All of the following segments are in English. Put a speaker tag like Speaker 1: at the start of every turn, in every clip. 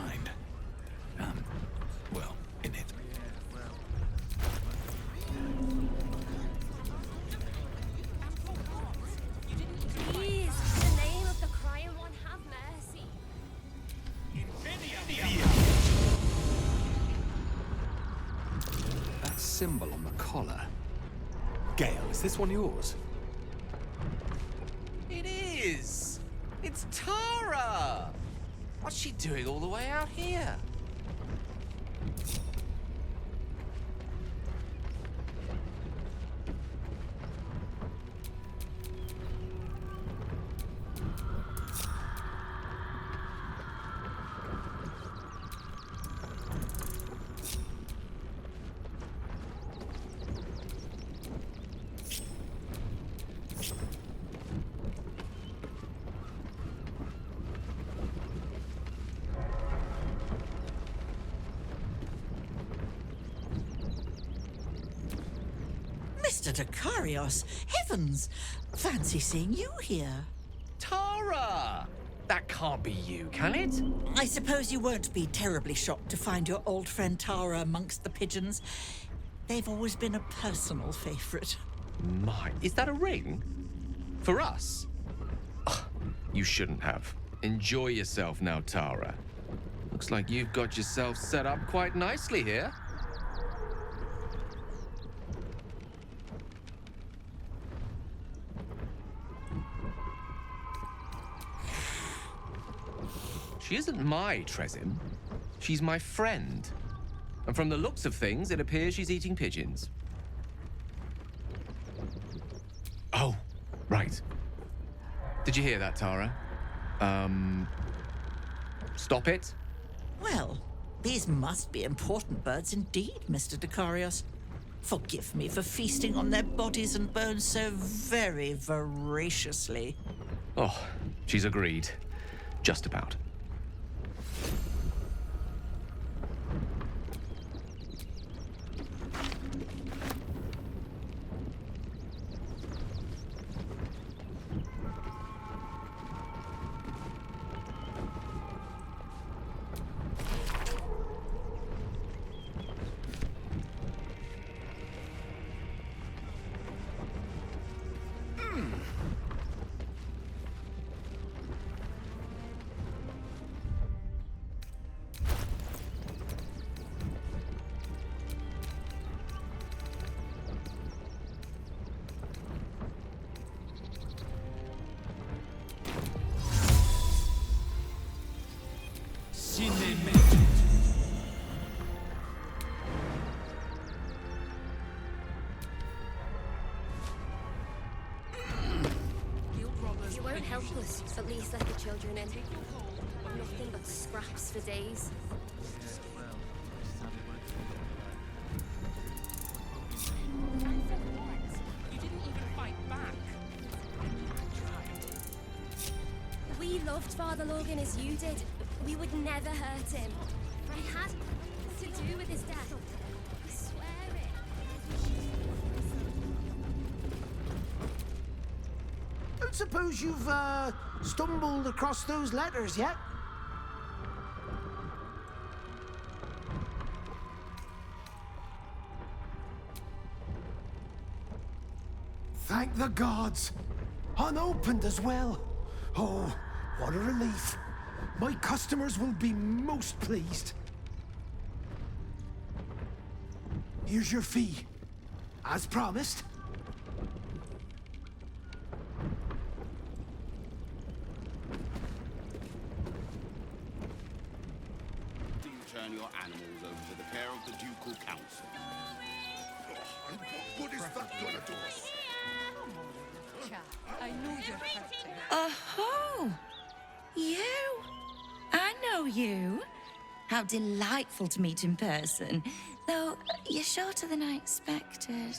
Speaker 1: mind. Well, in it.
Speaker 2: Please, in the name of the crying one, have mercy.
Speaker 1: That symbol on the collar. Gale, is this one yours?
Speaker 3: It is! It's Tara! What's she doing all the way out here?
Speaker 4: Mr. Dakarios, heavens! Fancy seeing you here.
Speaker 3: Tara! That can't be you, can it?
Speaker 4: I suppose you won't be terribly shocked to find your old friend Tara amongst the pigeons. They've always been a personal favourite.
Speaker 3: My, is that a ring? For us? Ugh, you shouldn't have. Enjoy yourself now, Tara. Looks like you've got yourself set up quite nicely here. She isn't my Trezim. She's my friend. And from the looks of things, it appears she's eating pigeons. Oh, right. Did you hear that, Tara? Stop it?
Speaker 4: Well, these must be important birds indeed, Mr. Dakarios. Forgive me for feasting on their bodies and bones so very voraciously.
Speaker 3: Oh, she's agreed. Just about.
Speaker 2: You won't help us. At least let the children in. Nothing but scraps for days.
Speaker 5: You didn't even fight back.
Speaker 2: We loved Father Logan as you did. We would never hurt him. It had to do with his death. I swear it.
Speaker 6: Don't suppose you've, stumbled across those letters yet? Thank the gods! Unopened as well. Oh, what a relief. My customers will be most pleased. Here's your fee. As promised.
Speaker 7: Turn your animals over to the care of the Ducal Council.
Speaker 8: And what is that gonna do us?
Speaker 5: I knew you'd have to.
Speaker 9: Oh, you? I know you. How delightful to meet in person. Though, you're shorter than I expected.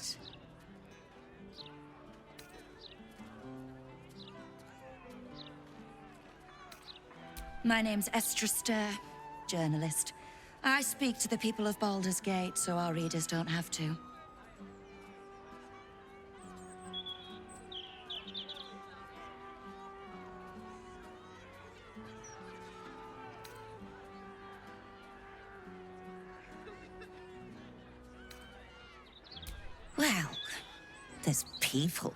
Speaker 9: My name's Estra Stir, journalist. I speak to the people of Baldur's Gate, so our readers don't have to. There's people,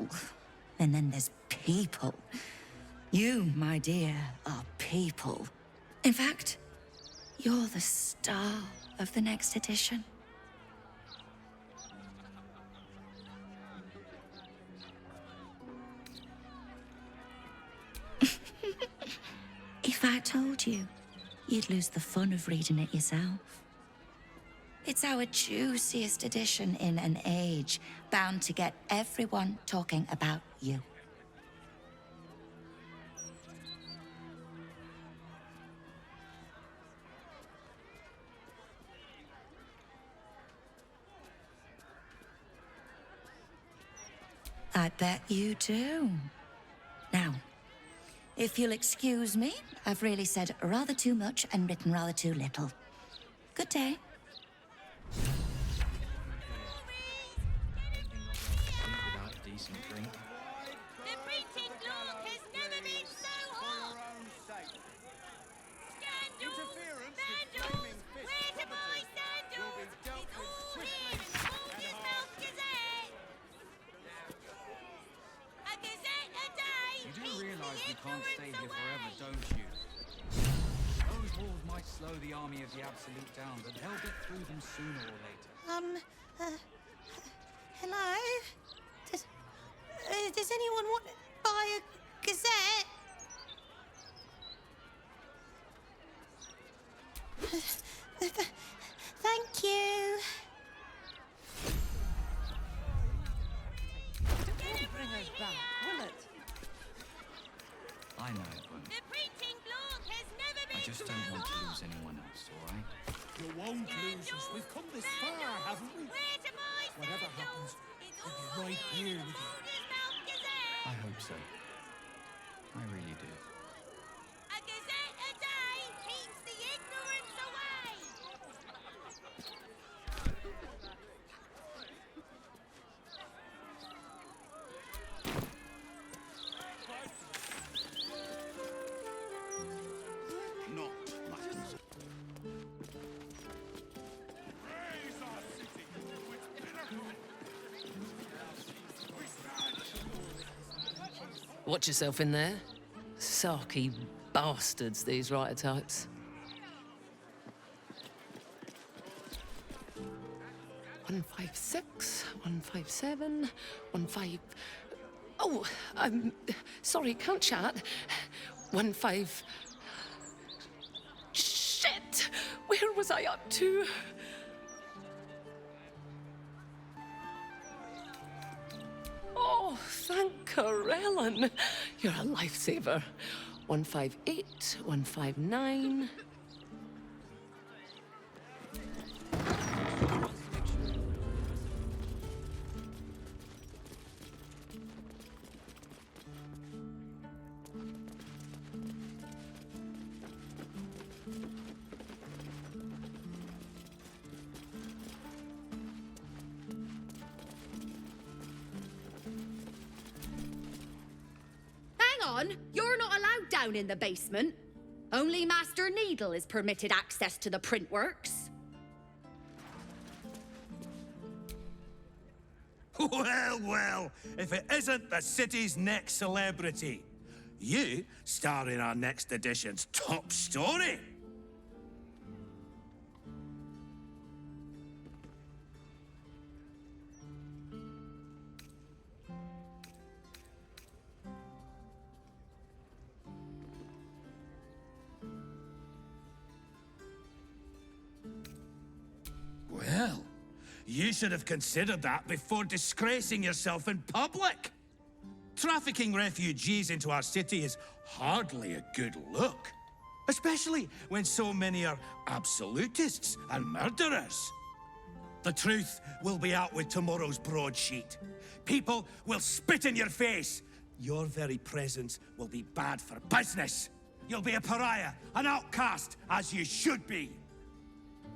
Speaker 9: and then there's people. You, my dear, are people. In fact, you're the star of the next edition. If I told you, you'd lose the fun of reading it yourself. It's our juiciest edition in an age bound to get everyone talking about you. I bet you do. Now, if you'll excuse me, I've really said rather too much and written rather too little. Good day.
Speaker 10: Without a decent drink.
Speaker 2: The printing block has never been so hot! Sandals! Sandals! Where to buy sandals? It's all here in Balder's Mouth Gazette! A gazette a day!
Speaker 10: You do
Speaker 2: keeps the
Speaker 10: realize we can't stay
Speaker 2: ignorance
Speaker 10: here forever,
Speaker 2: away.
Speaker 10: don't you? Those walls might slow the army of the Absolute down, but they'll get through them sooner or later.
Speaker 11: Hello? Does anyone want to buy a gazette? Thank you.
Speaker 5: Bring us back, will it?
Speaker 10: I know it won't.
Speaker 2: The printing block has never
Speaker 10: I
Speaker 2: been
Speaker 10: just
Speaker 2: so
Speaker 10: don't want to
Speaker 2: hot!
Speaker 10: lose anyone else, all right?
Speaker 6: You won't lose us. We've come this far, haven't we?
Speaker 2: Where to buy
Speaker 6: Whatever
Speaker 2: sandals?
Speaker 6: happens,
Speaker 2: It's
Speaker 6: we'll be
Speaker 2: all
Speaker 6: right
Speaker 2: here
Speaker 6: here
Speaker 2: in
Speaker 6: with you.
Speaker 2: Balder's Mouth Gazette!
Speaker 10: I hope so. I really do.
Speaker 2: A gazette a day keeps the ignorance away!
Speaker 7: Not much.
Speaker 8: Praise our city to its pinnacle. We stand.
Speaker 12: Watch yourself in there. Sarky bastards, these writer types. 156, 157, 15. Oh, I'm sorry, can't chat. 15. Shit! Where was I up to? Oh, thank Corellin. You're a lifesaver. 158, 159.
Speaker 13: Hang on, you're not allowed down in the basement. Only Master Needle is permitted access to the printworks.
Speaker 14: Well, well, if it isn't the city's next celebrity. You star in our next edition's top story. Well, you should have considered that before disgracing yourself in public. Trafficking refugees into our city is hardly a good look, especially when so many are absolutists and murderers. The truth will be out with tomorrow's broadsheet. People will spit in your face. Your very presence will be bad for business. You'll be a pariah, an outcast, as you should be.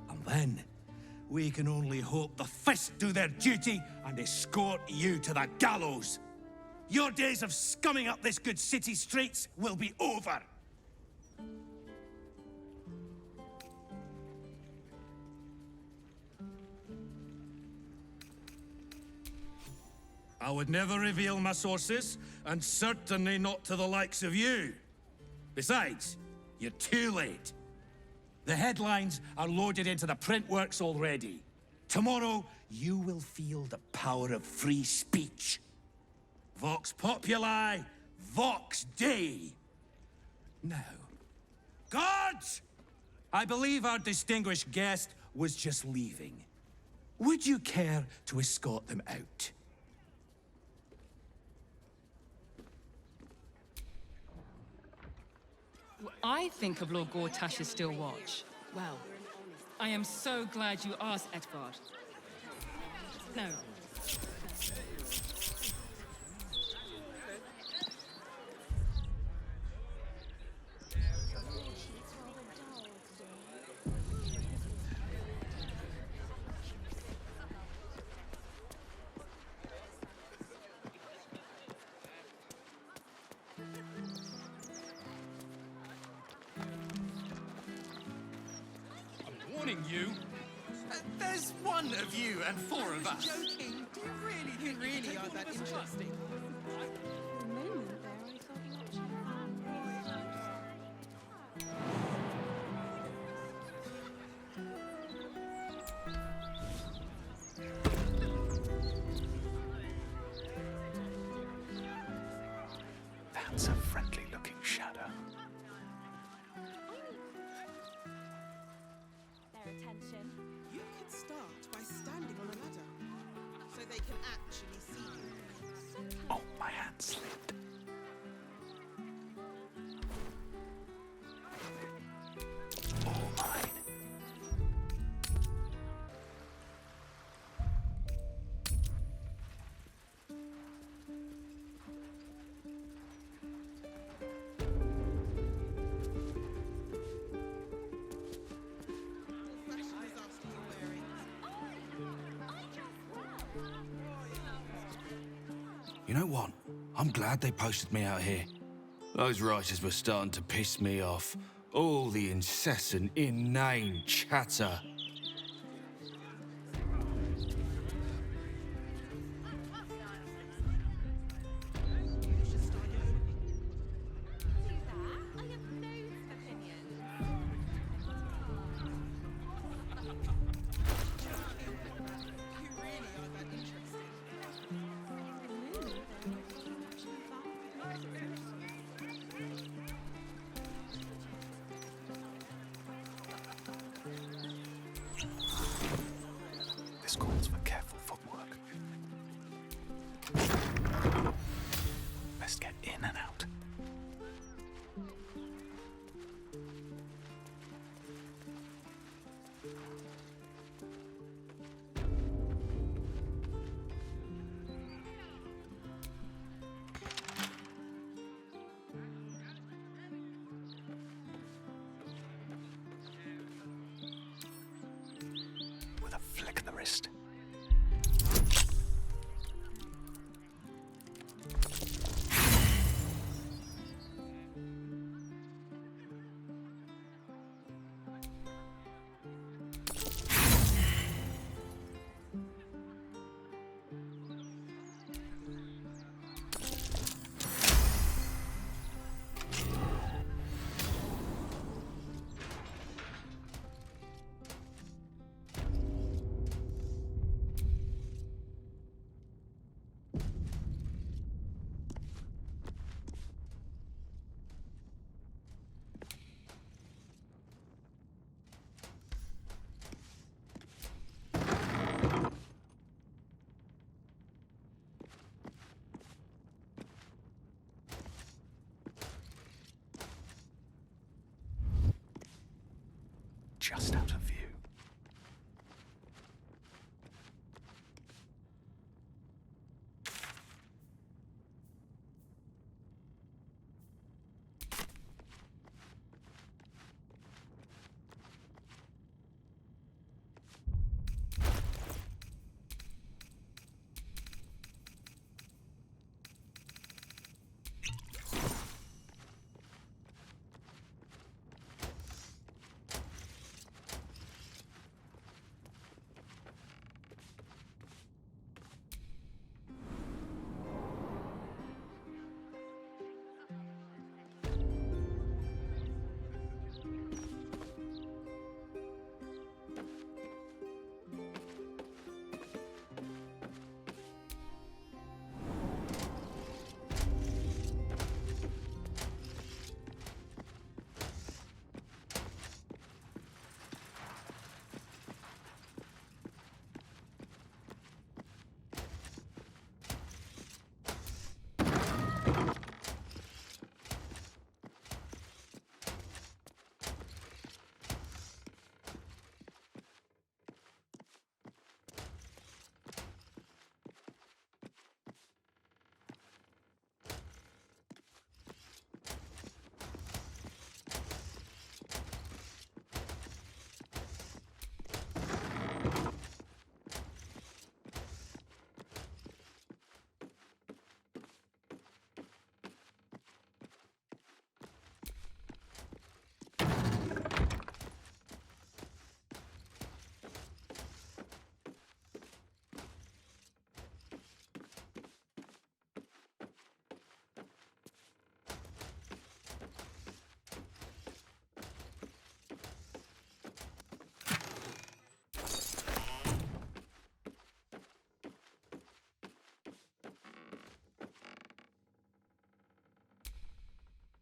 Speaker 14: And then, we can only hope the fist do their duty and escort you to the gallows. Your days of scumming up this good city streets will be over. I would never reveal my sources, and certainly not to the likes of you. Besides, you're too late. The headlines are loaded into the print works already. Tomorrow, you will feel the power of free speech. Vox Populi, Vox Dei. Now, guards! I believe our distinguished guest was just leaving. Would you care to escort them out?
Speaker 15: I think of Lord Gortash's still watch. Well, I am so glad you asked, Edvard. No.
Speaker 1: Warning you. There's one of you and four of us.
Speaker 5: Joking. Do you really are that interesting?
Speaker 1: That's a friendly-looking shadow.
Speaker 16: Their attention.
Speaker 5: You could start by standing on a ladder, so they can actually see you.
Speaker 1: Oh, my hand slipped. All mine.
Speaker 17: You know what? I'm glad they posted me out here. Those writers were starting to piss me off. All the incessant, inane chatter.
Speaker 1: This calls for careful footwork. Best get in and out. With a flick of the wrist. Just out of view.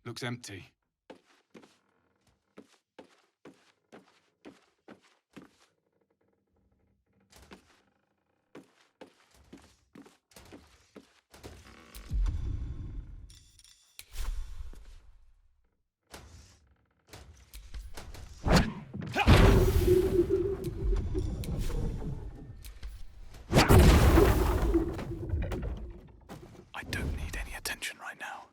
Speaker 10: Looks empty. I don't need any attention right now.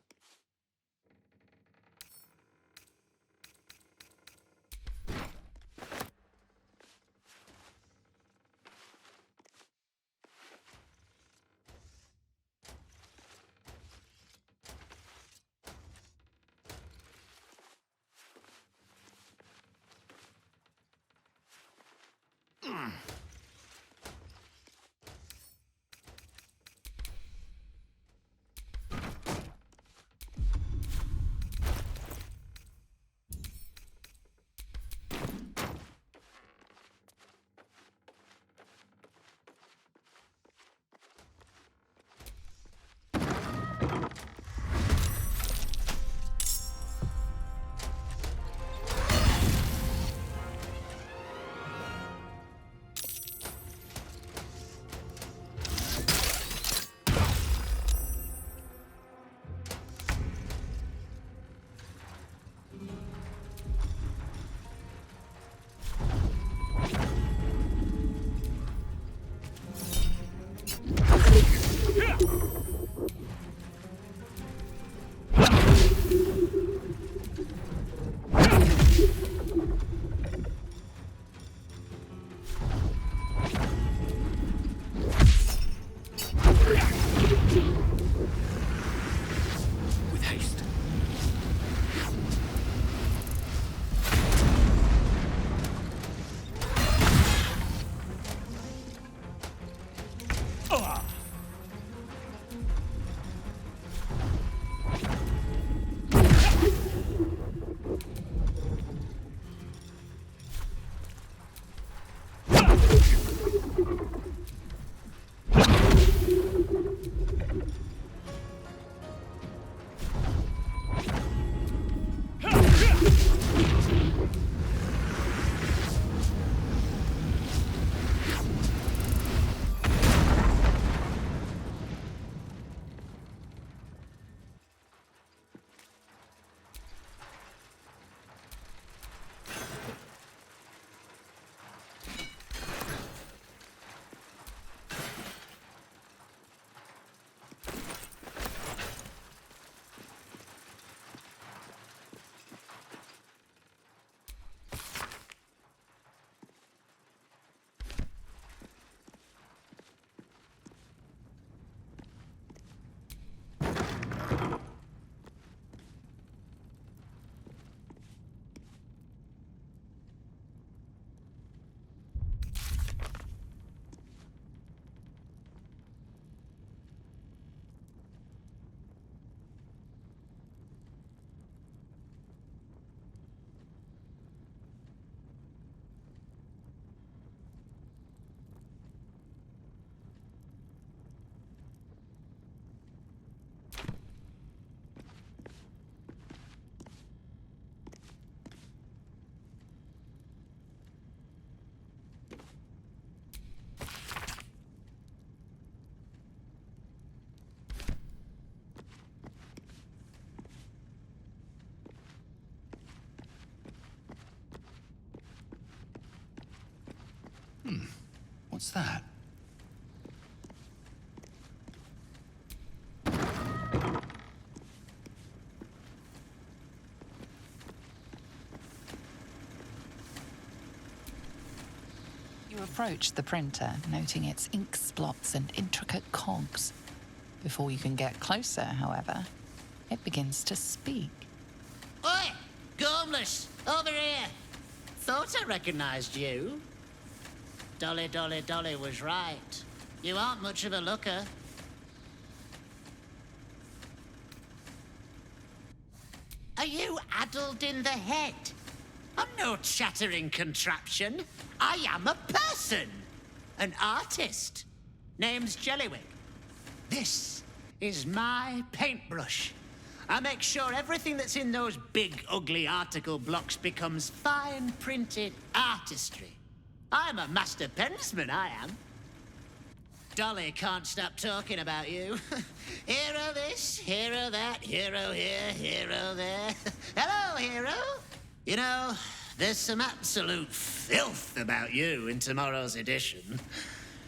Speaker 10: With haste.
Speaker 1: What's that?
Speaker 16: You approach the printer, noting its ink splots and intricate cogs. Before you can get closer, however, it begins to speak.
Speaker 18: Oi! Gormless! Over here! Thought I recognized you. Dolly, Dolly, Dolly was right. You aren't much of a looker. Are you addled in the head? I'm no chattering contraption. I am a person. An artist. Name's Jellywick. This is my paintbrush. I make sure everything that's in those big, ugly article blocks becomes fine printed artistry. I'm a master pensman, I am. Dolly can't stop talking about you. Hero this, hero that, hero here, hero there. Hello, hero. You know, there's some absolute filth about you in tomorrow's edition.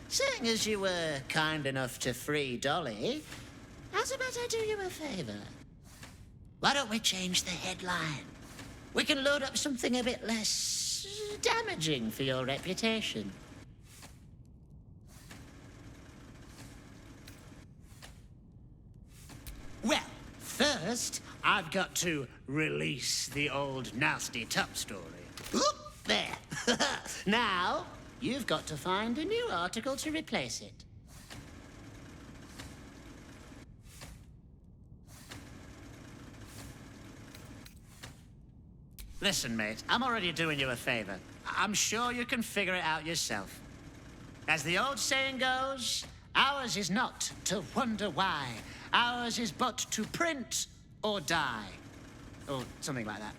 Speaker 18: Seeing as you were kind enough to free Dolly, how's about I do you a favor? Why don't we change the headline? We can load up something a bit less damaging for your reputation. Well, first, I've got to release the old nasty top story. Oop, there. Now, you've got to find a new article to replace it. Listen, mate, I'm already doing you a favor. I'm sure you can figure it out yourself. As the old saying goes, ours is not to wonder why. Ours is but to print or die. Or something like that.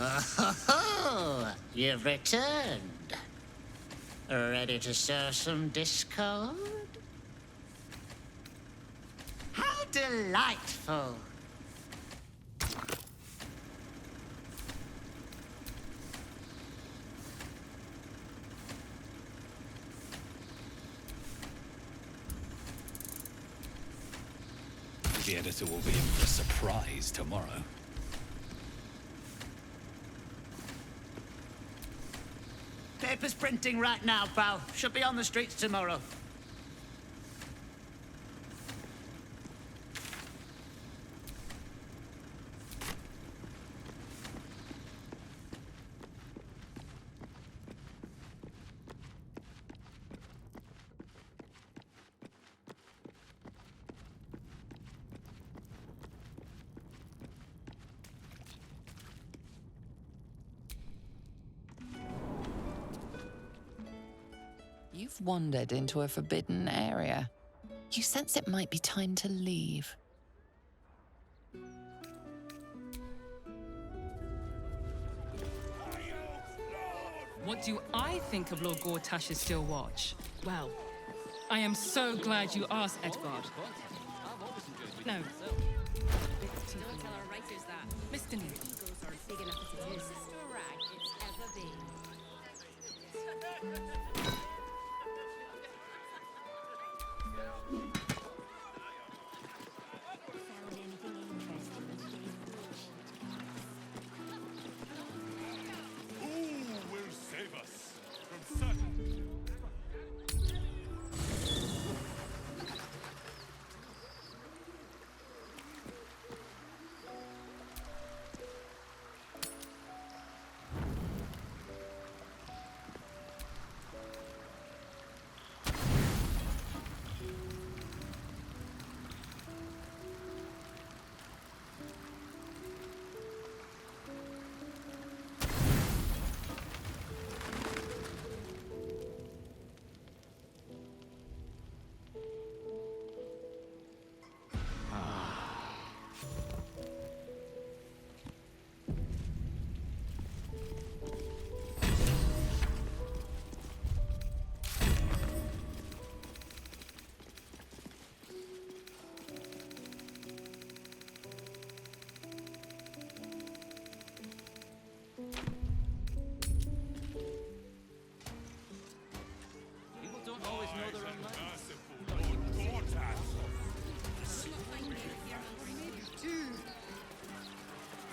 Speaker 18: Oh, you've returned. Ready to sow some discord? How delightful.
Speaker 1: The editor will be in for a surprise tomorrow.
Speaker 18: Paper's printing right now, pal. Should be on the streets tomorrow.
Speaker 16: You've wandered into a forbidden area. You sense it might be time to leave.
Speaker 15: What do I think of Lord Gortash's still watch? Well, I am so glad you asked, Edvard. No. Mr. Needle.
Speaker 2: Big enough as it is. Rag it's ever been.
Speaker 8: Who will save us from certain?
Speaker 10: People don't always know their own mind.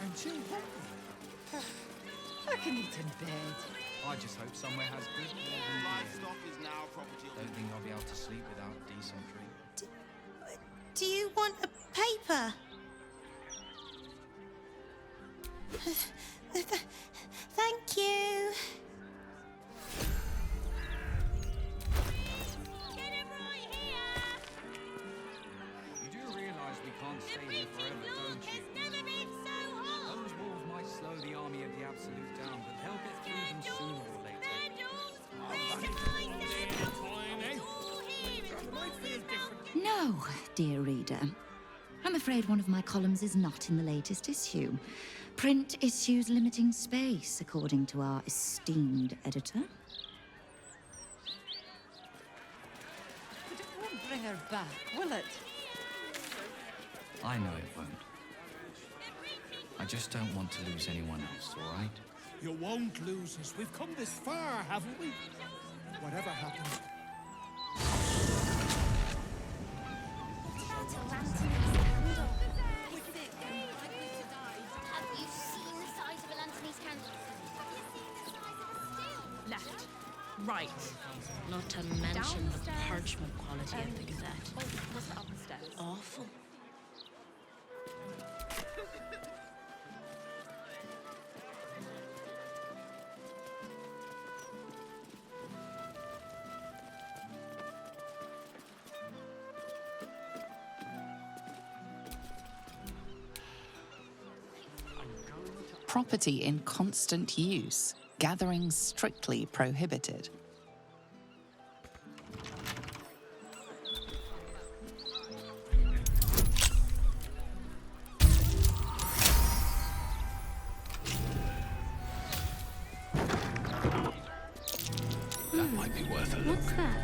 Speaker 5: Aren't you hungry?
Speaker 15: I can eat in bed.
Speaker 10: I just hope somewhere has good
Speaker 7: Livestock is now property of...
Speaker 10: Don't think I'll be able to sleep without decent drink.
Speaker 11: Do you want a paper? Thank you.
Speaker 10: You do realise we can't stay here forever, don't you? Those wolves might slow the army of the Absolute down, but they'll get through them sooner or later.
Speaker 9: No, dear reader. I'm afraid one of my columns is not in the latest issue. Print issues limiting space, according to our esteemed editor.
Speaker 15: But it won't bring her back, will it?
Speaker 10: I know it won't. I just don't want to lose anyone else, all right?
Speaker 6: You won't lose us. We've come this far, haven't we? Whatever happens.
Speaker 2: What about a Lanthony's candle? Have you seen the size of a Lanthony's candle? Have you seen the size of a still?
Speaker 19: Left. Right. Not to mention the parchment quality of the Gazette.
Speaker 15: What's upstairs?
Speaker 19: Awful.
Speaker 16: Property in constant use, gathering strictly prohibited.
Speaker 1: That might be worth a look.
Speaker 2: What's that?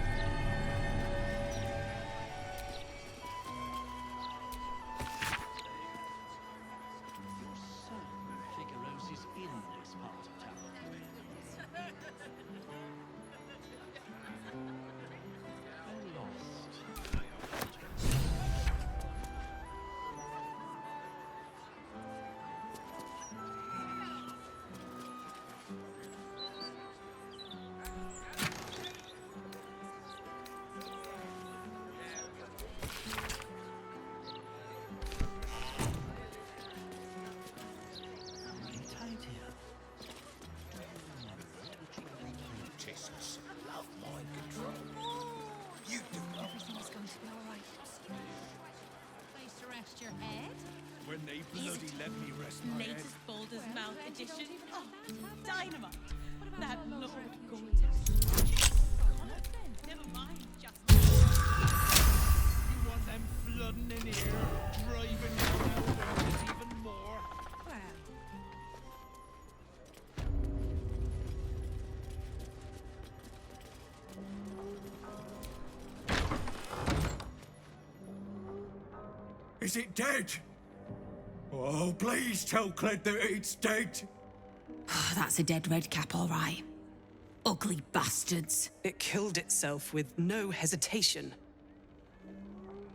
Speaker 19: Your head?
Speaker 6: When they bloody let me rest my head.
Speaker 19: Latest Baldur's Mouth edition. Oh, dynamite. That Lord Gorgeous.
Speaker 10: You want them flooding in here, driving down our windows even more?
Speaker 8: Is it dead? Oh, please tell Cled that it's dead.
Speaker 20: That's a dead redcap, all right. Ugly bastards.
Speaker 21: It killed itself with no hesitation.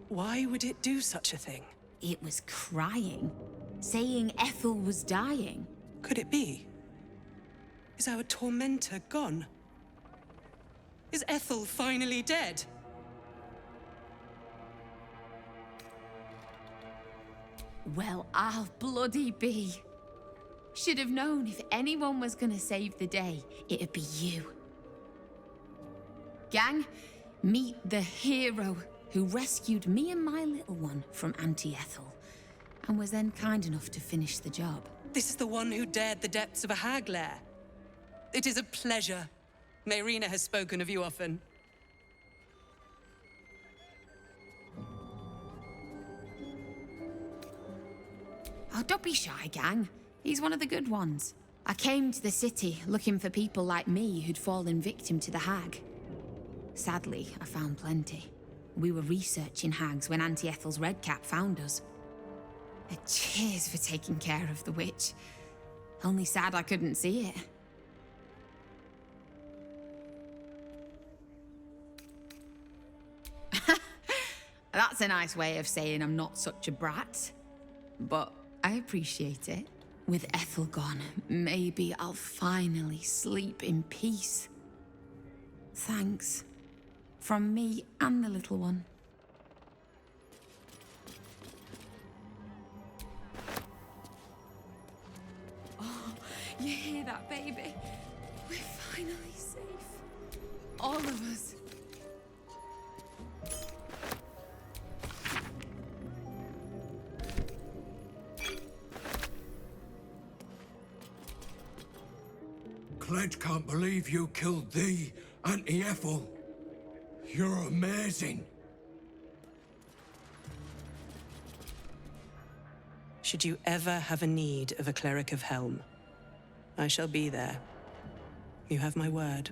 Speaker 21: Why would it do such a thing?
Speaker 20: It was crying, saying Ethel was dying.
Speaker 21: Could it be? Is our tormentor gone? Is Ethel finally dead?
Speaker 20: Well, I'll bloody be. Should have known if anyone was gonna save the day, it'd be you. Gang, meet the hero who rescued me and my little one from Auntie Ethel, and was then kind enough to finish the job.
Speaker 21: This is the one who dared the depths of a hag lair. It is a pleasure. Mayrina has spoken of you often.
Speaker 20: Oh, don't be shy, gang. He's one of the good ones. I came to the city looking for people like me who'd fallen victim to the hag. Sadly, I found plenty. We were researching hags when Auntie Ethel's redcap found us. Cheers for taking care of the witch. Only sad I couldn't see it. That's a nice way of saying I'm not such a brat. But I appreciate it. With Ethel gone, maybe I'll finally sleep in peace. Thanks. From me and the little one. Oh, you hear that, baby? We're finally safe. All of us.
Speaker 8: Cled can't believe you killed thee, Auntie Ethel. You're amazing.
Speaker 21: Should you ever have a need of a cleric of Helm, I shall be there. You have my word.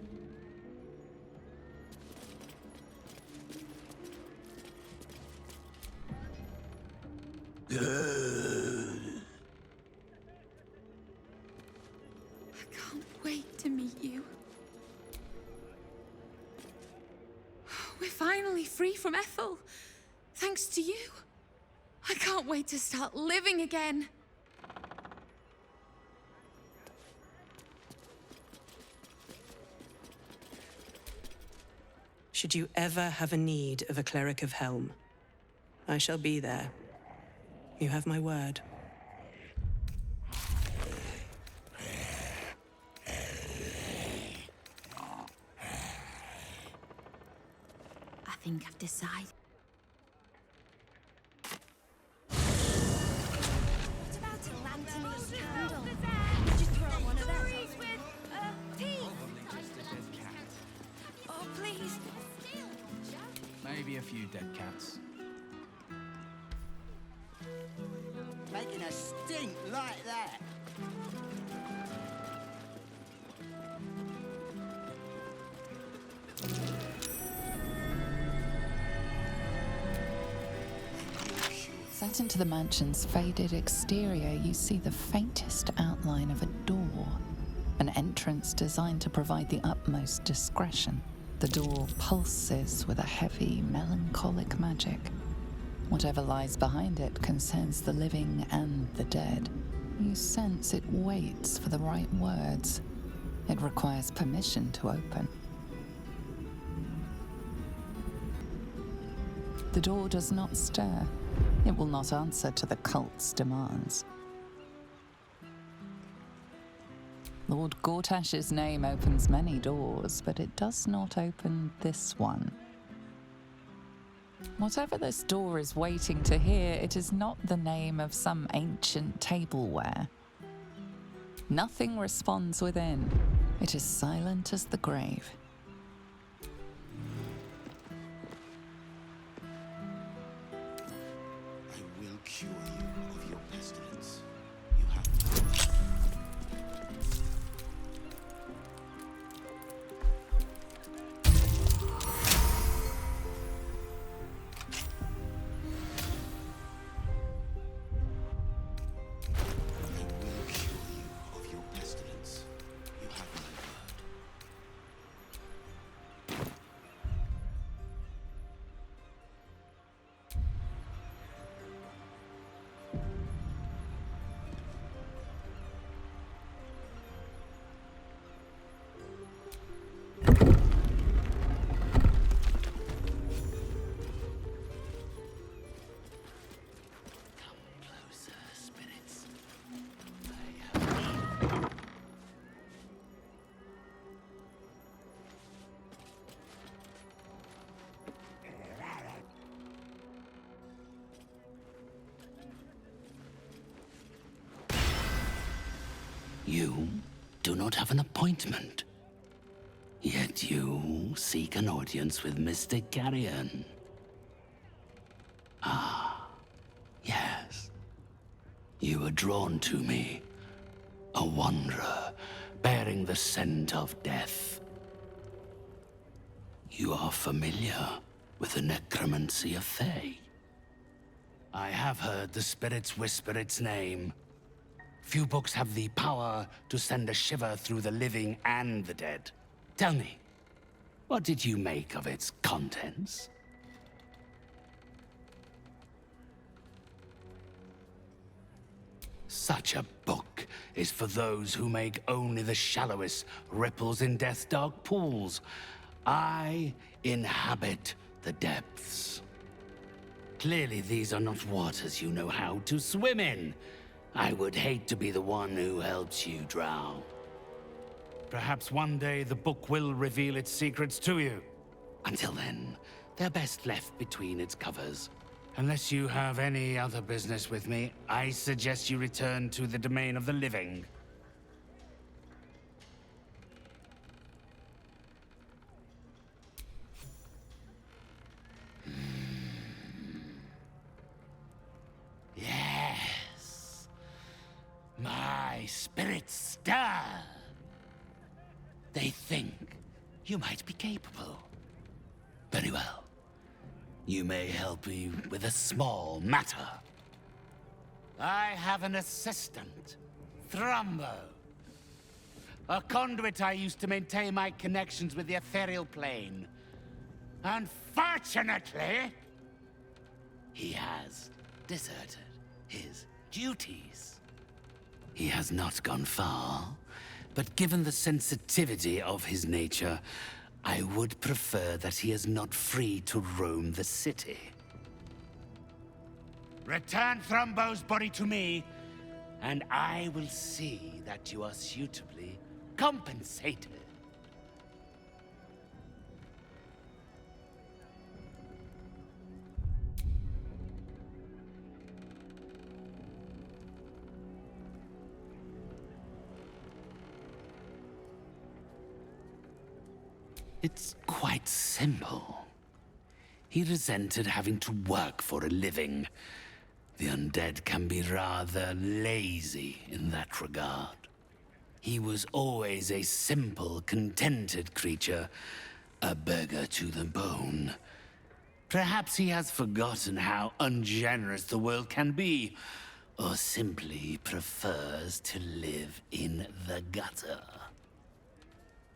Speaker 20: Wait to meet you. We're finally free from Ethel. Thanks to you. I can't wait to start living again.
Speaker 21: Should you ever have a need of a cleric of Helm, I shall be there. You have my word.
Speaker 20: I think I've decided.
Speaker 2: What about a lantern candle? Would you throw one of them? Oh, please.
Speaker 10: Maybe a few dead cats.
Speaker 18: Making a stink like that.
Speaker 16: Set into the mansion's faded exterior, you see the faintest outline of a door, an entrance designed to provide the utmost discretion. The door pulses with a heavy, melancholic magic. Whatever lies behind it concerns the living and the dead. You sense it waits for the right words. It requires permission to open. The door does not stir. It will not answer to the cult's demands. Lord Gortash's name opens many doors, but it does not open this one. Whatever this door is waiting to hear, it is not the name of some ancient tableware. Nothing responds within. It is silent as the grave.
Speaker 4: You do not have an appointment. Yet you seek an audience with Mr. Carrion. Ah, yes. You were drawn to me, a wanderer bearing the scent of death. You are familiar with the necromancy of Fae. I have heard the spirits whisper its name. Few books have the power to send a shiver through the living and the dead. Tell me, what did you make of its contents? Such a book is for those who make only the shallowest ripples in death's dark pools. I inhabit the depths. Clearly, these are not waters you know how to swim in. I would hate to be the one who helps you drown. Perhaps one day the book will reveal its secrets to you. Until then, they're best left between its covers. Unless you have any other business with me, I suggest you return to the domain of the living. Yes. My spirits stir. They think you might be capable. Very well. You may help me with a small matter. I have an assistant, Thrumbo. A conduit I used to maintain my connections with the ethereal plane. Unfortunately, he has deserted his duties. He has not gone far, but given the sensitivity of his nature, I would prefer that he is not free to roam the city. Return Thrumbo's body to me, and I will see that you are suitably compensated. It's quite simple. He resented having to work for a living. The undead can be rather lazy in that regard. He was always a simple, contented creature, a beggar to the bone. Perhaps he has forgotten how ungenerous the world can be, or simply prefers to live in the gutter.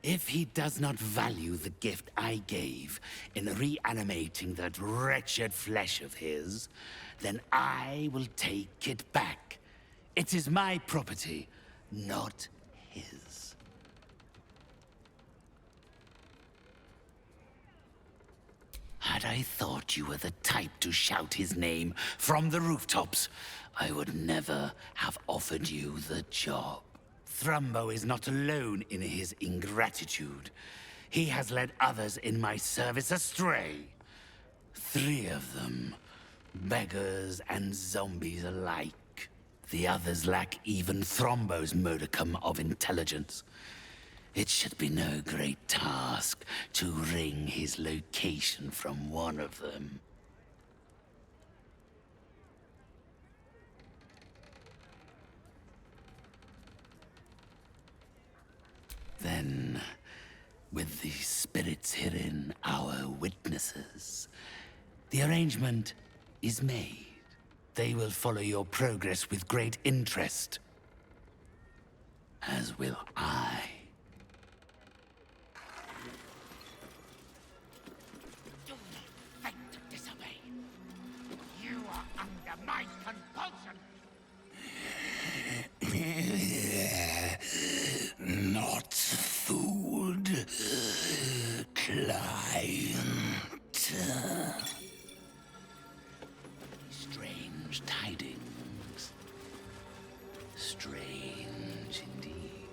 Speaker 4: If he does not value the gift I gave in reanimating that wretched flesh of his, then I will take it back. It is my property, not his. Had I thought you were the type to shout his name from the rooftops, I would never have offered you the job. Thrumbo is not alone in his ingratitude. He has led others in my service astray. 3 of them, beggars and zombies alike. The others lack even Thrumbo's modicum of intelligence. It should be no great task to wring his location from one of them. Then, with the spirits herein our witnesses, the arrangement is made. They will follow your progress with great interest. As will I.
Speaker 22: Do not think to disobey. You are under my compulsion.
Speaker 4: Not food, client. Strange tidings. Strange indeed.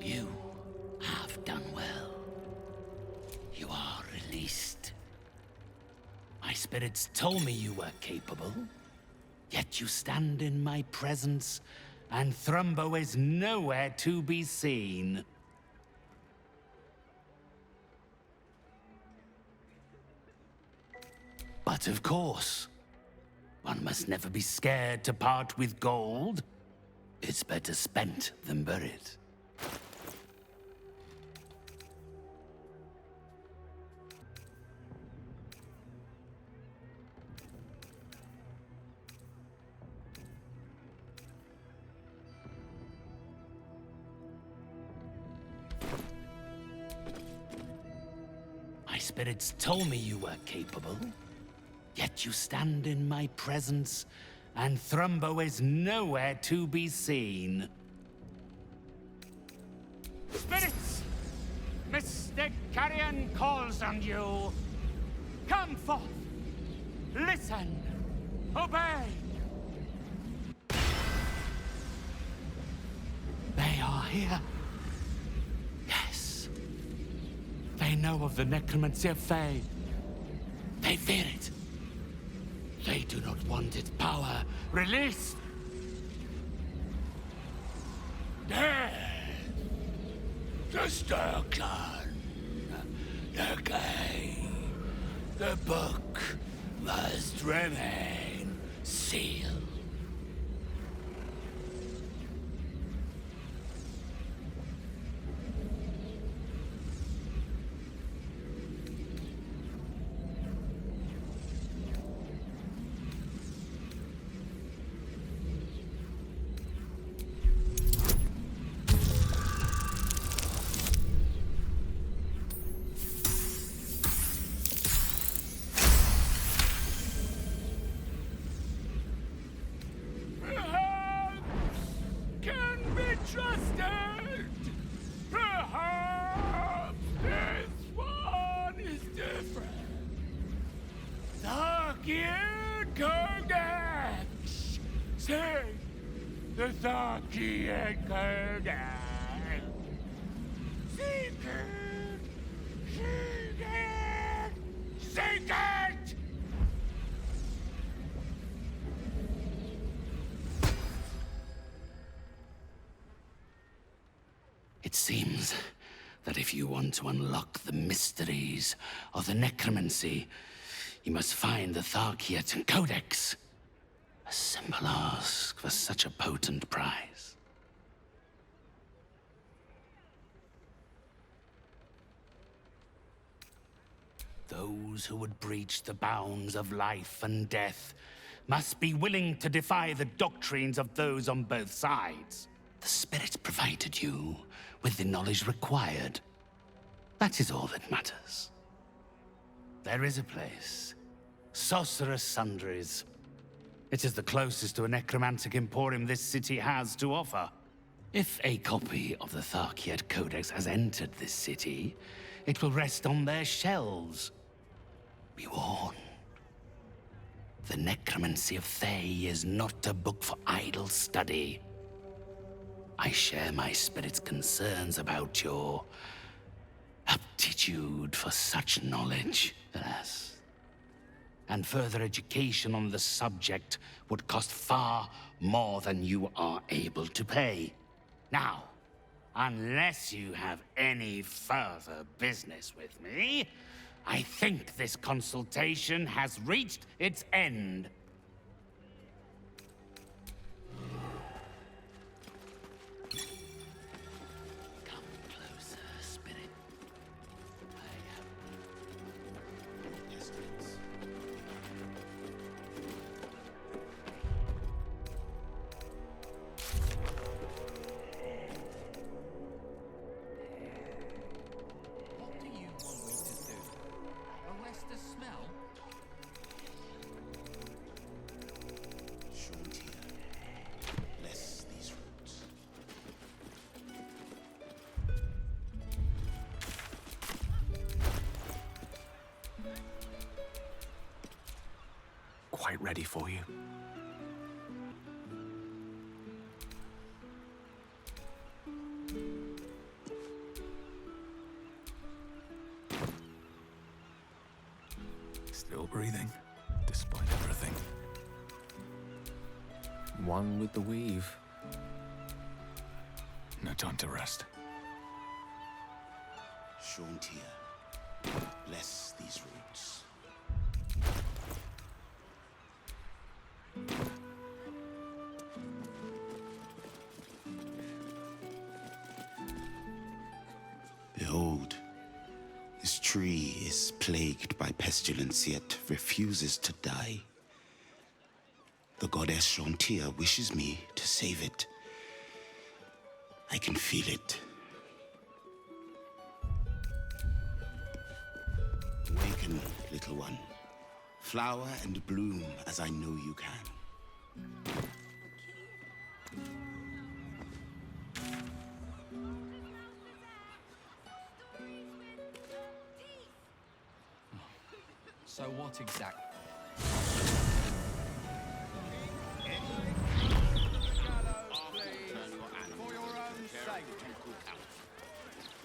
Speaker 4: You have done well. You are released. spirits told me you were capable, yet you stand in my presence, and Thrumbo is nowhere to be seen. But of course, one must never be scared to part with gold. It's better spent than buried. My spirits told me you were capable, yet you stand in my presence, and Thrumbo is nowhere to be seen.
Speaker 22: Spirits! Mr. Carrion calls on you. Come forth. Listen. Obey.
Speaker 4: They are here. Yes. They know of the necromancy of Fae. They fear it. They do not want its power released.
Speaker 22: Death. Destruction. Decay.
Speaker 4: The book must remain sealed.
Speaker 22: Trusted! Perhaps this one is different. Tharkian Codex! Say, the Tharkian Codex! Seek it! Seek it! Seek it!
Speaker 4: It seems that if you want to unlock the mysteries of the necromancy, you must find the Tharkian Codex. A simple ask for such a potent prize. Those who would breach the bounds of life and death must be willing to defy the doctrines of those on both sides. The spirits provided you with the knowledge required. That is all that matters. There is a place. Sorcerous Sundries. It is the closest to a necromantic emporium this city has to offer. If a copy of the Tharkian Codex has entered this city, it will rest on their shelves. Be warned. The necromancy of Thay is not a book for idle study. I share my spirit's concerns about your aptitude for such knowledge, alas. And further education on the subject would cost far more than you are able to pay. Now, unless you have any further business with me, I think this consultation has reached its end.
Speaker 1: Quite ready for you. Still breathing. despite everything. One with the weave. No time to rest.
Speaker 7: Shauntia, bless these roots. Behold, this tree is plagued by pestilence, yet refuses to die. The goddess Shauntia wishes me to save it. I can feel it. Awaken, little one. Flower and bloom as I know you can.
Speaker 10: So what exactly?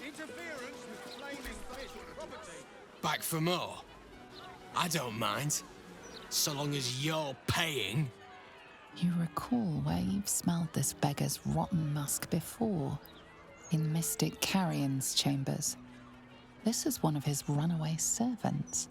Speaker 8: Interference with flaming fish property.
Speaker 3: Back for more? I don't mind. So long as you're paying.
Speaker 16: You recall where you've smelled this beggar's rotten musk before, in Mystic Carrion's chambers. This is one of his runaway servants.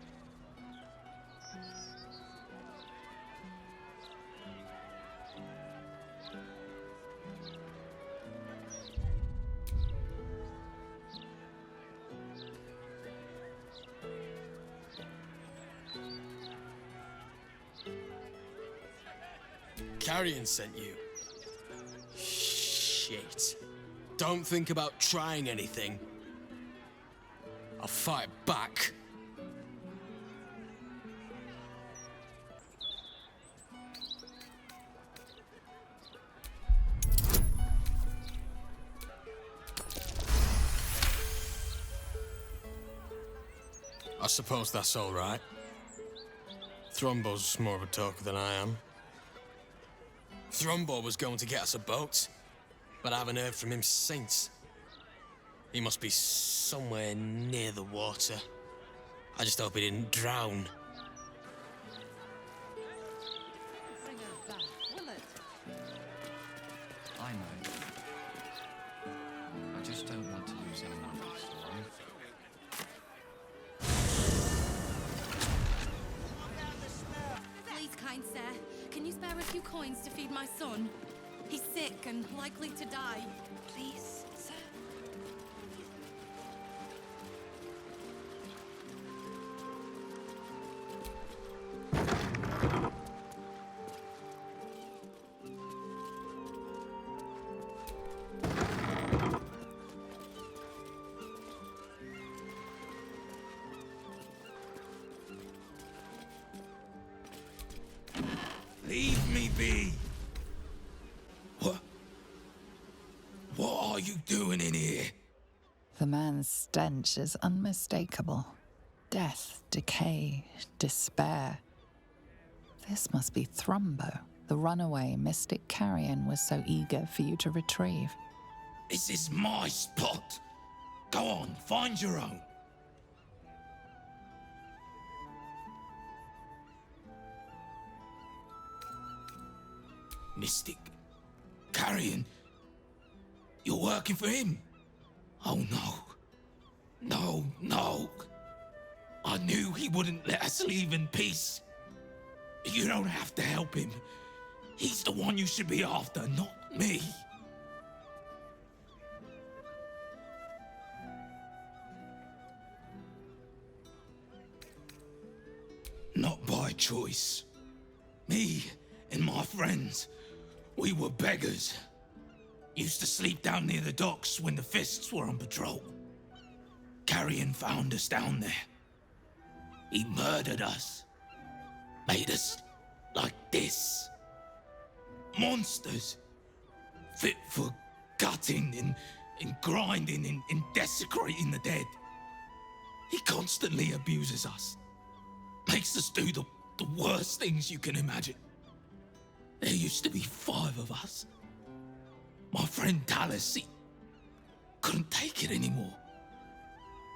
Speaker 3: Carrion sent you. Shit. Don't think about trying anything. I'll fight back. I suppose that's all right. Thrombo's more of a talker than I am. Thrombo was going to get us a boat, but I haven't heard from him since. He must be somewhere near the water. I just hope he didn't drown.
Speaker 10: I know. I just don't want to lose anyone else, alright?
Speaker 12: Please, kind sir, can you spare a few coins to feed my son? He's sick and likely to die. Please, sir.
Speaker 3: Leave me be! What are you doing in here?
Speaker 16: The man's stench is unmistakable. Death, decay, despair. This must be Thrombo, the runaway Mystic Carrion was so eager for you to retrieve.
Speaker 3: This is my spot. Go on, find your own. Mystic Carrion? You're working for him? Oh no. No, no. I knew he wouldn't let us leave in peace. You don't have to help him. He's the one you should be after, not me. Not by choice. Me and my friends, we were beggars. Used to sleep down near the docks when the Fists were on patrol. Carrion found us down there. He murdered us. Made us like this. Monsters. Fit for gutting and grinding and desecrating the dead. He constantly abuses us. Makes us do the worst things you can imagine. There used to be 5 of us. My friend Talus, he couldn't take it anymore.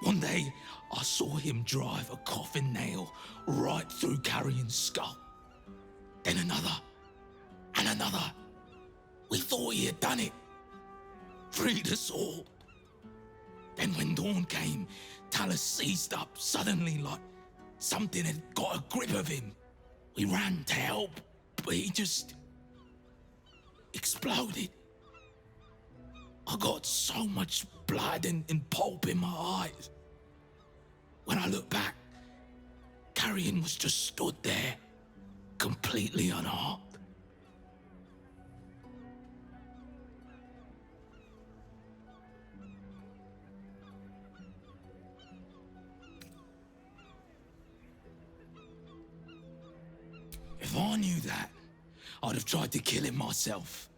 Speaker 3: One day, I saw him drive a coffin nail right through Carrion's skull. Then another, and another. We thought he had done it. Freed us all. Then when dawn came, Talus seized up suddenly like something had got a grip of him. We ran to help, but he just exploded. I got so much blood and pulp in my eyes. When I looked back, Carrion was just stood there, completely unharmed. If I knew that, I'd have tried to kill him myself.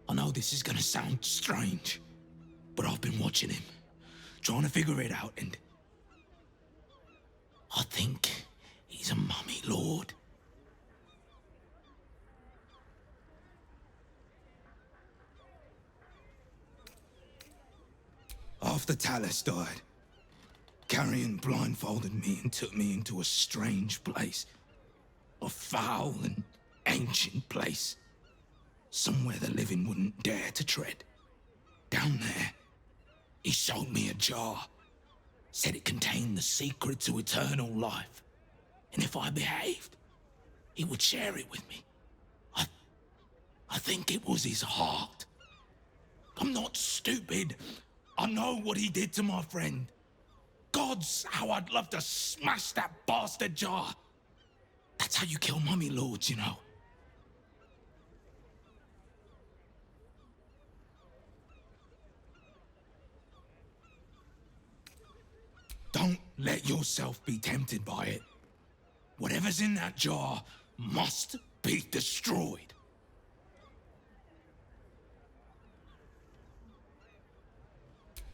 Speaker 3: I know this is gonna sound strange, but I've been watching him, trying to figure it out, and I think he's a mummy lord. After Talus died, Carrion blindfolded me and took me into a strange place. A foul and ancient place. Somewhere the living wouldn't dare to tread. Down there, he showed me a jar. Said it contained the secret to eternal life. And if I behaved, he would share it with me. I think it was his heart. I'm not stupid. I know what he did to my friend. Gods, how I'd love to smash that bastard jar. That's how you kill mummy lords, you know. Don't let yourself be tempted by it. Whatever's in that jar must be destroyed.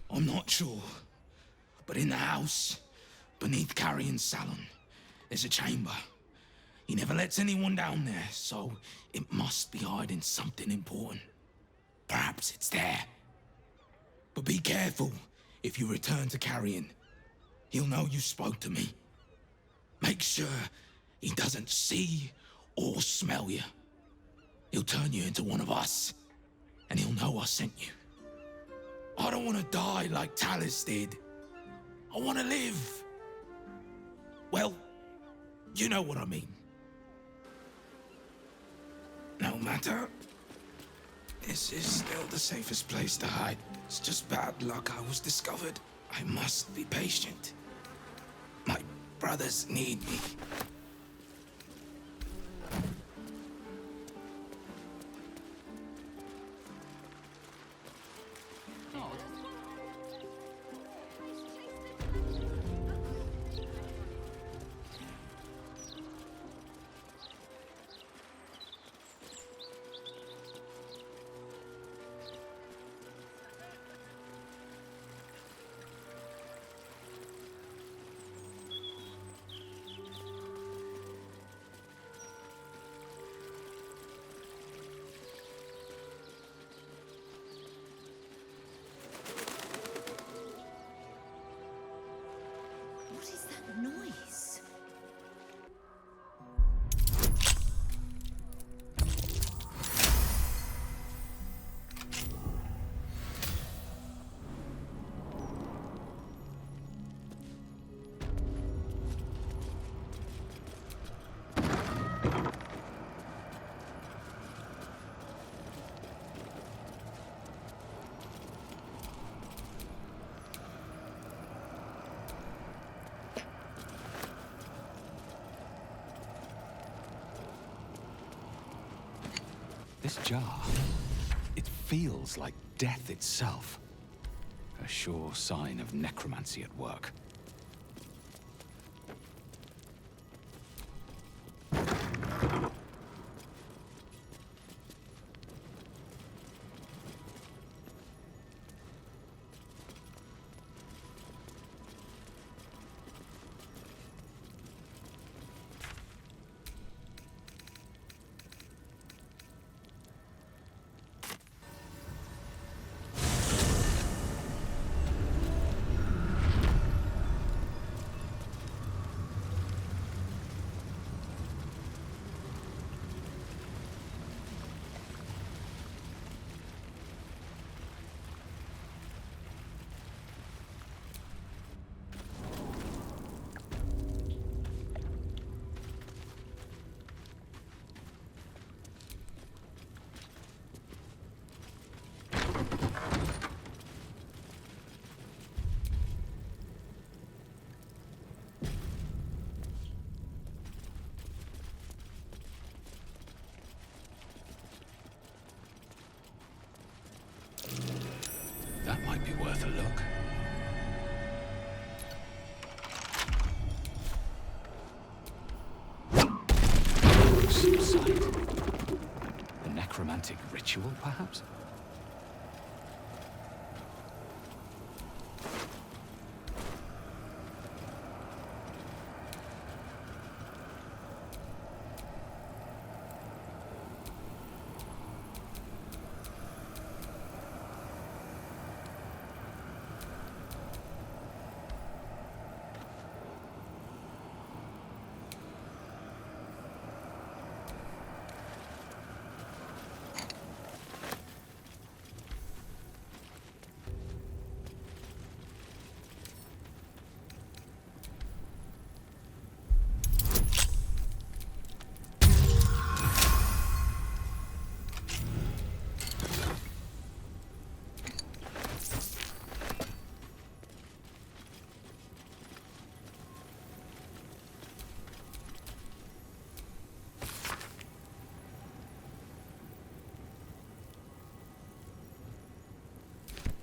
Speaker 3: I'm not sure, but in the house, beneath Carrion's salon, there's a chamber. He never lets anyone down there, so it must be hiding something important. Perhaps it's there. But be careful if you return to Carrion. He'll know you spoke to me. Make sure he doesn't see or smell you. He'll turn you into one of us, and he'll know I sent you. I don't want to die like Talus did. I want to live. Well, you know what I mean. No matter. This is still the safest place to hide. It's just bad luck I was discovered. I must be patient. My brothers need me.
Speaker 9: What is that noise?
Speaker 1: This jar, it feels like death itself. A sure sign of necromancy at work. gruesome sight. A necromantic ritual, perhaps?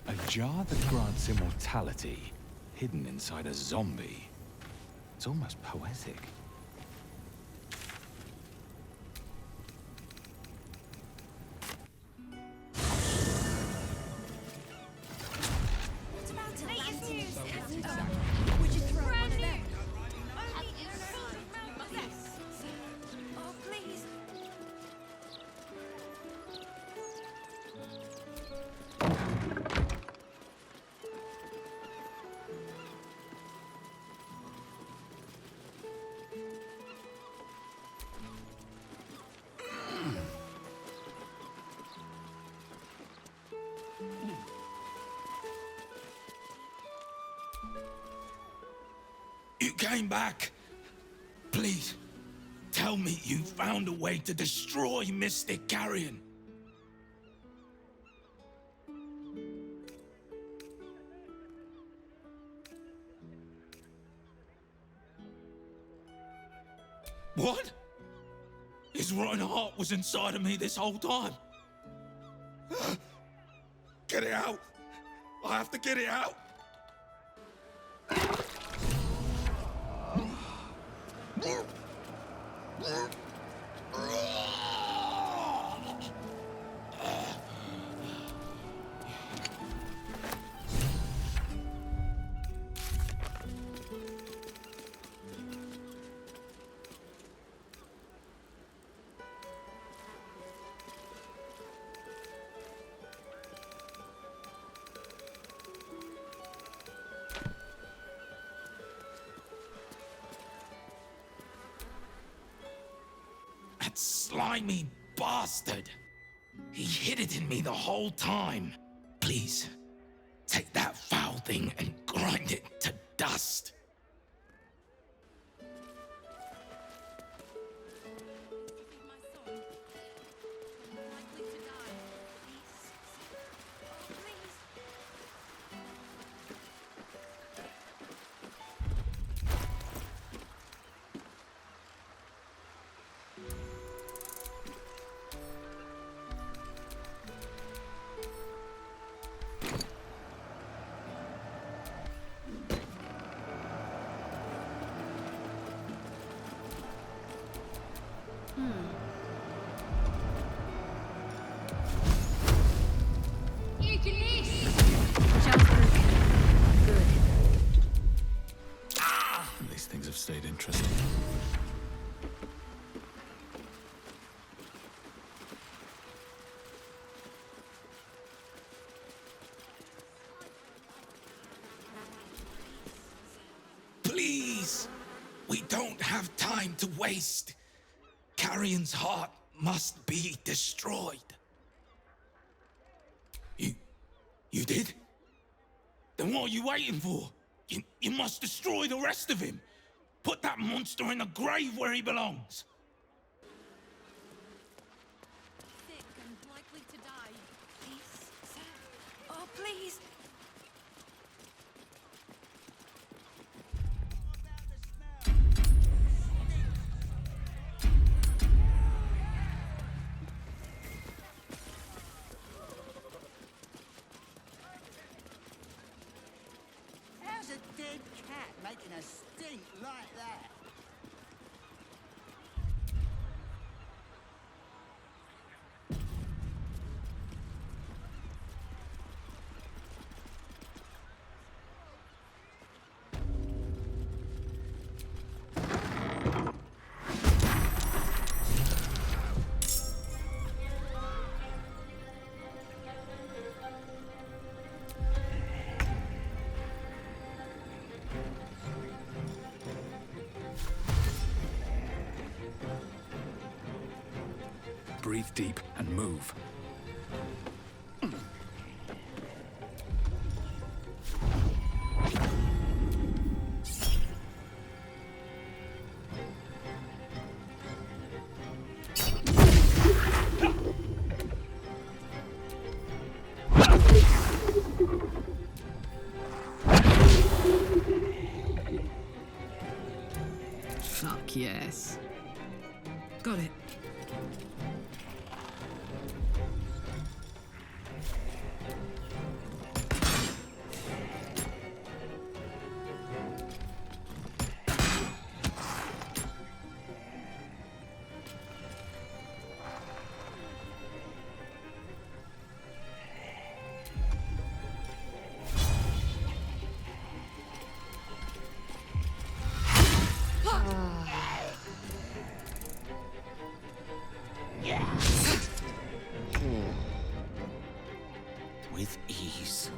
Speaker 1: A jar that grants immortality, hidden inside a zombie. It's almost poetic.
Speaker 2: What about a lantern? Would you throw one of them? Oh, please.
Speaker 3: You came back. Please, tell me you found a way to destroy Mystic Carrion. What? His rotten heart was inside of me this whole time. Get it out. I have to get it out. That slimy bastard. He hid it in me the whole time. Please, take that foul thing and grind it to dust.
Speaker 1: These things have stayed interesting.
Speaker 3: Please! We don't have time to waste. Carrion's heart must be destroyed. You did? Then what are you waiting for? You must destroy the rest of him. Put that monster in the grave where he belongs.
Speaker 2: Sick and likely to die. Please, sir. Oh, please.
Speaker 22: How's a dead cat making a stink like that?
Speaker 1: Breathe deep and move.
Speaker 12: Fuck yes. Got it.
Speaker 7: With ease.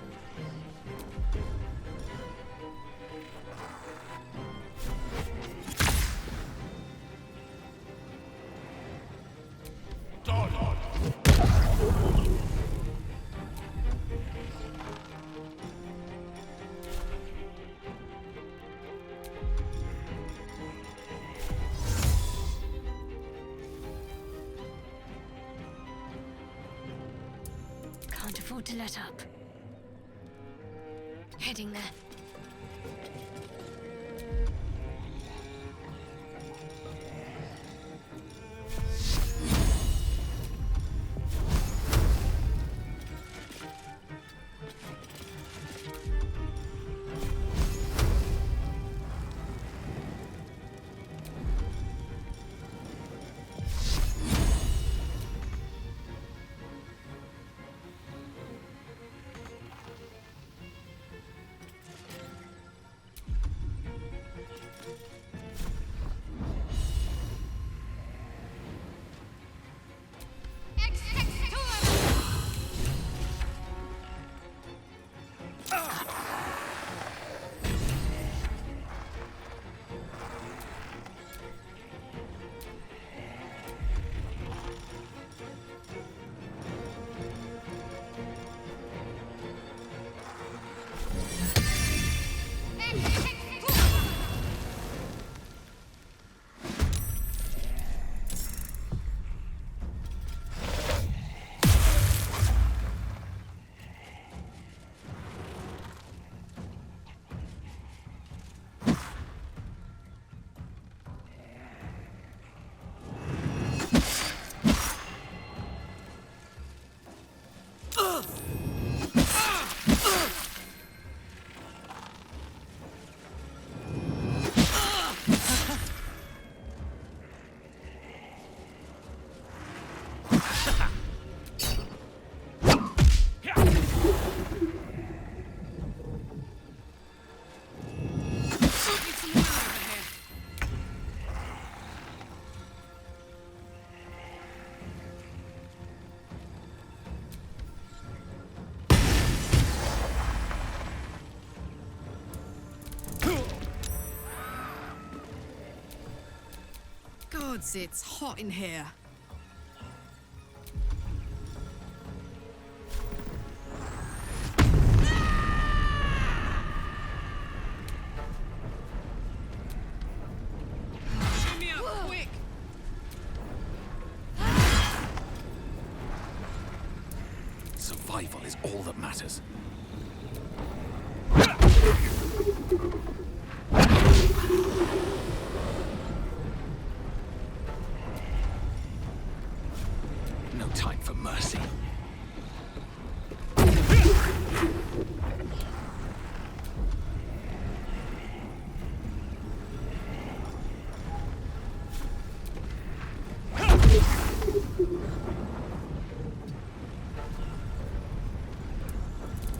Speaker 2: Can't afford to let up. Heading there.
Speaker 12: Gods, it's hot in here. Shoot me up, quick!
Speaker 1: Survival is all that matters. No time for mercy.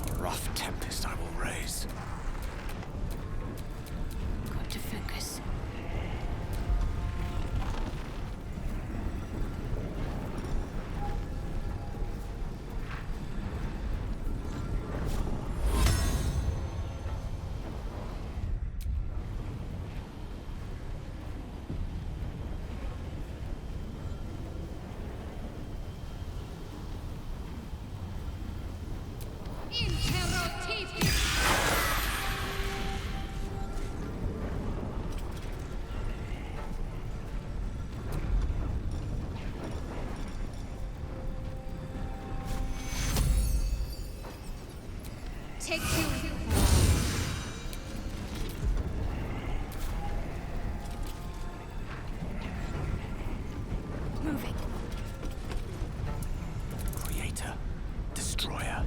Speaker 1: A rough tempest I will raise.
Speaker 2: Got to focus.
Speaker 12: Take two. Moving.
Speaker 1: Creator, destroyer.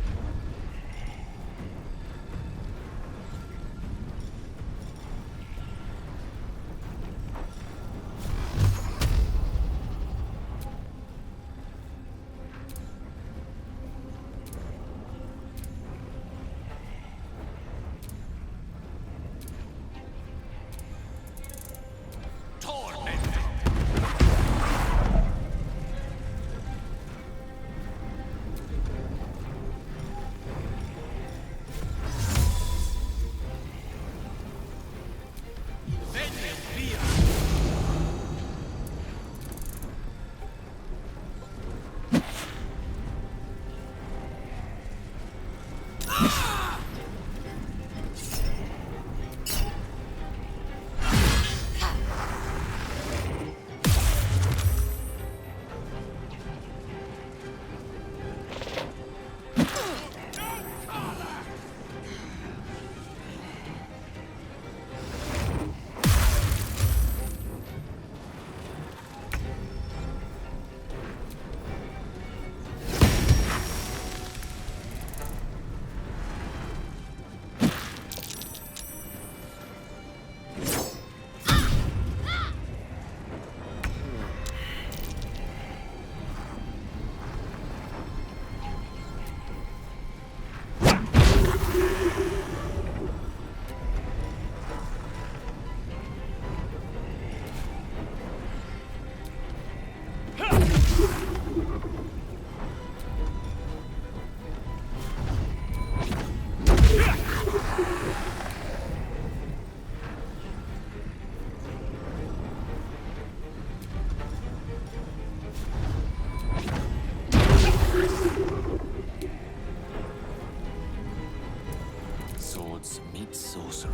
Speaker 1: Swords meet sorcery.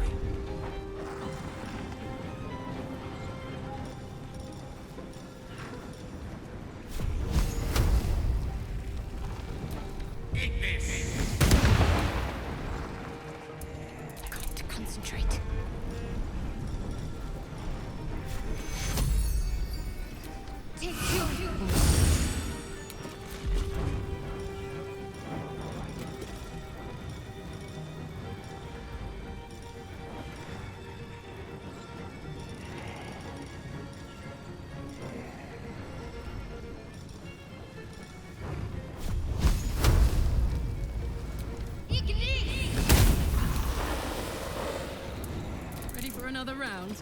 Speaker 22: Eat this!
Speaker 12: Got to concentrate. Take two.
Speaker 15: Ready for another round?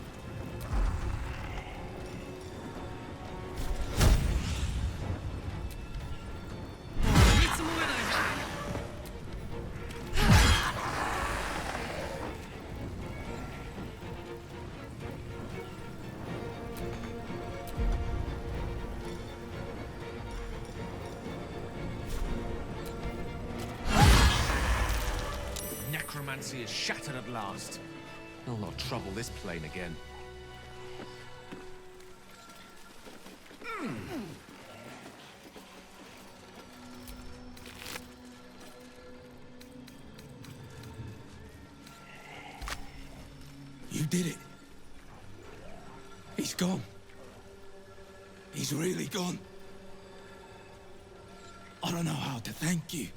Speaker 15: Need some more action.
Speaker 13: Necromancy is shattered at last. I'll not trouble this plane again.
Speaker 3: You did it. He's gone. He's really gone. I don't know how to thank you.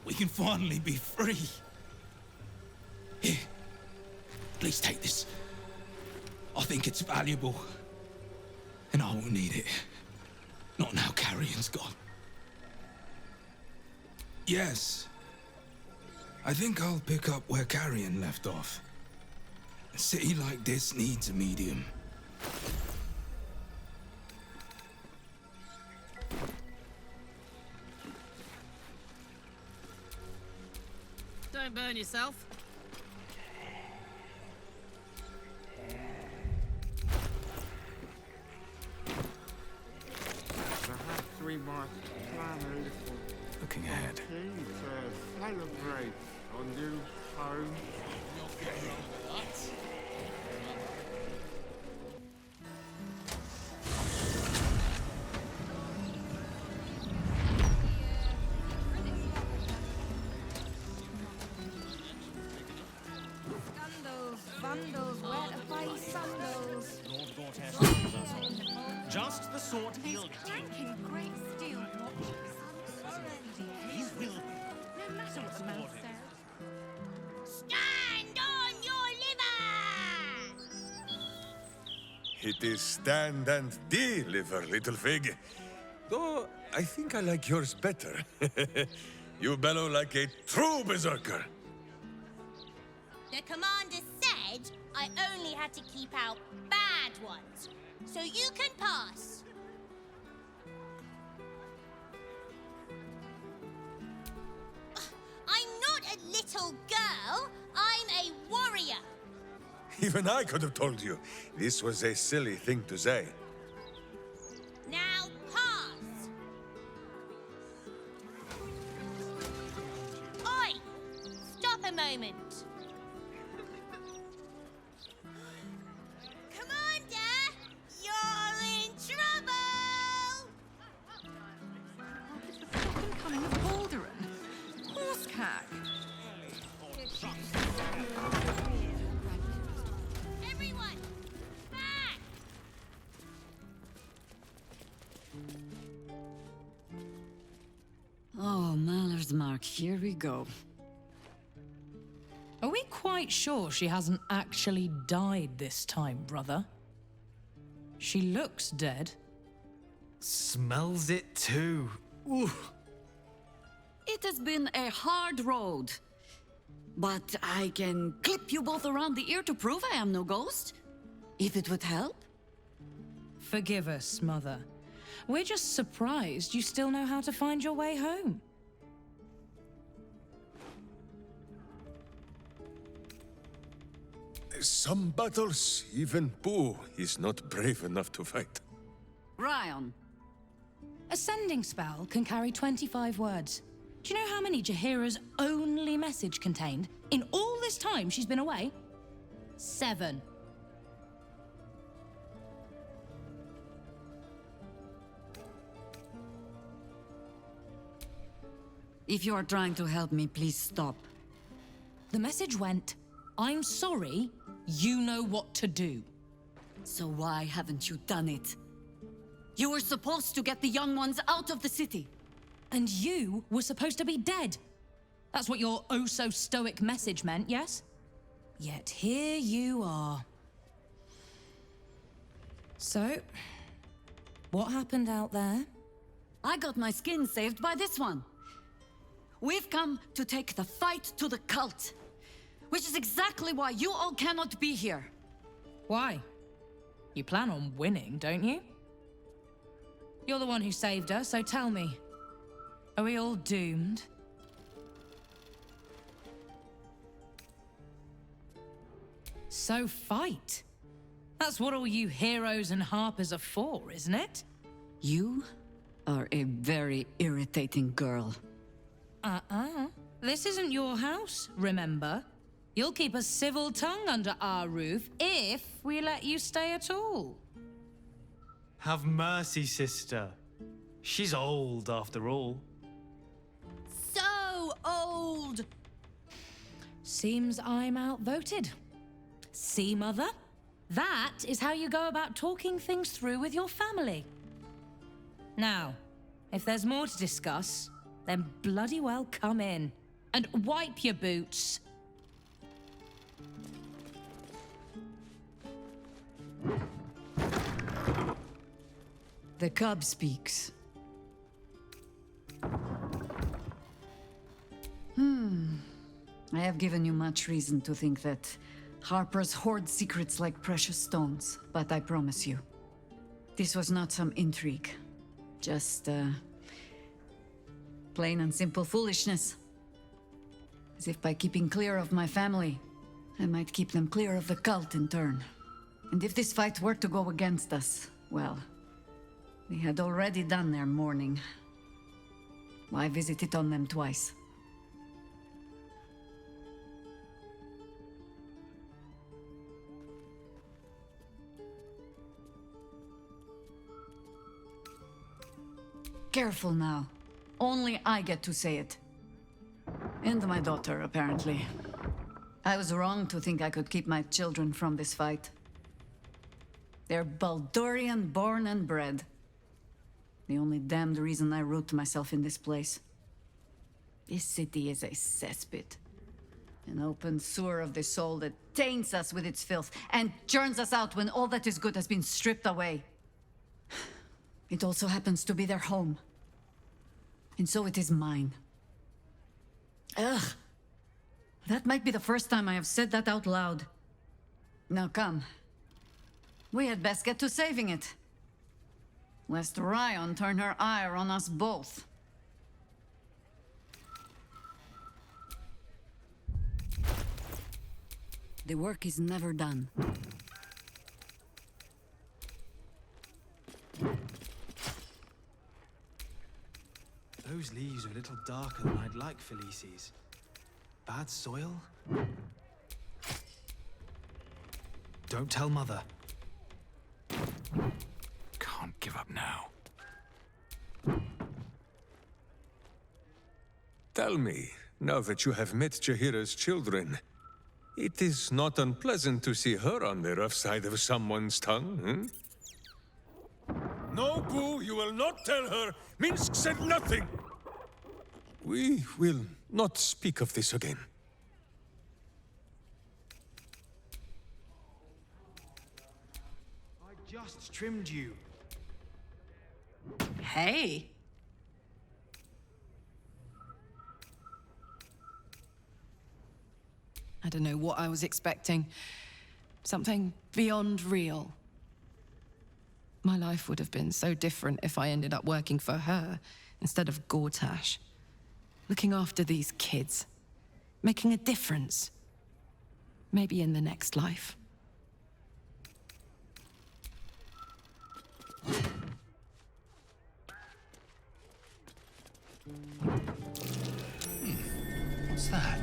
Speaker 3: We can finally be free. Here, please take this. I think it's valuable. And I will need it. Not now Carrion's gone. Yes. I think I'll pick up where Carrion left off. A city like this needs a medium.
Speaker 12: Don't burn yourself.
Speaker 22: Perhaps we might plan a little.
Speaker 1: Looking ahead.
Speaker 22: Something to celebrate our new home.
Speaker 14: Not getting wrong with that.
Speaker 13: Just the sort he'll
Speaker 12: Clanking great steel watches.
Speaker 13: He will.
Speaker 12: No matter what the man says.
Speaker 11: Stand on your liver!
Speaker 8: It is stand and deliver, little fig. Though I think I like yours better. You bellow like a true berserker.
Speaker 11: The commander said I only had to keep out bad ones. So you can pass. I'm not a little girl. I'm a warrior.
Speaker 8: Even I could have told you this was a silly thing to say.
Speaker 11: Now pass. Oi! Stop a moment. Commander, you're in trouble!
Speaker 12: Fucking coming of Baldur. Horse cack.
Speaker 11: Everyone, back!
Speaker 5: Oh, Maller's Mark, here we go.
Speaker 17: Are we quite sure she hasn't actually died this time, brother? She looks dead.
Speaker 13: Smells it too. Ooh.
Speaker 5: It has been a hard road. But I can clip you both around the ear to prove I am no ghost. If it would help.
Speaker 17: Forgive us, Mother. We're just surprised you still know how to find your way home.
Speaker 8: Some battles, even Boo is not brave enough to fight.
Speaker 5: Ryan.
Speaker 17: A sending spell can carry 25 words. Do you know how many Jaheira's only message contained in all this time she's been away? 7.
Speaker 5: If you are trying to help me, please stop.
Speaker 17: The message went, I'm sorry, you know what to do.
Speaker 5: So why haven't you done it? You were supposed to get the young ones out of the city.
Speaker 17: And you were supposed to be dead. That's what your oh-so-stoic message meant, yes? Yet here you are. So, what happened out there?
Speaker 5: I got my skin saved by this one. We've come to take the fight to the cult. Which is exactly why you all cannot be here.
Speaker 17: Why? You plan on winning, don't you? You're the one who saved us, so tell me. Are we all doomed? So fight. That's what all you heroes and harpers are for, isn't it?
Speaker 5: You are a very irritating girl.
Speaker 17: This isn't your house, remember? You'll keep a civil tongue under our roof if we let you stay at all.
Speaker 13: Have mercy, sister. She's old, after all.
Speaker 17: So old! Seems I'm outvoted. See, Mother? That is how you go about talking things through with your family. Now, if there's more to discuss, then bloody well come in. And wipe your boots.
Speaker 5: The cub speaks. I have given you much reason to think that Harpers hoard secrets like precious stones, but I promise you, this was not some intrigue. Just, plain and simple foolishness. As if by keeping clear of my family, I might keep them clear of the cult in turn. And if this fight were to go against us, well, they had already done their mourning. Why visit it on them twice? Careful now. Only I get to say it. And my daughter, apparently. I was wrong to think I could keep my children from this fight. They're Baldurian born and bred. The only damned reason I root myself in this place. This city is a cesspit. An open sewer of the soul that taints us with its filth and churns us out when all that is good has been stripped away. It also happens to be their home. And so it is mine. Ugh. That might be the first time I have said that out loud. Now come. We had best get to saving it. Lest Ryan turn her ire on us both. The work is never done.
Speaker 6: Those leaves are a little darker than I'd like, Felices. Bad soil? Don't tell Mother.
Speaker 1: Can't give up now.
Speaker 8: Tell me, now that you have met Jaheira's children, it is not unpleasant to see her on the rough side of someone's tongue, No, Boo, you will not tell her. Minsk said nothing. We will not speak of this again.
Speaker 6: I just trimmed you.
Speaker 21: Hey.
Speaker 19: I don't know what I was expecting. Something beyond real. My life would have been so different if I ended up working for her instead of Gortash. Looking after these kids. Making a difference. Maybe in the next life.
Speaker 6: What's that?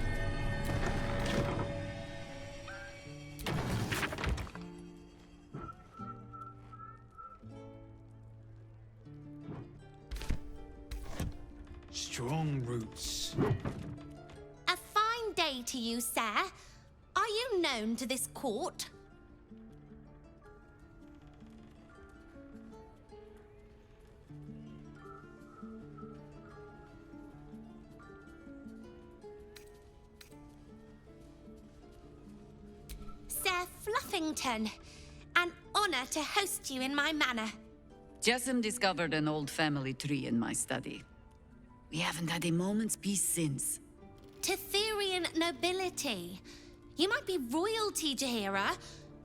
Speaker 6: Strong roots.
Speaker 11: A fine day to you, sir. Are you known to this court? Sir Fluffington, an honor to host you in my manor.
Speaker 5: Jessim discovered an old family tree in my study. We haven't had a moment's peace since.
Speaker 11: Tetherian nobility. You might be royalty, Jaheira.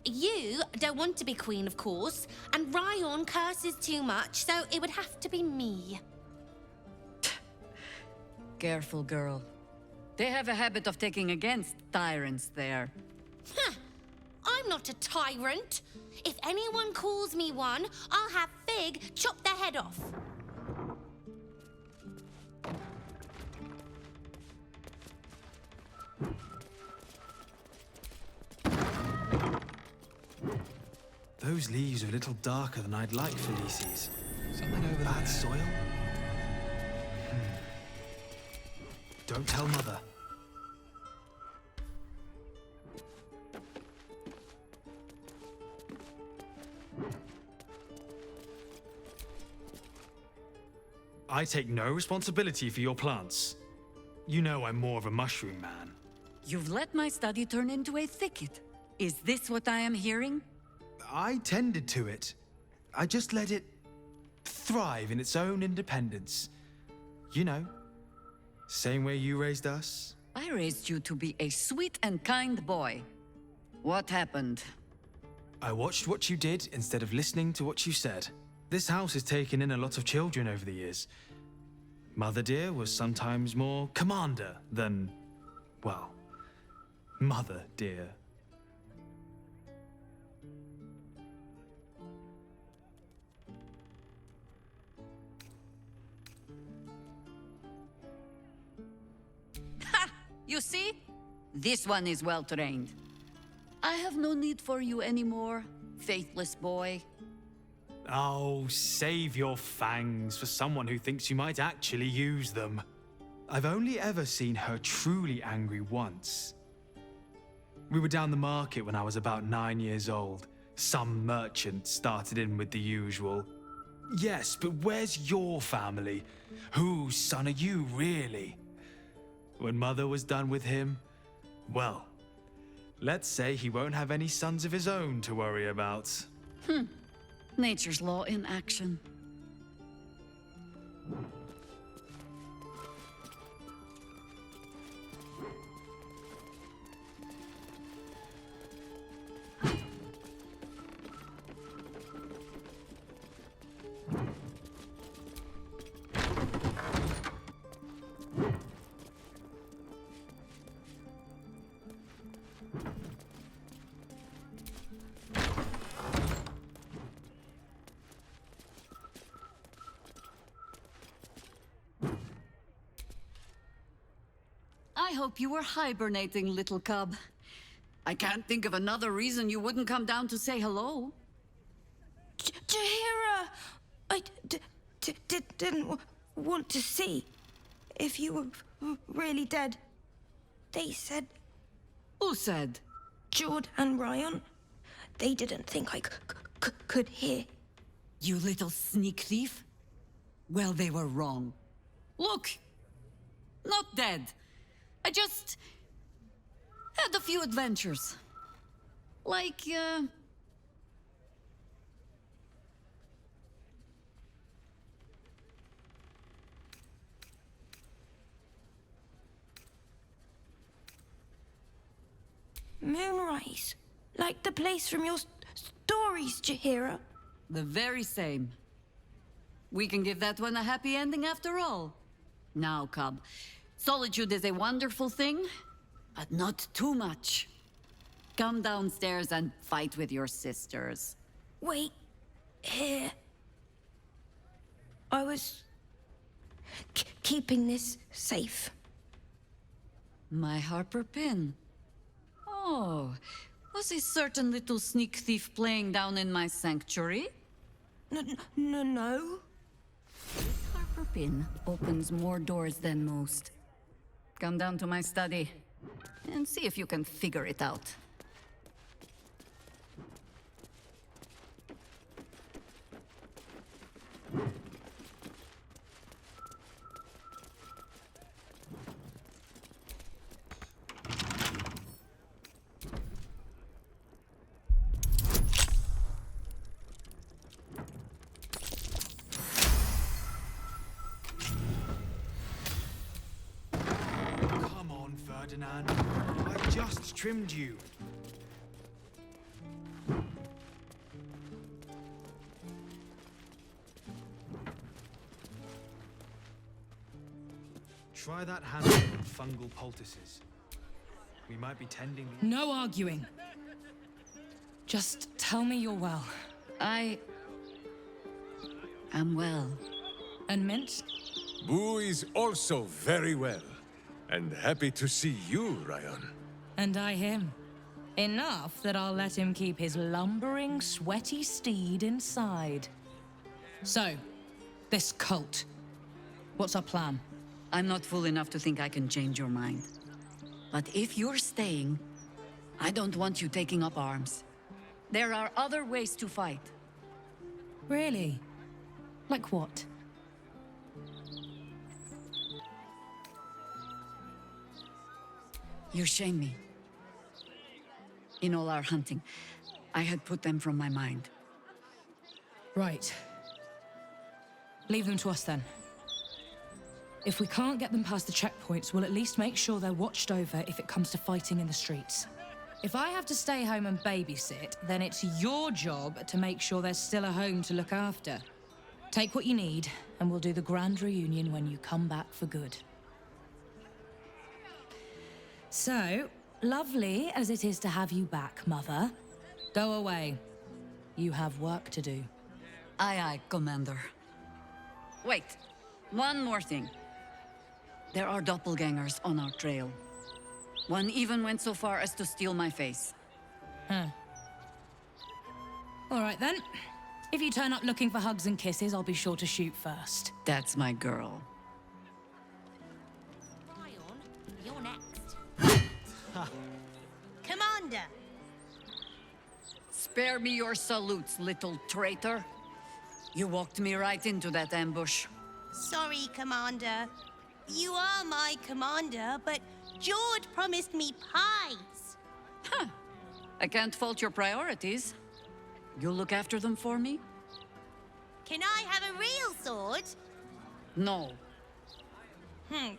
Speaker 11: You don't want to be queen, of course, and Ryan curses too much, so it would have to be me.
Speaker 5: Careful, girl. They have a habit of taking against tyrants there.
Speaker 11: Huh. I'm not a tyrant. If anyone calls me one, I'll have Fig chop their head off.
Speaker 6: Those leaves are a little darker than I'd like, Felices. Something over bad soil? Don't tell Mother. I take no responsibility for your plants. You know I'm more of a mushroom man.
Speaker 5: You've let my study turn into a thicket. Is this what I am hearing?
Speaker 6: I tended to it. I just let it thrive in its own independence. You know, same way you raised us.
Speaker 5: I raised you to be a sweet and kind boy. What happened?
Speaker 6: I watched what you did instead of listening to what you said. This house has taken in a lot of children over the years. Mother dear was sometimes more commander than, well, mother dear.
Speaker 5: Ha! You see? This one is well trained. I have no need for you anymore, faithless boy.
Speaker 6: Oh, save your fangs for someone who thinks you might actually use them. I've only ever seen her truly angry once. We were down the market when I was about 9 years old, Some merchant started in with the usual. Yes, but where's your family? Whose son are you, really? When Mother was done with him, well, let's say he won't have any sons of his own to worry about.
Speaker 5: Nature's law in action. I hope you were hibernating, little cub. I can't think of another reason you wouldn't come down to say hello.
Speaker 18: Jaheira! I didn't want to see if you were really dead. They said...
Speaker 5: Who said?
Speaker 18: Jord and Ryan. They didn't think I could hear.
Speaker 5: You little sneak thief? Well, they were wrong. Look! Not dead. I just... had a few adventures. Like,
Speaker 18: Moonrise. Like the place from your stories, Jaheira.
Speaker 5: the very same. We can give that one a happy ending after all. Now, cub. Solitude is a wonderful thing, but not too much. Come downstairs and fight with your sisters.
Speaker 18: Wait. Here. I was... keeping this safe.
Speaker 5: My Harper pin. Oh, was a certain little sneak thief playing down in my sanctuary?
Speaker 18: No.
Speaker 5: This Harper pin opens more doors than most. Come down to my study and see if you can figure it out.
Speaker 6: Come on, Ferdinand. I just trimmed you. Try that handle of fungal poultices. We might be tending...
Speaker 17: No arguing. Just tell me you're well.
Speaker 5: I am well.
Speaker 17: And Mint?
Speaker 8: Boo is also very well. And happy to see you, Ryan.
Speaker 17: And I him. Enough that I'll let him keep his lumbering, sweaty steed inside. So, this cult. What's our plan?
Speaker 5: I'm not fool enough to think I can change your mind. But if you're staying, I don't want you taking up arms. There are other ways to fight.
Speaker 17: Really? Like what?
Speaker 5: You shame me. In all our hunting, I had put them from my mind.
Speaker 17: Right. Leave them to us then. If we can't get them past the checkpoints, we'll at least make sure they're watched over if it comes to fighting in the streets. If I have to stay home and babysit, then it's your job to make sure there's still a home to look after. Take what you need, and we'll do the grand reunion when you come back for good. So, lovely as it is to have you back, Mother, go away. You have work to do.
Speaker 5: Aye, aye, Commander. Wait, one more thing. There are doppelgangers on our trail. One even went so far as to steal my face.
Speaker 17: Huh. All right then. If you turn up looking for hugs and kisses, I'll be sure to shoot first.
Speaker 5: That's my girl.
Speaker 11: Ryan, you're next.
Speaker 20: Commander!
Speaker 5: Spare me your salutes, little traitor. You walked me right into that ambush.
Speaker 4: Sorry, Commander. You are my commander, but George promised me pies.
Speaker 5: Huh. I can't fault your priorities. You'll look after them for me?
Speaker 4: Can I have a real sword?
Speaker 5: No.
Speaker 4: Fine.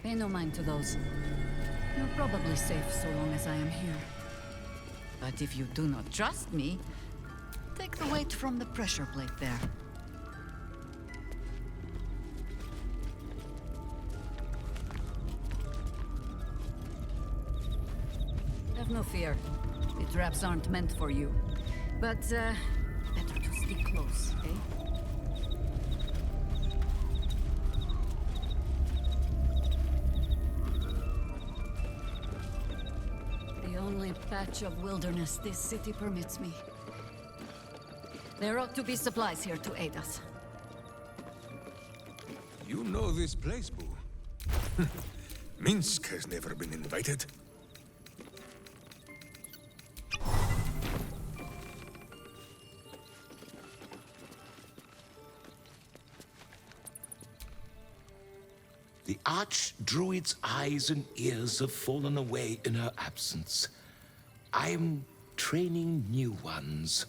Speaker 5: Pay no mind to those. You're probably safe so long as I am here. But if you do not trust me, take the weight from the pressure plate there. Have no fear. The traps aren't meant for you. But, better to stick close, eh? The only patch of wilderness this city permits me. There ought to be supplies here to aid us.
Speaker 8: You know this place, Boo. Minsk has never been invited.
Speaker 7: The Archdruid's eyes and ears have fallen away in her absence. I'm training new ones.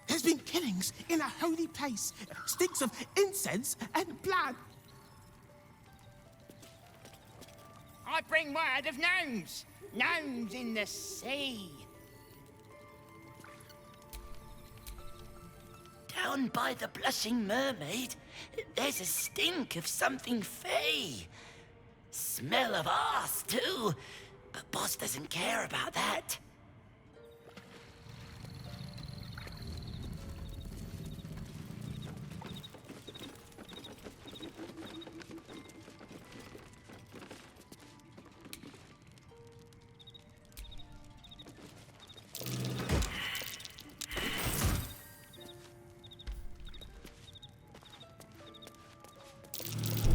Speaker 22: There's been killings in a holy place. Stinks of incense and blood. I bring word of gnomes. Gnomes in the sea.
Speaker 20: Down by the Blushing Mermaid, there's a stink of something fey. Smell of arse, too. But Boss doesn't care about that.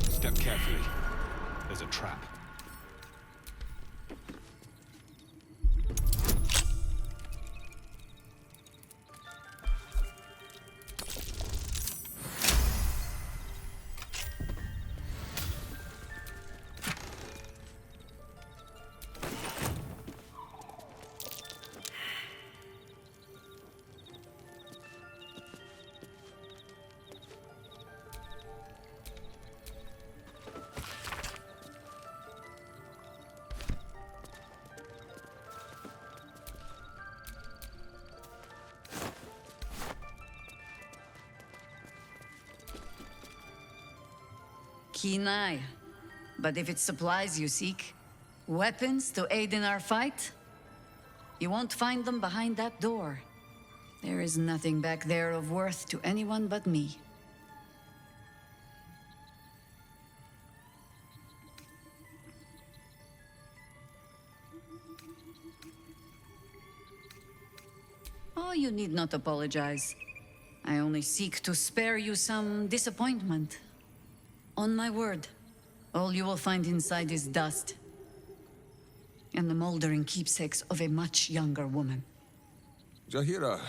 Speaker 1: Step carefully. There's a trap.
Speaker 5: Keen eye. But if it's supplies you seek, weapons to aid in our fight, you won't find them behind that door. There is nothing back there of worth to anyone but me. Oh, you need not apologize. I only seek to spare you some disappointment. On my word, all you will find inside is dust. And the moldering keepsakes of a much younger woman.
Speaker 8: Jaheira,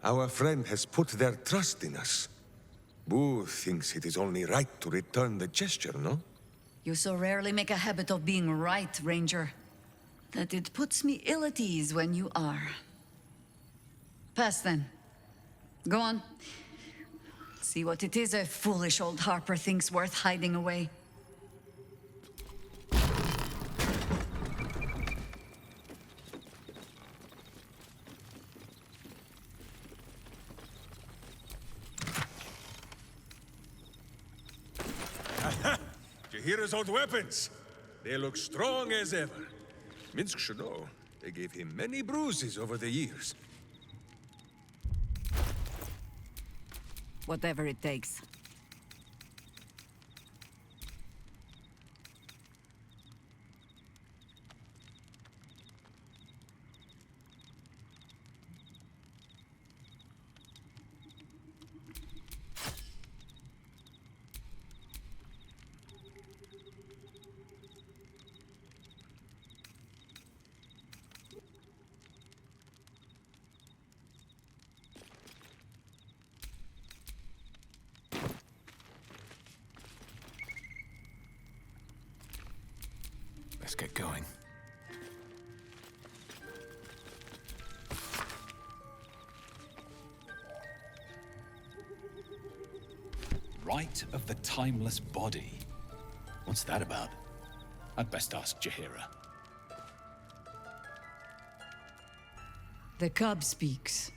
Speaker 8: our friend has put their trust in us. Boo thinks it is only right to return the gesture, no?
Speaker 5: You so rarely make a habit of being right, Ranger, that it puts me ill at ease when you are. Pass then. Go on. See what it is a foolish old Harper thinks worth hiding away.
Speaker 8: Aha! Jaheira's old weapons! They look strong as ever. Minsk should know. They gave him many bruises over the years.
Speaker 5: Whatever it takes.
Speaker 1: Let's get going. Rite of the Timeless Body. What's that about? I'd best ask Jaheira.
Speaker 5: The cub speaks.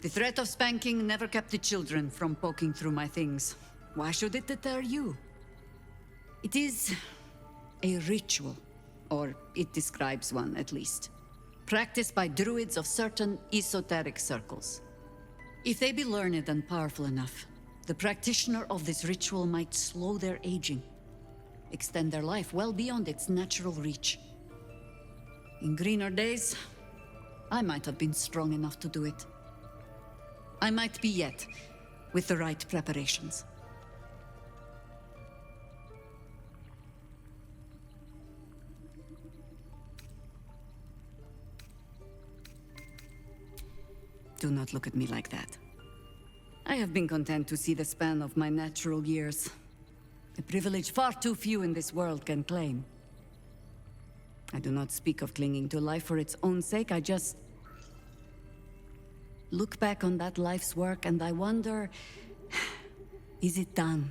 Speaker 5: The threat of spanking never kept the children from poking through my things. Why should it deter you? It is a ritual, or it describes one at least, practiced by druids of certain esoteric circles. If they be learned and powerful enough, the practitioner of this ritual might slow their aging, extend their life well beyond its natural reach. In greener days, I might have been strong enough to do it. I might be yet, with the right preparations. Do not look at me like that. I have been content to see the span of my natural years. A privilege far too few in this world can claim. I do not speak of clinging to life for its own sake, I just look back on that life's work and I wonder, is it done?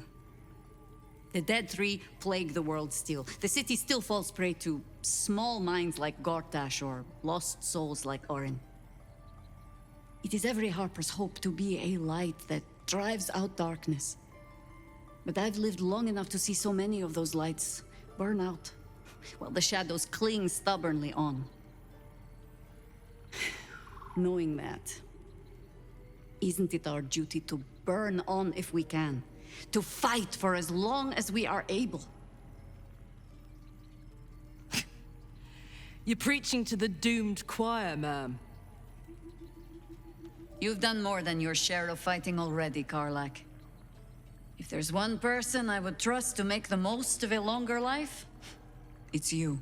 Speaker 5: The Dead Three plague the world still. The city still falls prey to small minds like Gortash or lost souls like Orin. It is every Harper's hope to be a light that drives out darkness. But I've lived long enough to see so many of those lights burn out, while the shadows cling stubbornly on. Knowing that, isn't it our duty to burn on if we can? To fight for as long as we are able?
Speaker 19: You're preaching to the doomed choir, ma'am.
Speaker 5: You've done more than your share of fighting already, Karlach. If there's one person I would trust to make the most of a longer life, it's you.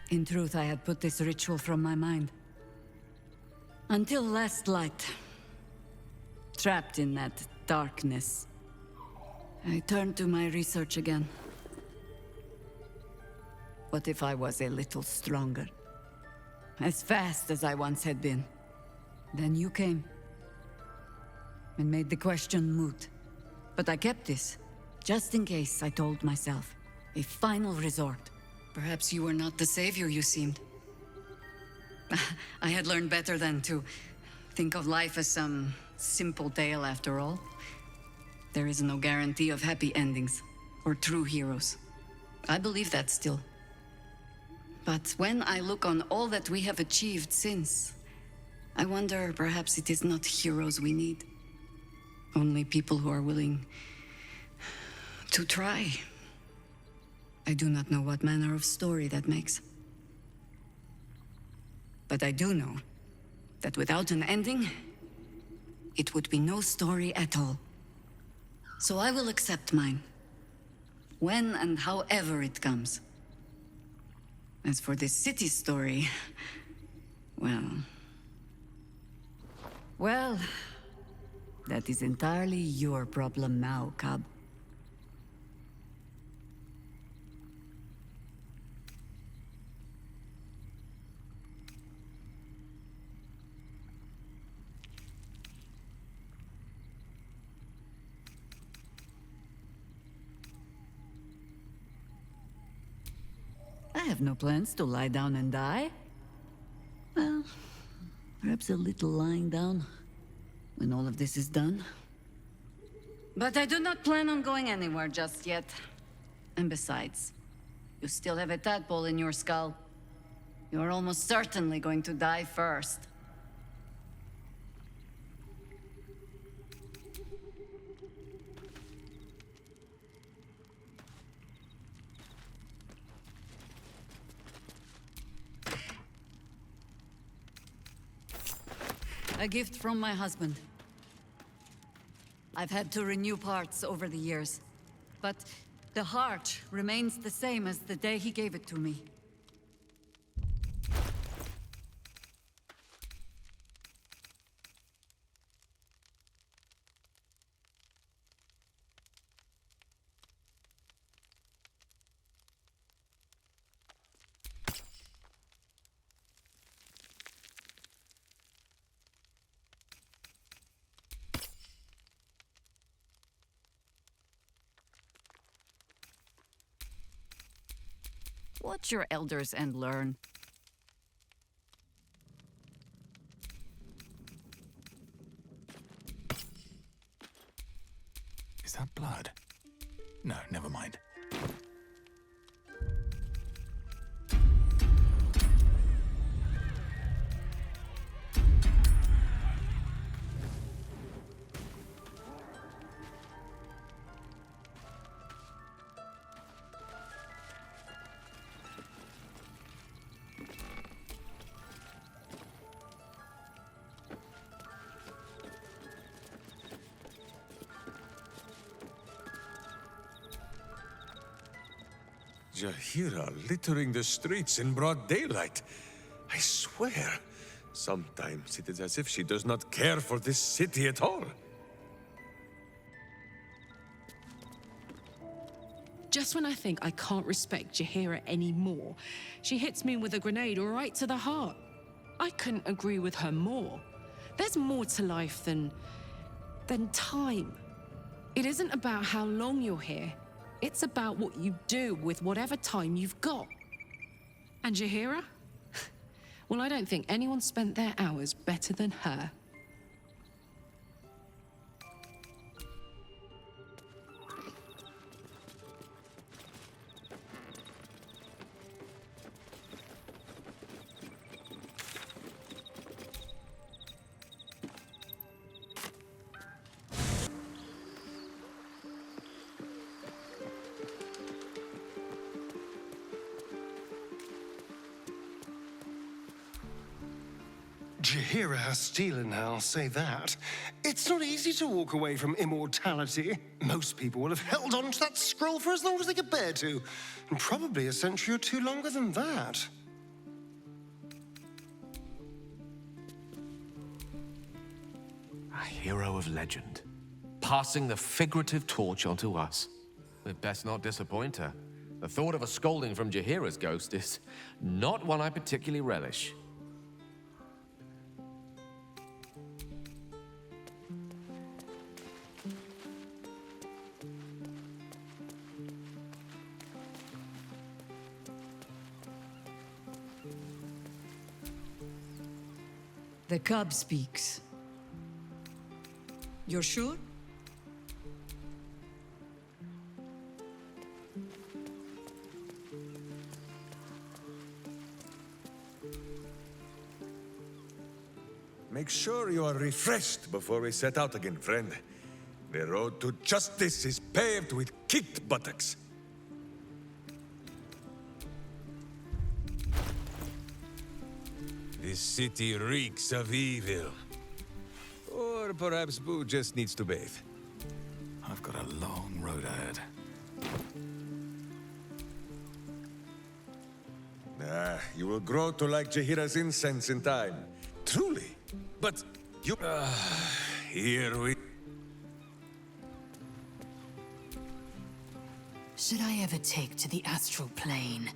Speaker 5: In truth, I had put this ritual from my mind. Until last light. Trapped in that darkness, I turned to my research again. What if I was a little stronger? As fast as I once had been. Then you came. And made the question moot. But I kept this, just in case, I told myself. A final resort. Perhaps you were not the savior you seemed. I had learned better than to think of life as some simple tale after all. There is no guarantee of happy endings, or true heroes. I believe that still. But when I look on all that we have achieved since, I wonder perhaps it is not heroes we need. Only people who are willing to try. I do not know what manner of story that makes. But I do know that without an ending, it would be no story at all. So I will accept mine. When and however it comes. As for this city story, well, that is entirely your problem now, Cub. I have no plans to lie down and die. Well, perhaps a little lying down when all of this is done. But I do not plan on going anywhere just yet. And besides, you still have a tadpole in your skull. You are almost certainly going to die first. A gift from my husband. I've had to renew parts over the years, but the heart remains the same as the day he gave it to me. Watch your elders and learn.
Speaker 1: Is that blood? No, never mind.
Speaker 8: Jaheira littering the streets in broad daylight. I swear, sometimes it is as if she does not care for this city at all.
Speaker 19: Just when I think I can't respect Jaheira anymore, she hits me with a grenade right to the heart. I couldn't agree with her more. There's more to life than time. It isn't about how long you're here. It's about what you do with whatever time you've got. And Jaheira? Well, I don't think anyone spent their hours better than her.
Speaker 10: Jaheira has steel in her, I'll say that. It's not easy to walk away from immortality. Most people will have held on to that scroll for as long as they could bear to, and probably a century or two longer than that.
Speaker 13: A hero of legend, passing the figurative torch on to us. We'd best not disappoint her. The thought of a scolding from Jaheira's ghost is not one I particularly relish.
Speaker 5: The cub speaks. You're sure?
Speaker 8: Make sure you are refreshed before we set out again, friend. The road to justice is paved with kicked buttocks. This city reeks of evil. Or perhaps Boo just needs to bathe.
Speaker 1: I've got a long road ahead.
Speaker 8: You will grow to like Jaheira's incense in time. Truly. But you... here we...
Speaker 16: Should I ever take to the astral plane,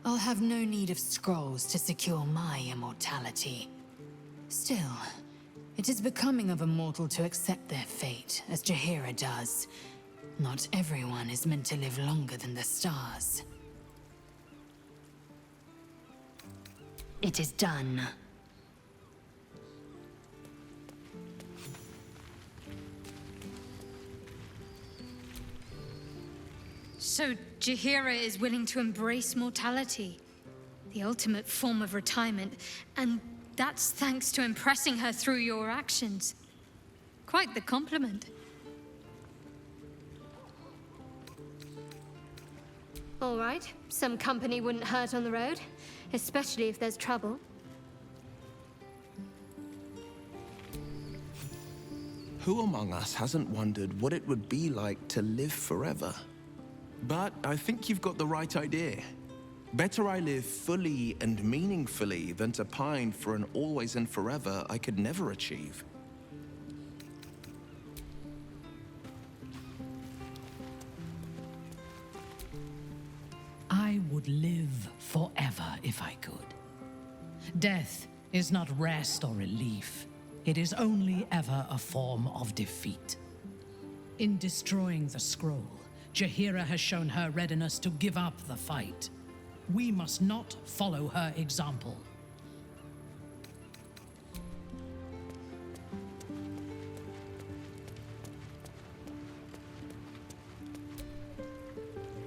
Speaker 16: I'll have no need of scrolls to secure my immortality. Still, it is becoming of a mortal to accept their fate, as Jaheira does. Not everyone is meant to live longer than the stars. It is done.
Speaker 2: So Jaheira is willing to embrace mortality, the ultimate form of retirement, and that's thanks to impressing her through your actions. Quite the compliment.
Speaker 9: All right, some company wouldn't hurt on the road, especially if there's trouble.
Speaker 23: Who among us hasn't wondered what it would be like to live forever? But I think you've got the right idea. Better I live fully and meaningfully than to pine for an always and forever I could never achieve.
Speaker 24: I would live forever if I could. Death is not rest or relief. It is only ever a form of defeat. In destroying the scroll, Jaheira has shown her readiness to give up the fight. We must not follow her example.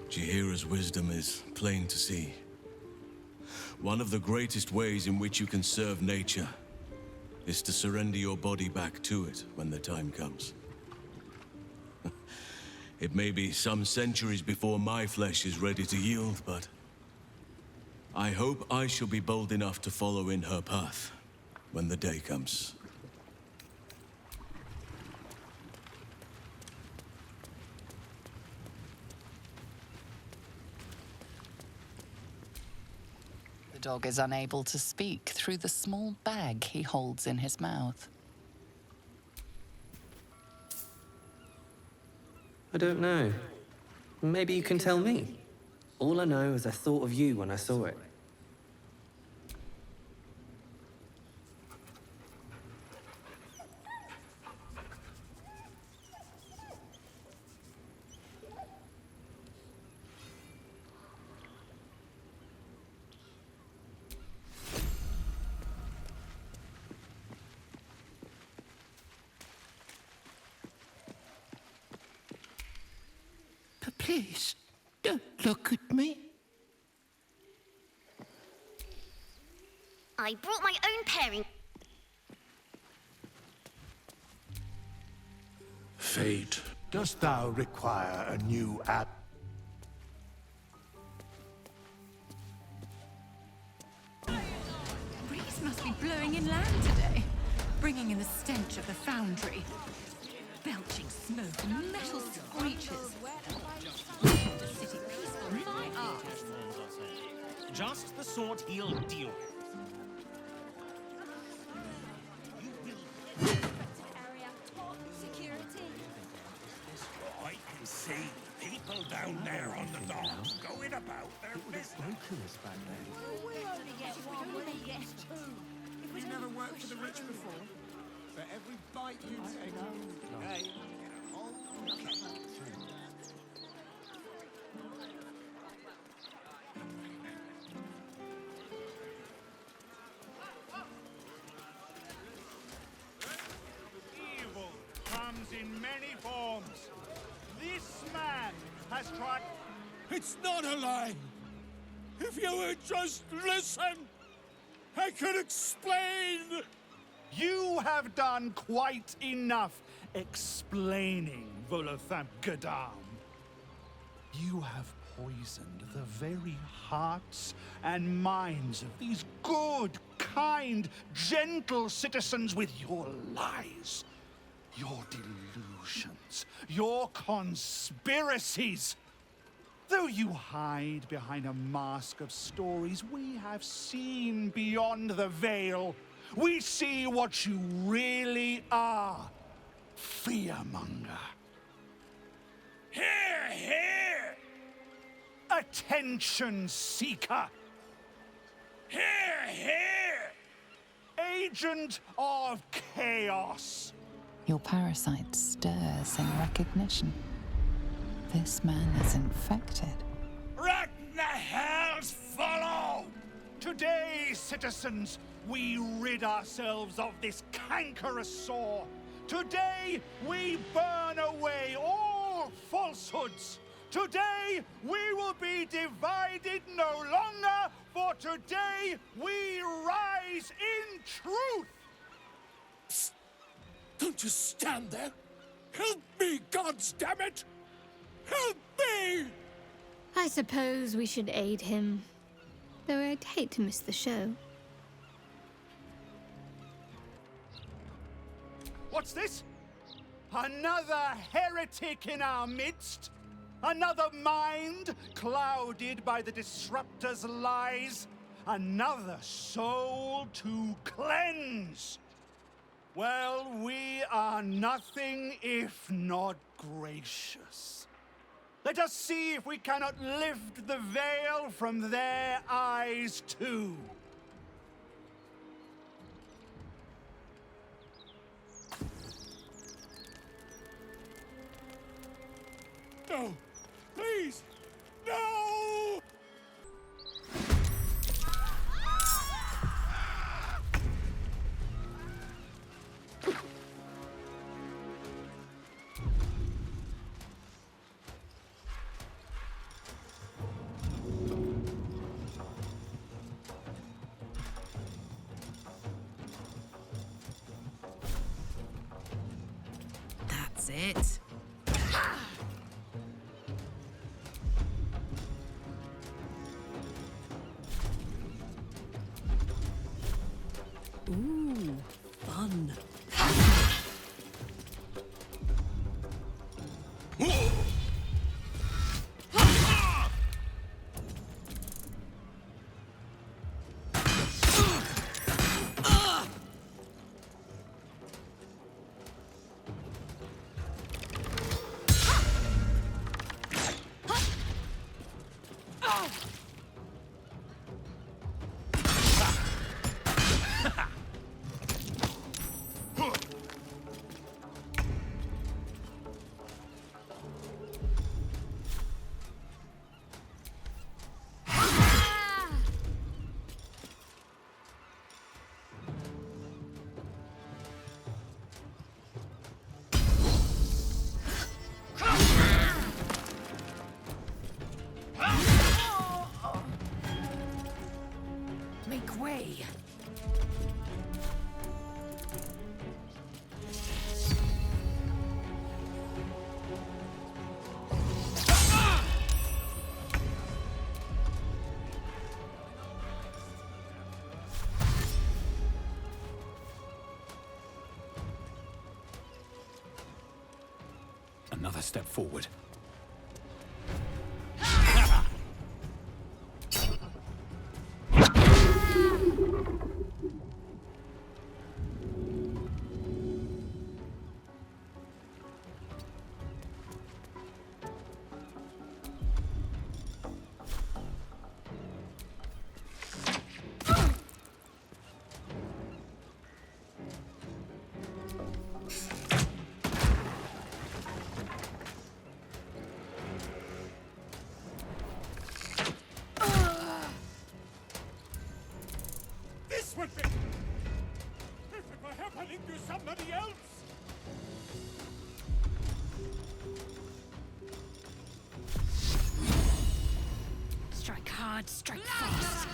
Speaker 25: Jaheira's wisdom is plain to see. One of the greatest ways in which you can serve nature is to surrender your body back to it when the time comes. It may be some centuries before my flesh is ready to yield, but I hope I shall be bold enough to follow in her path when the day comes.
Speaker 26: The dog is unable to speak through the small bag he holds in his mouth.
Speaker 27: I don't know. Maybe you can tell me. All I know is I thought of you when I saw it.
Speaker 20: Please, don't look at me.
Speaker 28: I brought my own pairing.
Speaker 22: Fate, dost thou require a new app?
Speaker 29: Breeze must be blowing inland today, bringing in the stench of the foundry. Belching smoke and metal screeches. The city peaceful, my arse.
Speaker 30: Just the sort he'll deal with.
Speaker 22: I can see people down there on the docks going about their business.
Speaker 30: back there.
Speaker 22: We only get one, we get two. If we never worked for the rich before, for every bite you take, hey, evil comes in many forms. This man has tried. It's not a lie. If you would just listen, I could explain. You have done quite enough explaining, Volothamp Gadam. You have poisoned the very hearts and minds of these good, kind, gentle citizens with your lies, your delusions, your conspiracies. Though you hide behind a mask of stories, we have seen beyond the veil. We see what you really are. Fearmonger. Here, here! Attention seeker. Here, here! Agent of chaos.
Speaker 26: Your parasite stirs in recognition. This man is infected.
Speaker 22: Ragnar Hells follow! Today, citizens, we rid ourselves of this cankerous sore. Today, we burn away all falsehoods. Today, we will be divided no longer, for today, we rise in truth.
Speaker 3: Psst. Don't just stand there. Help me, goddammit! Help me!
Speaker 9: I suppose we should aid him. Though I'd hate to miss the show.
Speaker 22: What's this? Another heretic in our midst? Another mind clouded by the Disruptor's lies? Another soul to cleanse? Well, we are nothing if not gracious. Let us see if we cannot lift the veil from their eyes too.
Speaker 3: No! Please! No!
Speaker 6: That's it. Ooh, fun. Make way.
Speaker 1: Another step forward.
Speaker 3: This would be... If it were happening to somebody else!
Speaker 6: Strike hard, strike fast.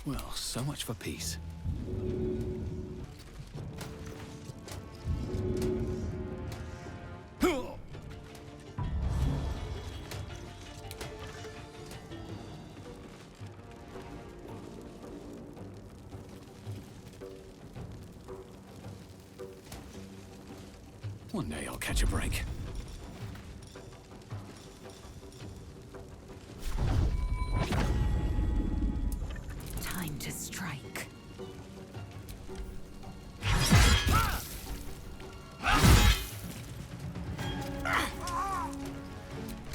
Speaker 1: Well, so much for peace. One day I'll catch a break.
Speaker 16: Time to strike.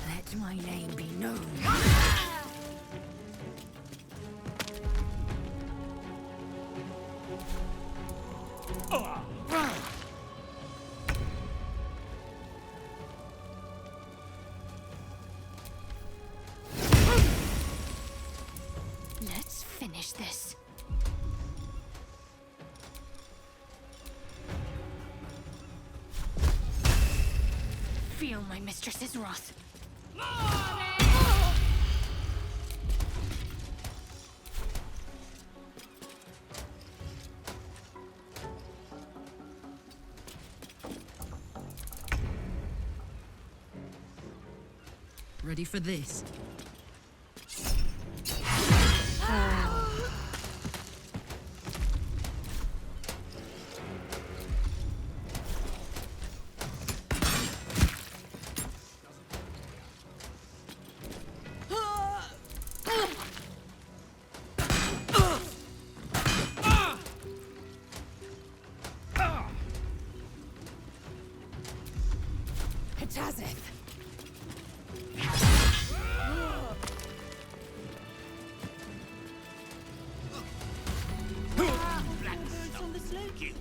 Speaker 16: Let my name be known. Let's finish this. Feel my mistress's wrath.
Speaker 19: Ready for this?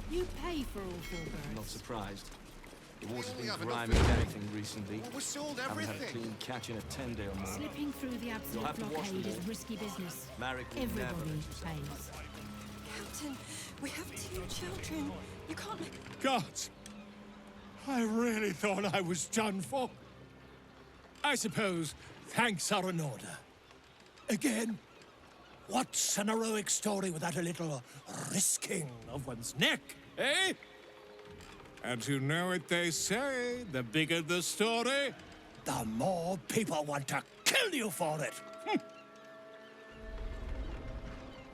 Speaker 29: You pay for all four birds.
Speaker 4: I'm not surprised. The water's been grimy as anything recently.
Speaker 7: Well, we sold
Speaker 4: Haven't had a
Speaker 7: everything.
Speaker 4: clean catch in a 10-day or more.
Speaker 29: Slipping through the
Speaker 4: You'll
Speaker 29: absolute
Speaker 4: have to wash
Speaker 29: blockade
Speaker 4: them
Speaker 29: is
Speaker 4: all.
Speaker 29: risky business.
Speaker 4: Marek will never
Speaker 29: Everybody
Speaker 4: let you
Speaker 29: pays.
Speaker 11: Captain, we have 2 children. You can't...
Speaker 3: Gods! I really thought I was done for. I suppose thanks are in order. Again, what's an heroic story without a little risking of one's neck, eh? And you know what they say, the bigger the story, the more people want to kill you for it.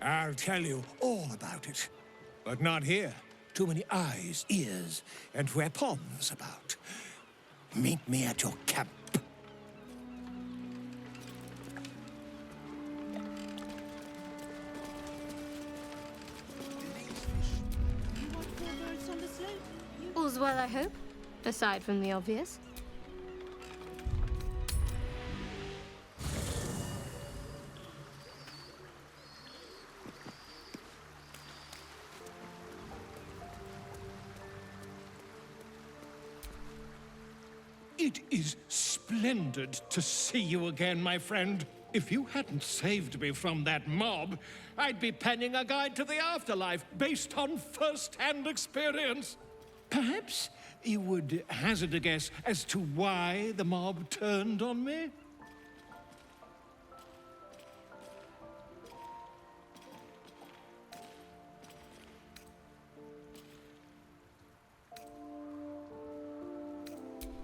Speaker 3: I'll tell you all about it, but not here. Too many eyes, ears, and weapons about. Meet me at your camp.
Speaker 9: All's well, I hope, aside from the obvious.
Speaker 3: It is splendid to see you again, my friend. If you hadn't saved me from that mob, I'd be penning a guide to the afterlife based on first-hand experience. Perhaps you would hazard a guess as to why the mob turned on me?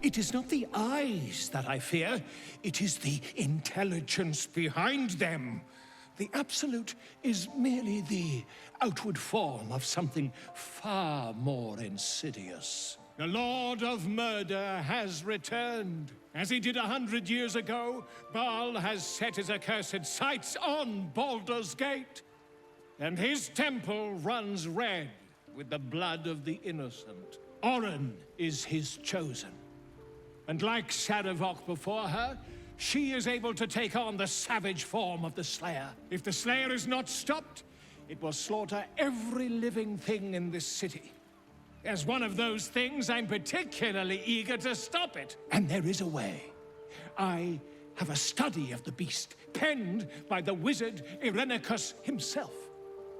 Speaker 3: It is not the eyes that I fear, it is the intelligence behind them. The Absolute is merely the outward form of something far more insidious. The Lord of Murder has returned. As he did 100 years ago, Baal has set his accursed sights on Baldur's Gate. And his temple runs red with the blood of the innocent. Orin is his chosen. And like Sarevok before her, she is able to take on the savage form of the Slayer. If the Slayer is not stopped, it will slaughter every living thing in this city. As one of those things, I'm particularly eager to stop it. And there is a way. I have a study of the beast, penned by the wizard Irenicus himself.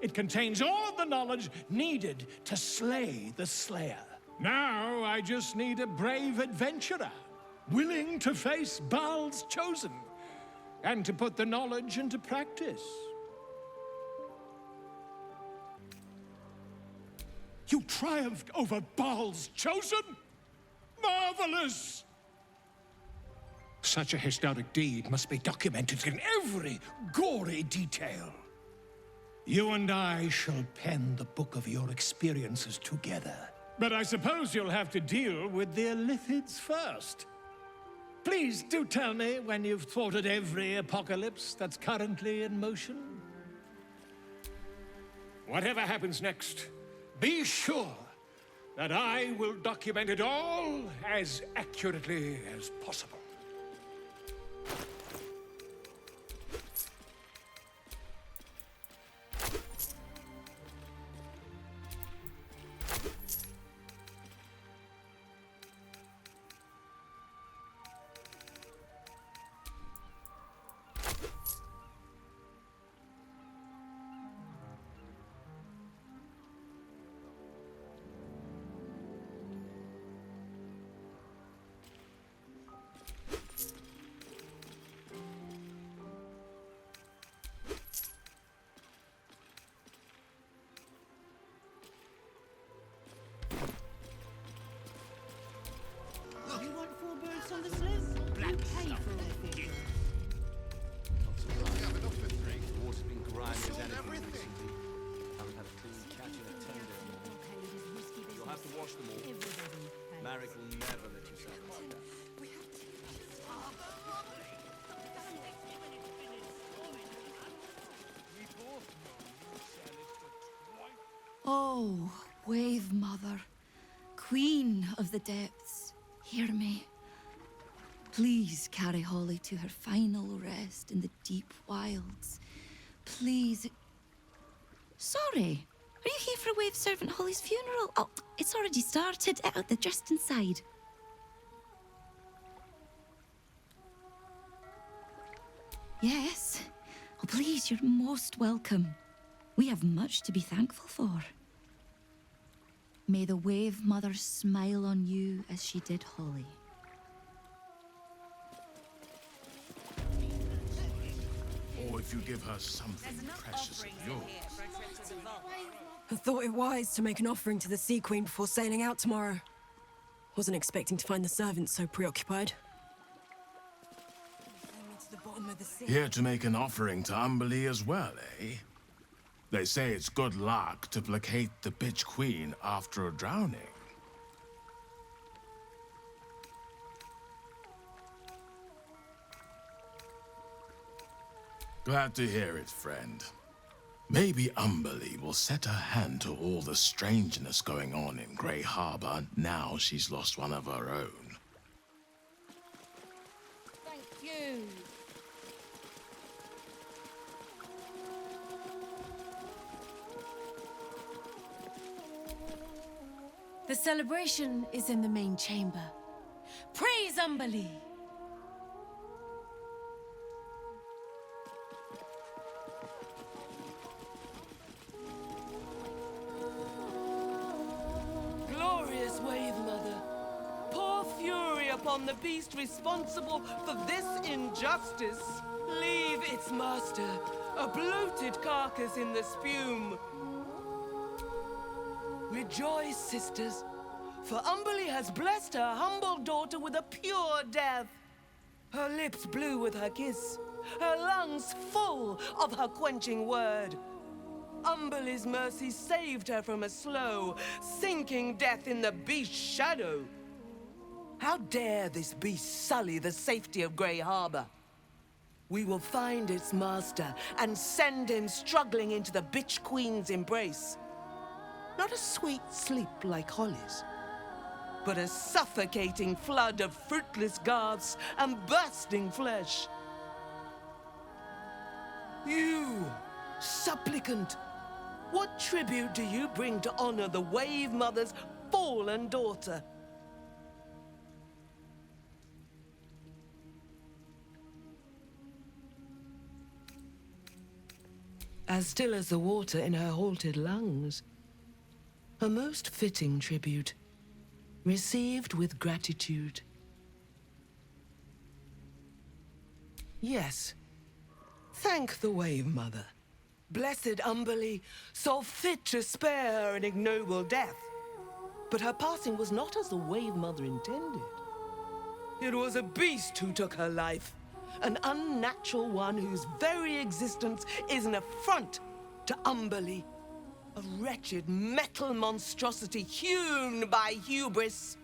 Speaker 3: It contains all the knowledge needed to slay the Slayer. Now I just need a brave adventurer, willing to face Baal's chosen, and to put the knowledge into practice. You triumphed over Baal's chosen? Marvelous! Such a historic deed must be documented in every gory detail. You and I shall pen the book of your experiences together. But I suppose you'll have to deal with the Illithids first. Please do tell me when you've thwarted every apocalypse that's currently in motion. Whatever happens next, be sure that I will document it all as accurately as possible.
Speaker 7: Oh, Wave Mother, Queen of the Depths, hear me. Please carry Holly to her final rest in the deep wilds. Please. Sorry, are you here for Wave Servant Holly's funeral? Oh, it's already started. They're just inside. Yes. Oh, please, you're most welcome. We have much to be thankful for. May the Wave Mother smile on you as she did Holly.
Speaker 23: Or if you give her something precious of yours.
Speaker 11: I thought it wise to make an offering to the Sea Queen before sailing out tomorrow. Wasn't expecting to find the servants so preoccupied.
Speaker 23: Here to make an offering to Umberlee as well, eh? They say it's good luck to placate the bitch queen after a drowning. Glad to hear it, friend. Maybe Umberlee will set her hand to all the strangeness going on in Grey Harbor now she's lost one of her own.
Speaker 7: Thank you.
Speaker 11: The celebration is in the main chamber. Praise Umberlee!
Speaker 10: Glorious Wave Mother, pour fury upon the beast responsible for this injustice. Leave its master, a bloated carcass in the spume. Rejoice, sisters, for Umberlee has blessed her humble daughter with a pure death. Her lips blue with her kiss, her lungs full of her quenching word. Umberlee's mercy saved her from a slow, sinking death in the beast's shadow. How dare this beast sully the safety of Grey Harbor? We will find its master and send him struggling into the bitch queen's embrace. Not a sweet sleep like Holly's, but a suffocating flood of fruitless garths and bursting flesh. You, supplicant, what tribute do you bring to honor the Wave Mother's fallen daughter? As still as the water in her halted lungs. A most fitting tribute, received with gratitude. Yes, thank the Wave Mother. Blessed Umberlee saw fit to spare her an ignoble death. But her passing was not as the Wave Mother intended. It was a beast who took her life. An unnatural one whose very existence is an affront to Umberlee. A wretched metal monstrosity hewn by hubris.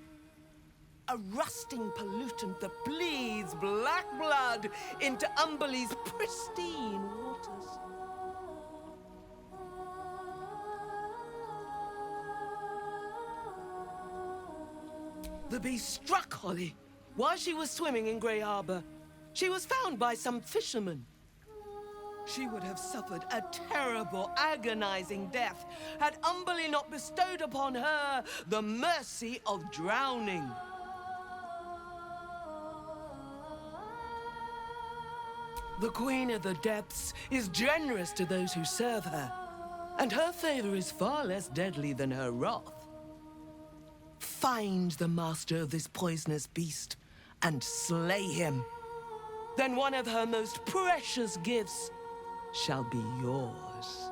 Speaker 10: A rusting pollutant that bleeds black blood into Umberlee's pristine waters. The beast struck Holly while she was swimming in Grey Harbor. She was found by some fishermen. She would have suffered a terrible, agonizing death had Umberlee not bestowed upon her the mercy of drowning. The Queen of the Depths is generous to those who serve her, and her favor is far less deadly than her wrath. Find the master of this poisonous beast and slay him. Then one of her most precious gifts shall be yours.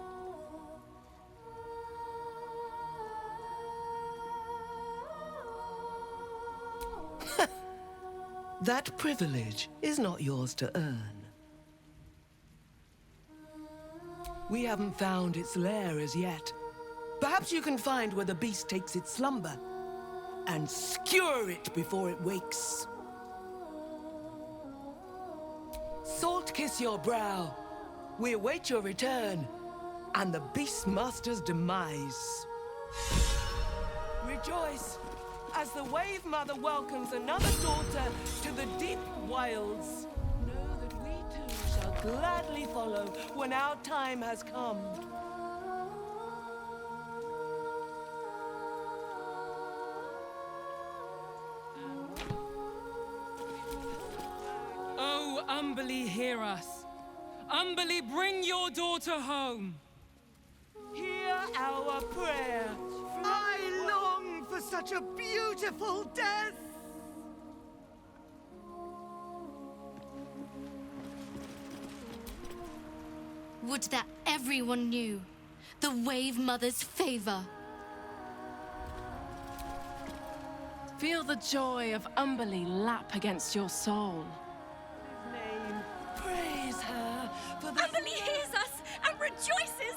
Speaker 10: That privilege is not yours to earn. We haven't found its lair as yet. Perhaps you can find where the beast takes its slumber and skewer it before it wakes. Salt kiss your brow. We await your return and the Beastmaster's demise. Rejoice as the Wave Mother welcomes another daughter to the deep wilds. Know that we too shall gladly follow when our time has come.
Speaker 5: Oh, Umberlee, hear us. Umberlee, bring your daughter home.
Speaker 10: Hear our prayer.
Speaker 8: I long for such a beautiful death.
Speaker 9: Would that everyone knew the Wave Mother's favor.
Speaker 12: Feel the joy of Umberlee lap against your soul.
Speaker 10: Praise her for the...
Speaker 6: Umberlee hears us and rejoices!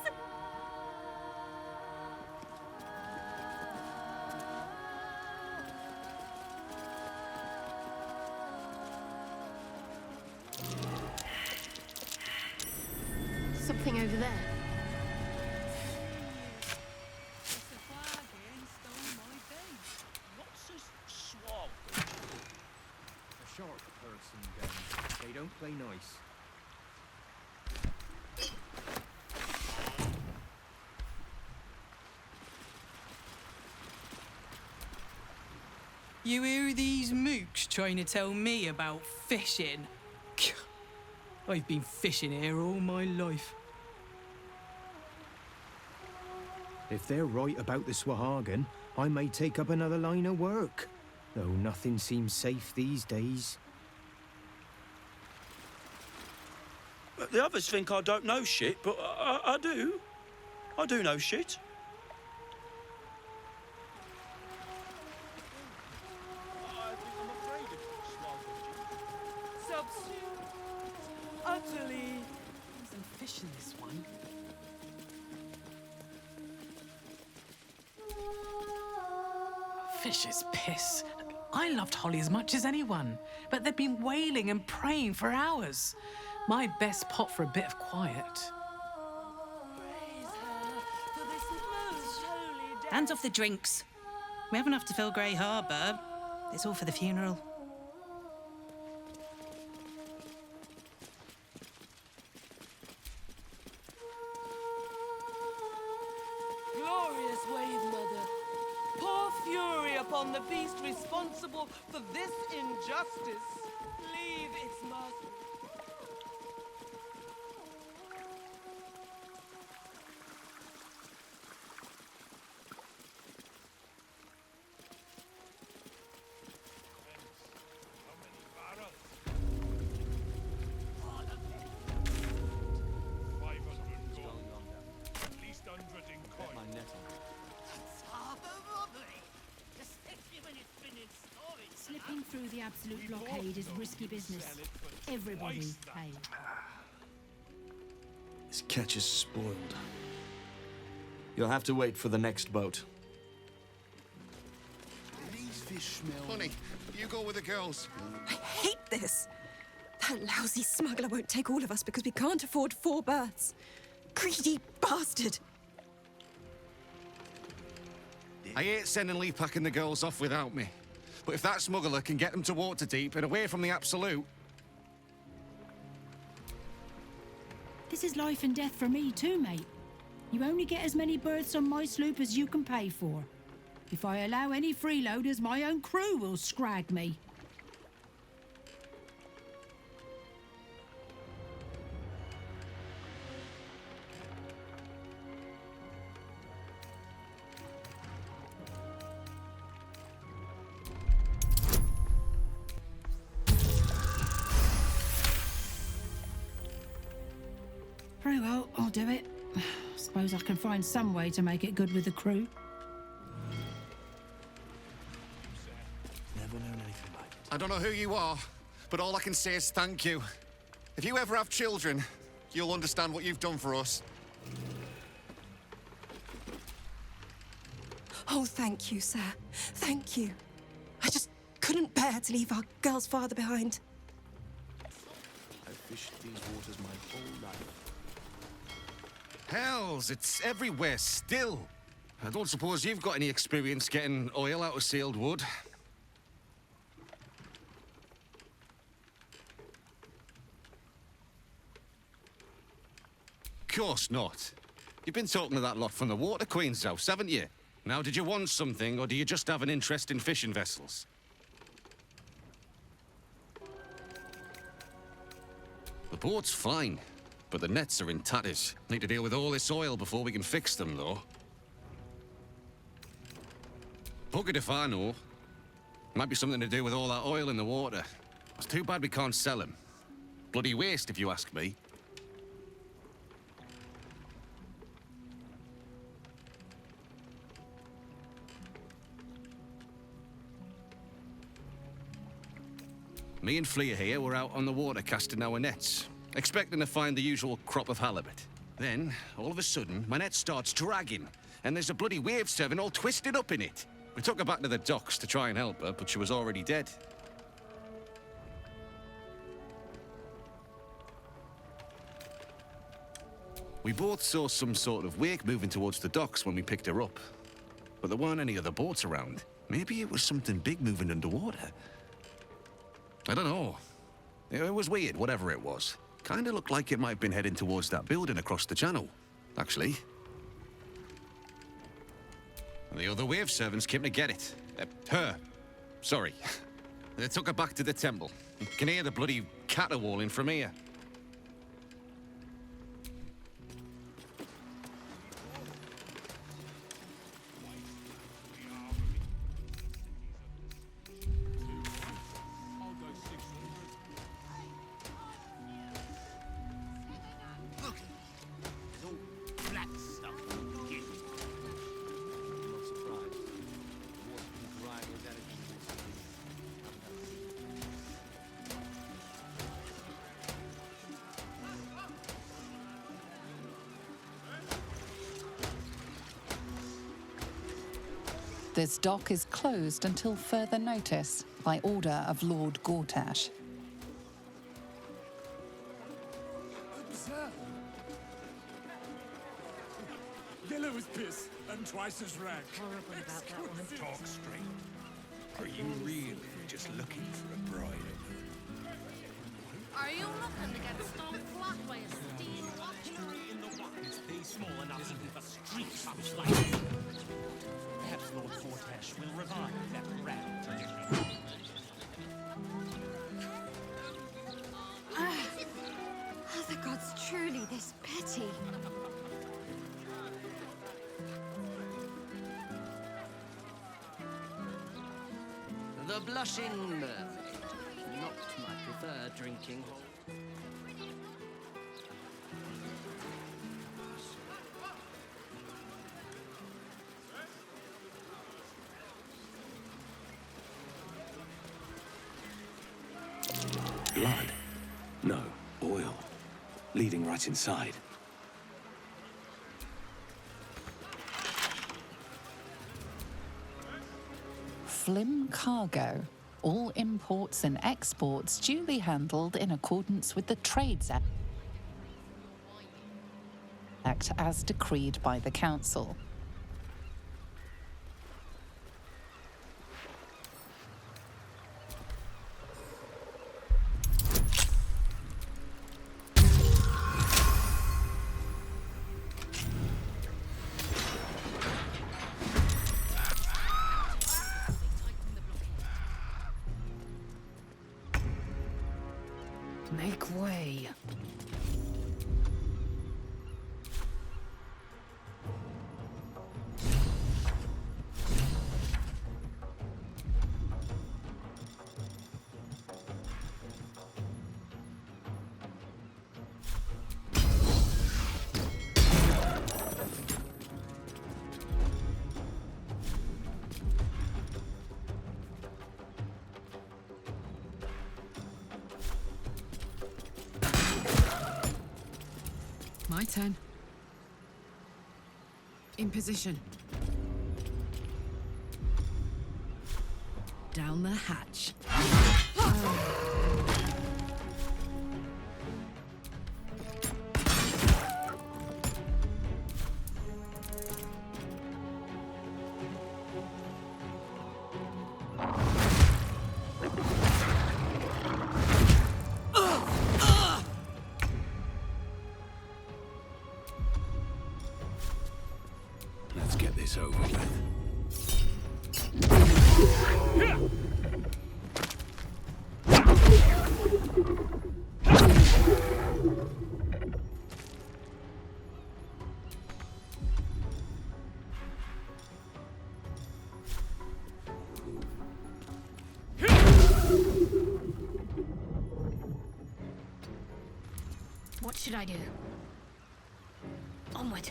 Speaker 9: Something over there.
Speaker 4: A short person game. They don't play nice.
Speaker 5: You hear these mooks trying to tell me about fishing? I've been fishing here all my life.
Speaker 13: If they're right about the Swahagan, I may take up another line of work. Though nothing seems safe these days.
Speaker 14: The others think I don't know shit, but I do. I do know shit.
Speaker 10: Utterly.
Speaker 5: There's some fish in this one. Fish is piss. I loved Holly as much as anyone, but they've been wailing and praying for hours. My best pot for a bit of quiet.
Speaker 15: Hands off the drinks. We have enough to fill Grey Harbor. It's all for the funeral.
Speaker 10: Glorious Wave Mother, pour fury upon the beast responsible for this injustice. Leave its master.
Speaker 2: through the absolute blockade is risky business. Everybody pays.
Speaker 17: This catch is spoiled. You'll have to wait for the next boat.
Speaker 18: These fish smell. Honey, you go with the girls.
Speaker 11: I hate this. That lousy smuggler won't take all of us because we can't afford 4 berths. Greedy bastard!
Speaker 18: I hate sending Lee packing the girls off without me. But if that smuggler can get them to Waterdeep and away from the Absolute...
Speaker 2: This is life and death for me too, mate. You only get as many berths on my sloop as you can pay for. If I allow any freeloaders, my own crew will scrag me. Very well, I'll do it. Suppose I can find some way to make it good with the crew.
Speaker 17: Never known anything like it.
Speaker 18: I don't know who you are, but all I can say is thank you. If you ever have children, you'll understand what you've done for us.
Speaker 11: Oh, thank you, sir. Thank you. I just couldn't bear to leave our girl's father behind.
Speaker 17: I've fished these waters my whole life.
Speaker 18: Hells, it's everywhere still. I don't suppose you've got any experience getting oil out of sealed wood. Course not. You've been talking to that lot from the Water Queen's house, haven't you? Now, did you want something, or do you just have an interest in fishing vessels? The boat's fine, but the nets are in tatters. Need to deal with all this oil before we can fix them, though. Buggered if I know. Might be something to do with all that oil in the water. It's too bad we can't sell them. Bloody waste, if you ask me. Me and Flea here were out on the water casting our nets, expecting to find the usual crop of halibut. Then, all of a sudden, my net starts dragging, and there's a bloody wave serving all twisted up in it. We took her back to the docks to try and help her, but she was already dead. We both saw some sort of wake moving towards the docks when we picked her up. But there weren't any other boats around. Maybe it was something big moving underwater. I don't know. It was weird, whatever it was. Kinda looked like it might have been heading towards that building across the channel, actually. And the other wave servants came to get it. Her. Sorry. They took her back to the temple. You can hear the bloody caterwauling from here.
Speaker 26: This dock is closed until further notice, by order of Lord Gortash.
Speaker 20: Yellow as piss and twice as rank.
Speaker 3: Horrible about that one. Talk straight. Are you really just looking for a bride?
Speaker 6: Are you looking to get stung flat by a steel watch?
Speaker 4: Is they small enough even for street shops like this? Perhaps Lord Gortash will revive that round tradition.
Speaker 7: Are the gods truly this petty?
Speaker 4: The blushing mermaid. Not my preferred drinking.
Speaker 1: leading right inside.
Speaker 26: Flim Cargo. All imports and exports duly handled in accordance with the Trades Act as decreed by the Council.
Speaker 2: Make way.
Speaker 16: My turn. In position. Down the hatch.
Speaker 1: Let's get this over with.
Speaker 2: What should I do? Onward.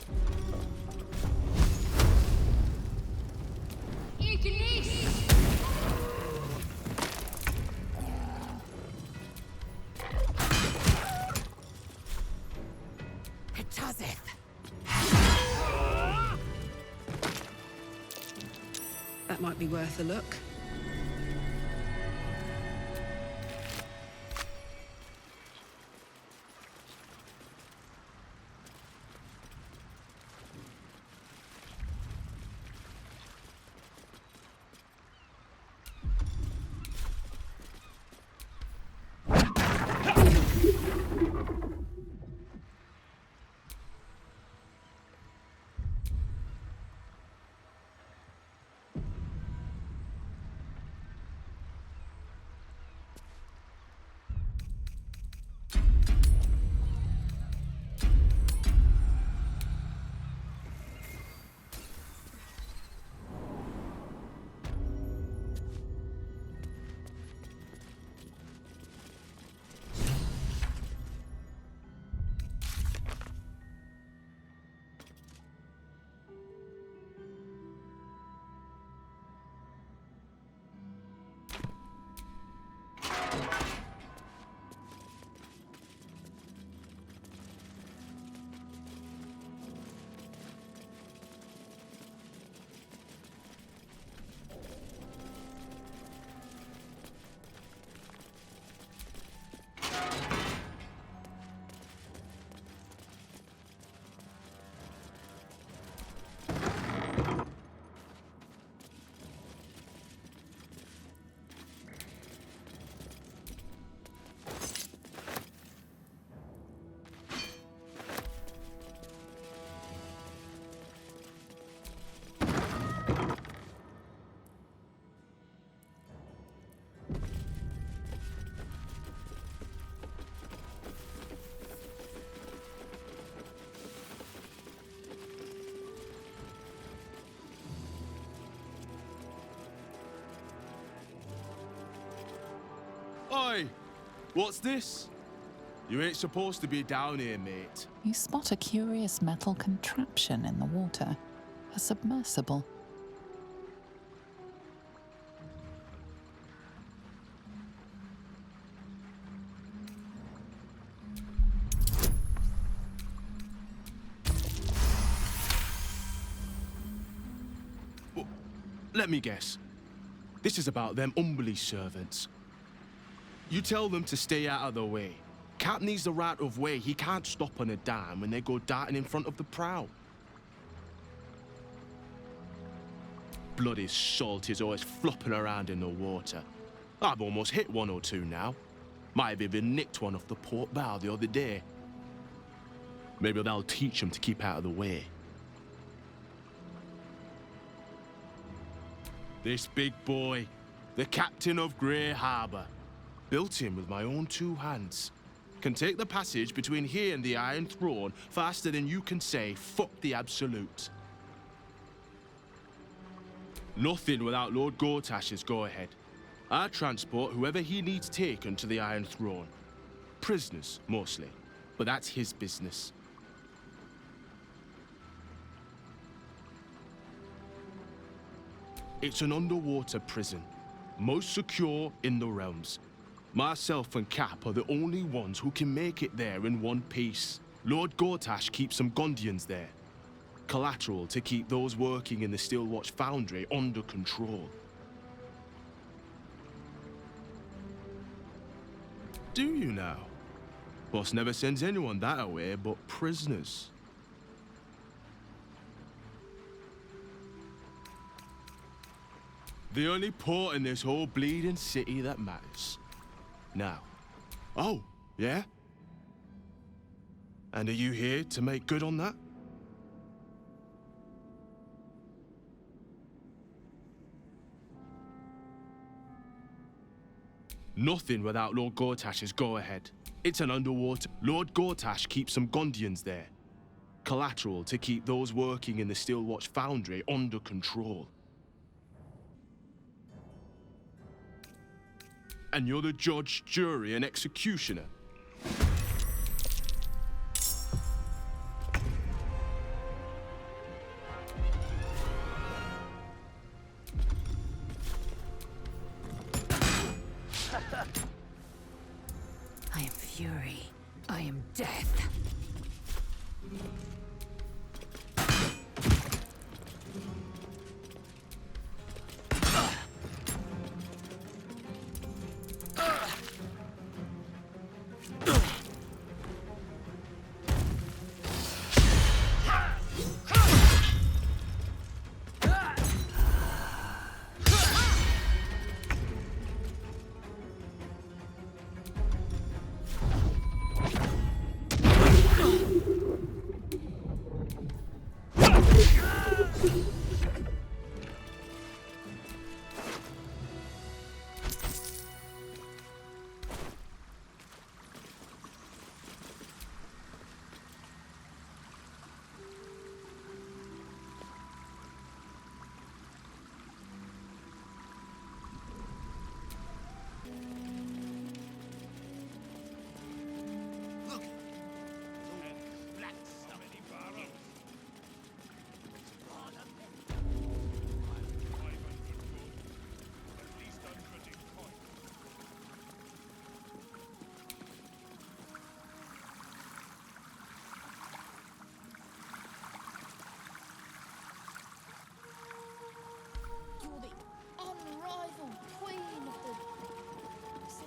Speaker 16: That might be worth a look.
Speaker 19: Oi! What's this? You ain't supposed to be down here, mate.
Speaker 26: You spot a curious metal contraption in the water. A submersible.
Speaker 19: Let me guess. This is about them Umberly servants. You tell them to stay out of the way. Cap needs the right of way. He can't stop on a dime when they go darting in front of the prow. Bloody salt is always flopping around in the water. I've almost hit one or two now. Might have even nicked one off the port bow the other day. Maybe that'll teach them to keep out of the way. This big boy, the captain of Grey Harbour, built him with my own 2 hands. Can take the passage between here and the Iron Throne faster than you can say, fuck the Absolute. Nothing without Lord Gortash's go-ahead. I transport whoever he needs taken to the Iron Throne. Prisoners, mostly, but that's his business. It's an underwater prison, most secure in the realms. Myself and Cap are the only ones who can make it there in one piece. Lord Gortash keeps some Gondians there. Collateral to keep those working in the Steelwatch Foundry under control. Do you now? Boss never sends anyone that away but prisoners. The only port in this whole bleeding city that matters. Now. Oh, yeah? And are you here to make good on that? Nothing without Lord Gortash's go-ahead. It's an underwater... Lord Gortash keeps some Gondians there. Collateral to keep those working in the Steelwatch Foundry under control. And you're the judge, jury, and executioner.
Speaker 2: I am fury. I am death.
Speaker 6: You're the unrivaled queen of the sea.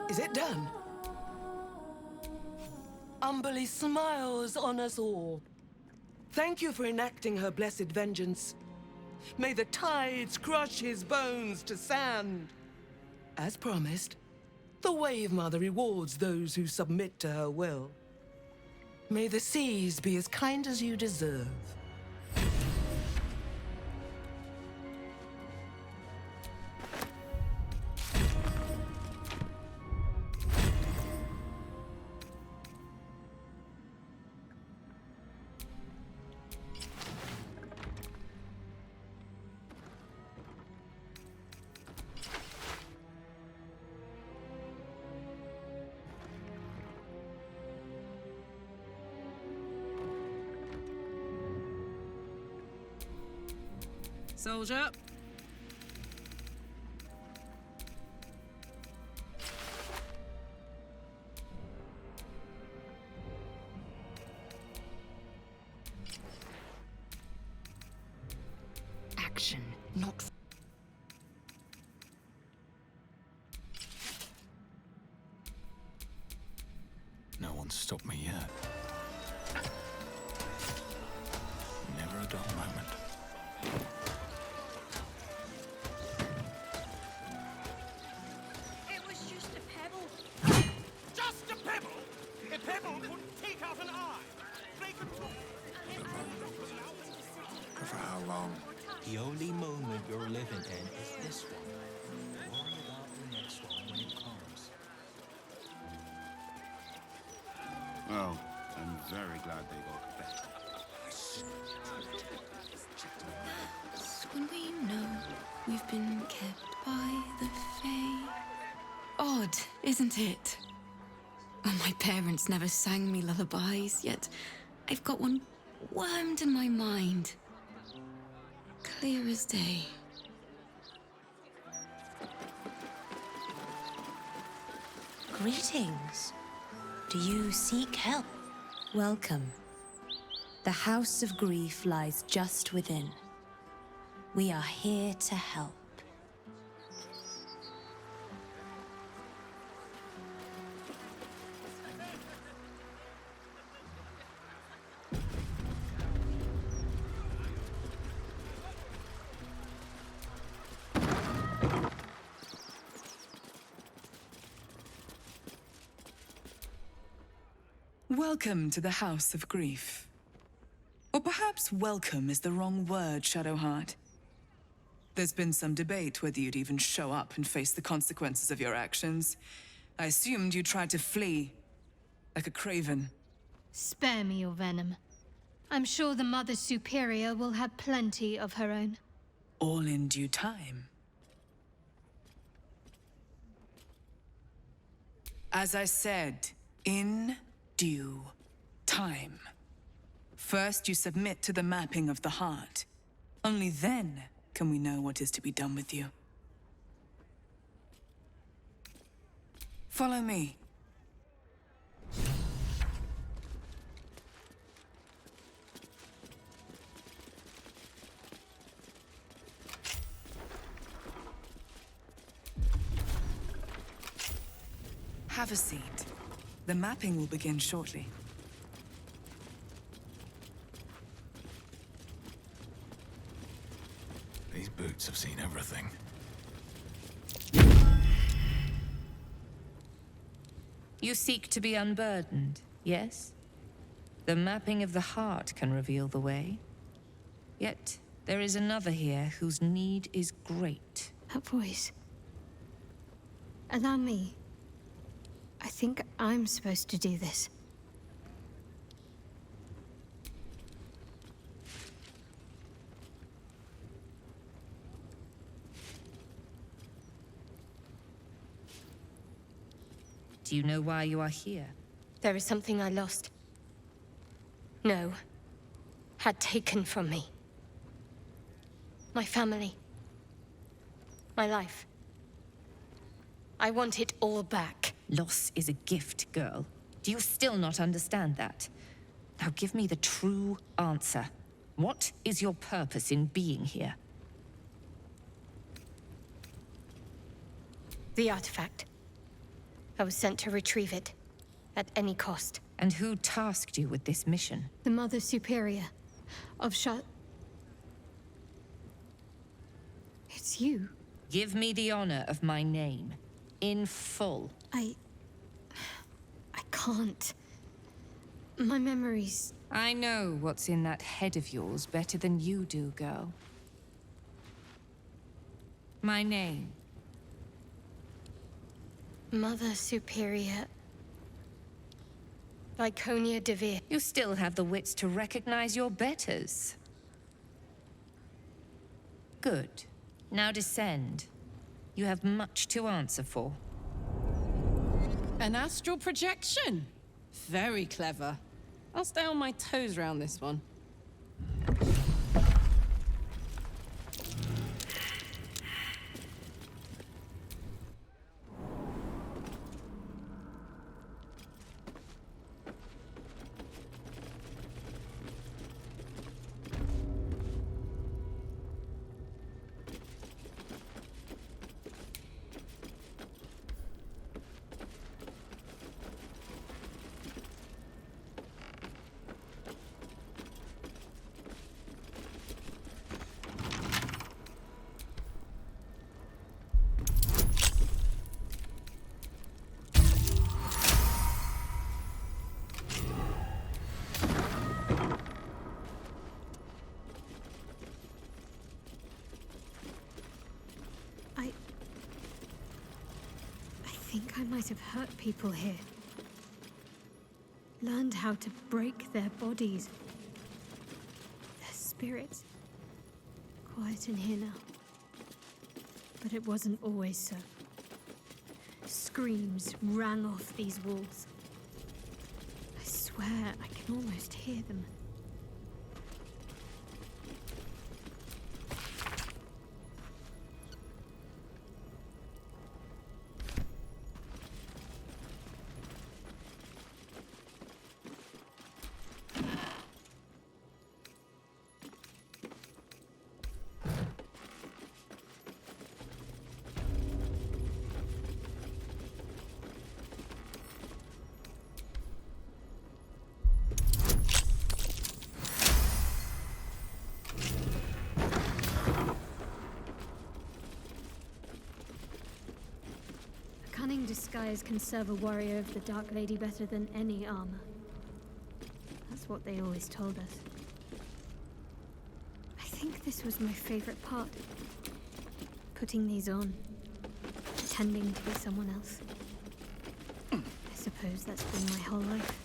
Speaker 10: Is it done? Umberly smiles on us all. Thank you for enacting her blessed vengeance. May the tides crush his bones to sand. As promised, the Wave Mother rewards those who submit to her will. May the seas be as kind as you deserve.
Speaker 16: Soldier.
Speaker 7: action, not...
Speaker 1: No one's stopped me yet. Never a dull moment.
Speaker 6: It was just a pebble.
Speaker 4: Just a pebble! A pebble could take out an eye. They could talk.
Speaker 1: For how long?
Speaker 4: The only moment you're living in is this one. Worry about the next one when it comes.
Speaker 18: Well, I'm very glad they got back.
Speaker 7: When we know we've been kept by the Fae. Odd, isn't it? Oh, my parents never sang me lullabies, yet I've got one wormed in my mind. Clear as day.
Speaker 8: Greetings. Do you seek help? Welcome. The House of Grief lies just within. We are here to help.
Speaker 21: Welcome to the House of Grief. Or perhaps welcome is the wrong word, Shadowheart. There's been some debate whether you'd even show up and face the consequences of your actions. I assumed you tried to flee, like a craven.
Speaker 9: Spare me your venom. I'm sure the Mother Superior will have plenty of her own.
Speaker 21: All in due time. As I said, in due time. First, you submit to the mapping of the heart. Only then can we know what is to be done with you. Follow me. Have a seat. The mapping will begin shortly.
Speaker 1: These boots have seen everything.
Speaker 22: You seek to be unburdened, yes? The mapping of the heart can reveal the way. Yet, there is another here whose need is great.
Speaker 9: That voice. Allow me. I think I'm supposed to do this.
Speaker 22: Do you know why you are here?
Speaker 9: There is something I lost. No. Had taken from me. My family. My life. I want it all back.
Speaker 22: Loss is a gift, girl. Do you still not understand that? Now give me the true answer. What is your purpose in being here?
Speaker 9: The artifact. I was sent to retrieve it. At any cost.
Speaker 22: And who tasked you with this mission?
Speaker 9: The Mother Superior. Of It's you.
Speaker 22: Give me the honor of my name. In full.
Speaker 9: I can't. My memories...
Speaker 22: I know what's in that head of yours better than you do, girl. My name.
Speaker 9: Mother Superior... Lyconia Devere.
Speaker 22: You still have the wits to recognize your betters. Good. Now descend. You have much to answer for.
Speaker 16: An astral projection? Very clever. I'll stay on my toes around this one.
Speaker 9: think I might have hurt people here. Learned how to break their bodies. Their spirits. Quiet in here now. But it wasn't always so. Screams rang off these walls. I swear I can almost hear them. Cunning disguise can serve a warrior of the Dark Lady better than any armor. That's what they always told us. I think this was my favorite part. Putting these on. Pretending to be someone else. I suppose that's been my whole life.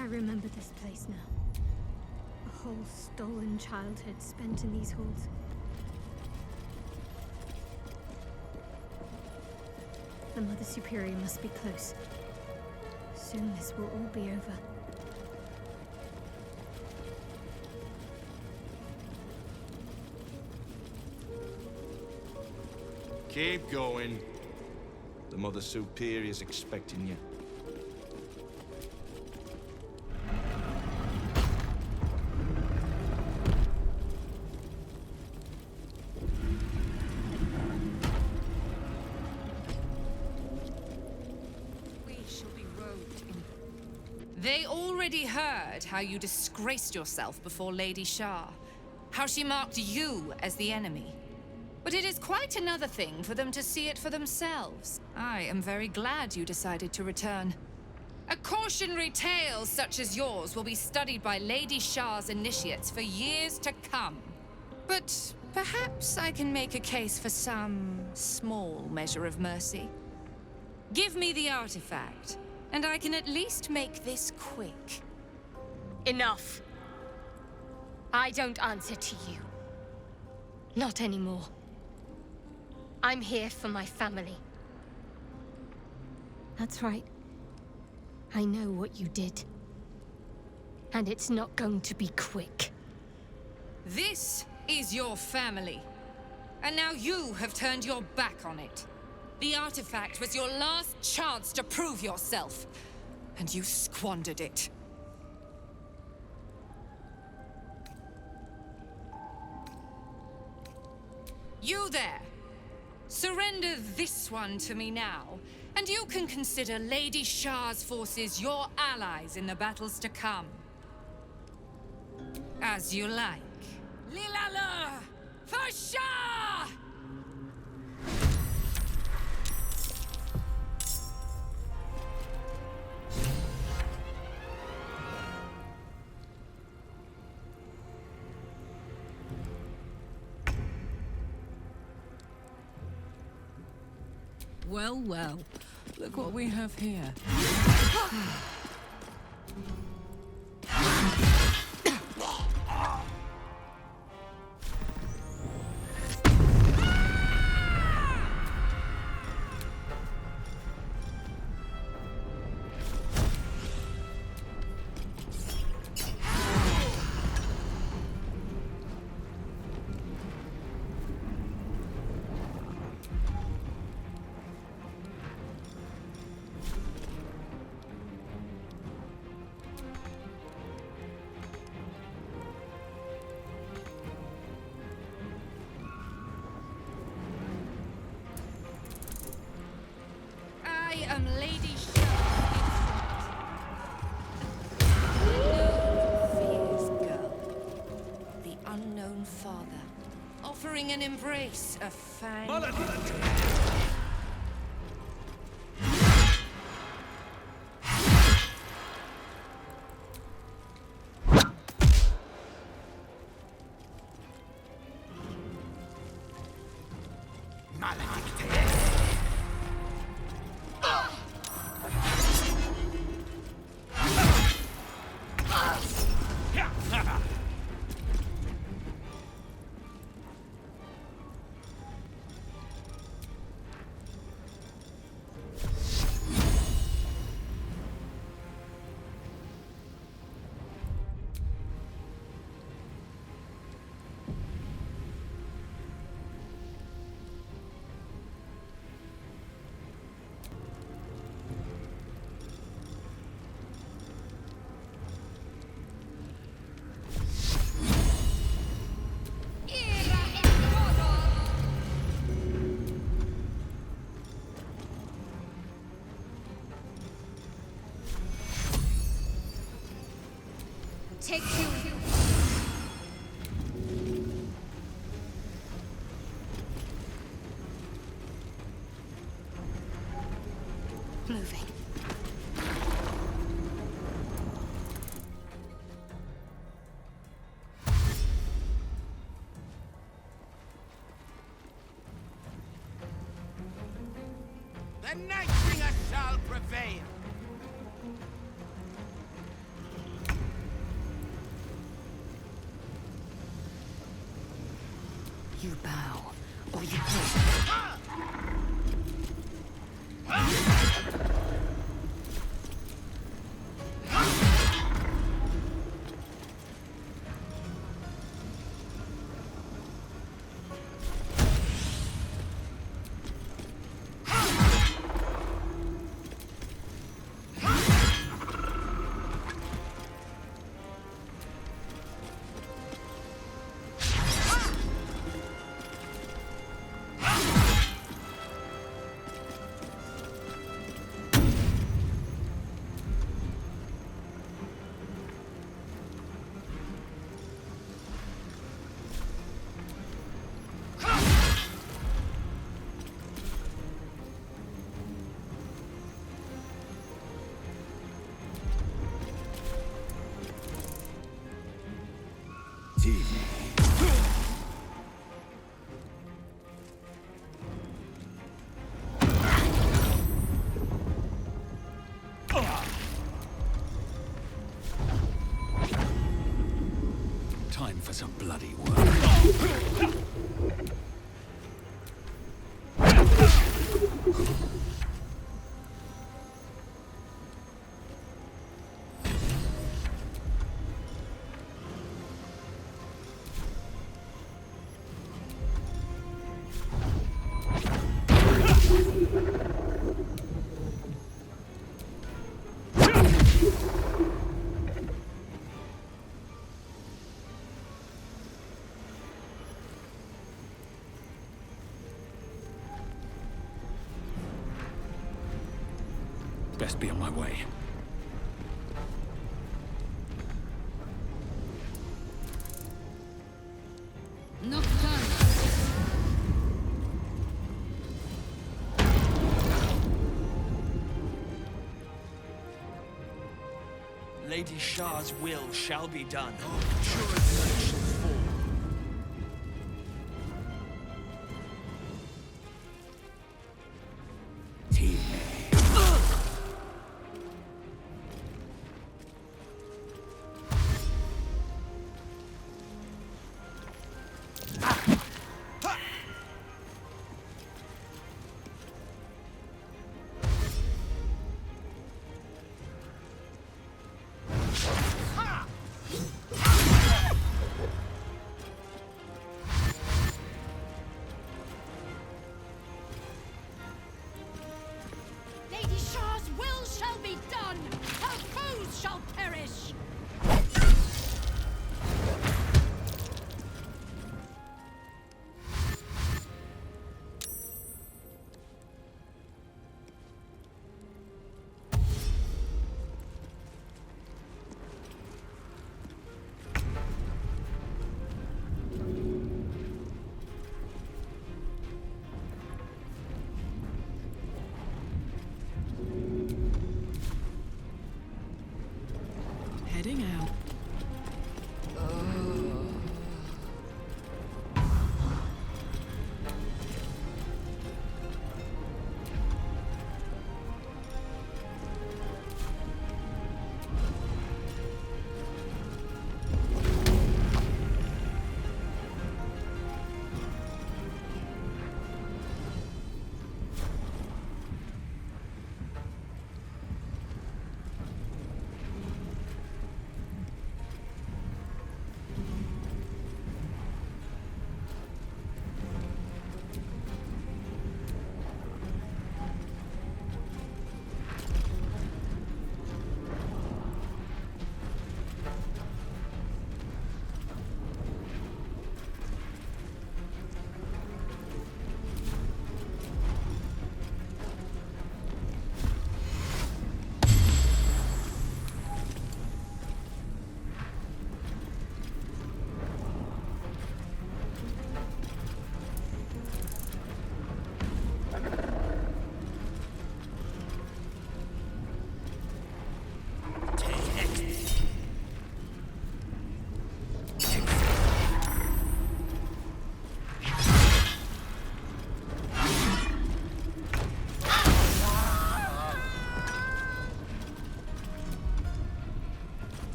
Speaker 9: I remember this place now. A whole stolen childhood spent in these halls. The Mother Superior must be close. Soon this will all be over.
Speaker 17: Keep going. The Mother Superior's expecting you.
Speaker 22: They already heard how you disgraced yourself before Lady Shah, how she marked you as the enemy. But it is quite another thing for them to see it for themselves. I am very glad you decided to return. A cautionary tale such as yours will be studied by Lady Shah's initiates for years to come. But perhaps I can make a case for some small measure of mercy. Give me the artifact, and I can at least make this quick.
Speaker 9: Enough. I don't answer to you. Not anymore. I'm here for my family. That's right. I know what you did. And it's not going to be quick.
Speaker 22: This is your family. And now you have turned your back on it. The artifact was your last chance to prove yourself. And you squandered it. You there! Surrender this one to me now, and you can consider Lady Shah's forces your allies in the battles to come. As you like. Lilala! For Shah!
Speaker 16: Well, well. Look what we have here.
Speaker 6: Lady fears, girl. The unknown father, offering an embrace, a fang. Take you. Moving.
Speaker 4: The Nightbringer shall prevail.
Speaker 6: You bow, or you break.
Speaker 1: Time for some bloody work. Best be on my way.
Speaker 4: Lady Shah's will shall be done. Sure as night shall fall.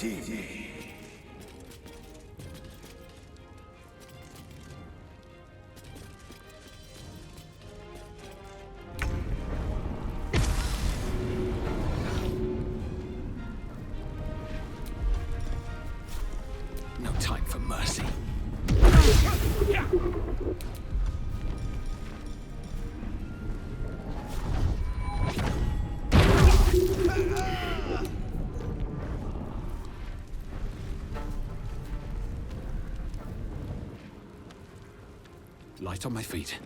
Speaker 1: No time for mercy. Light on my feet.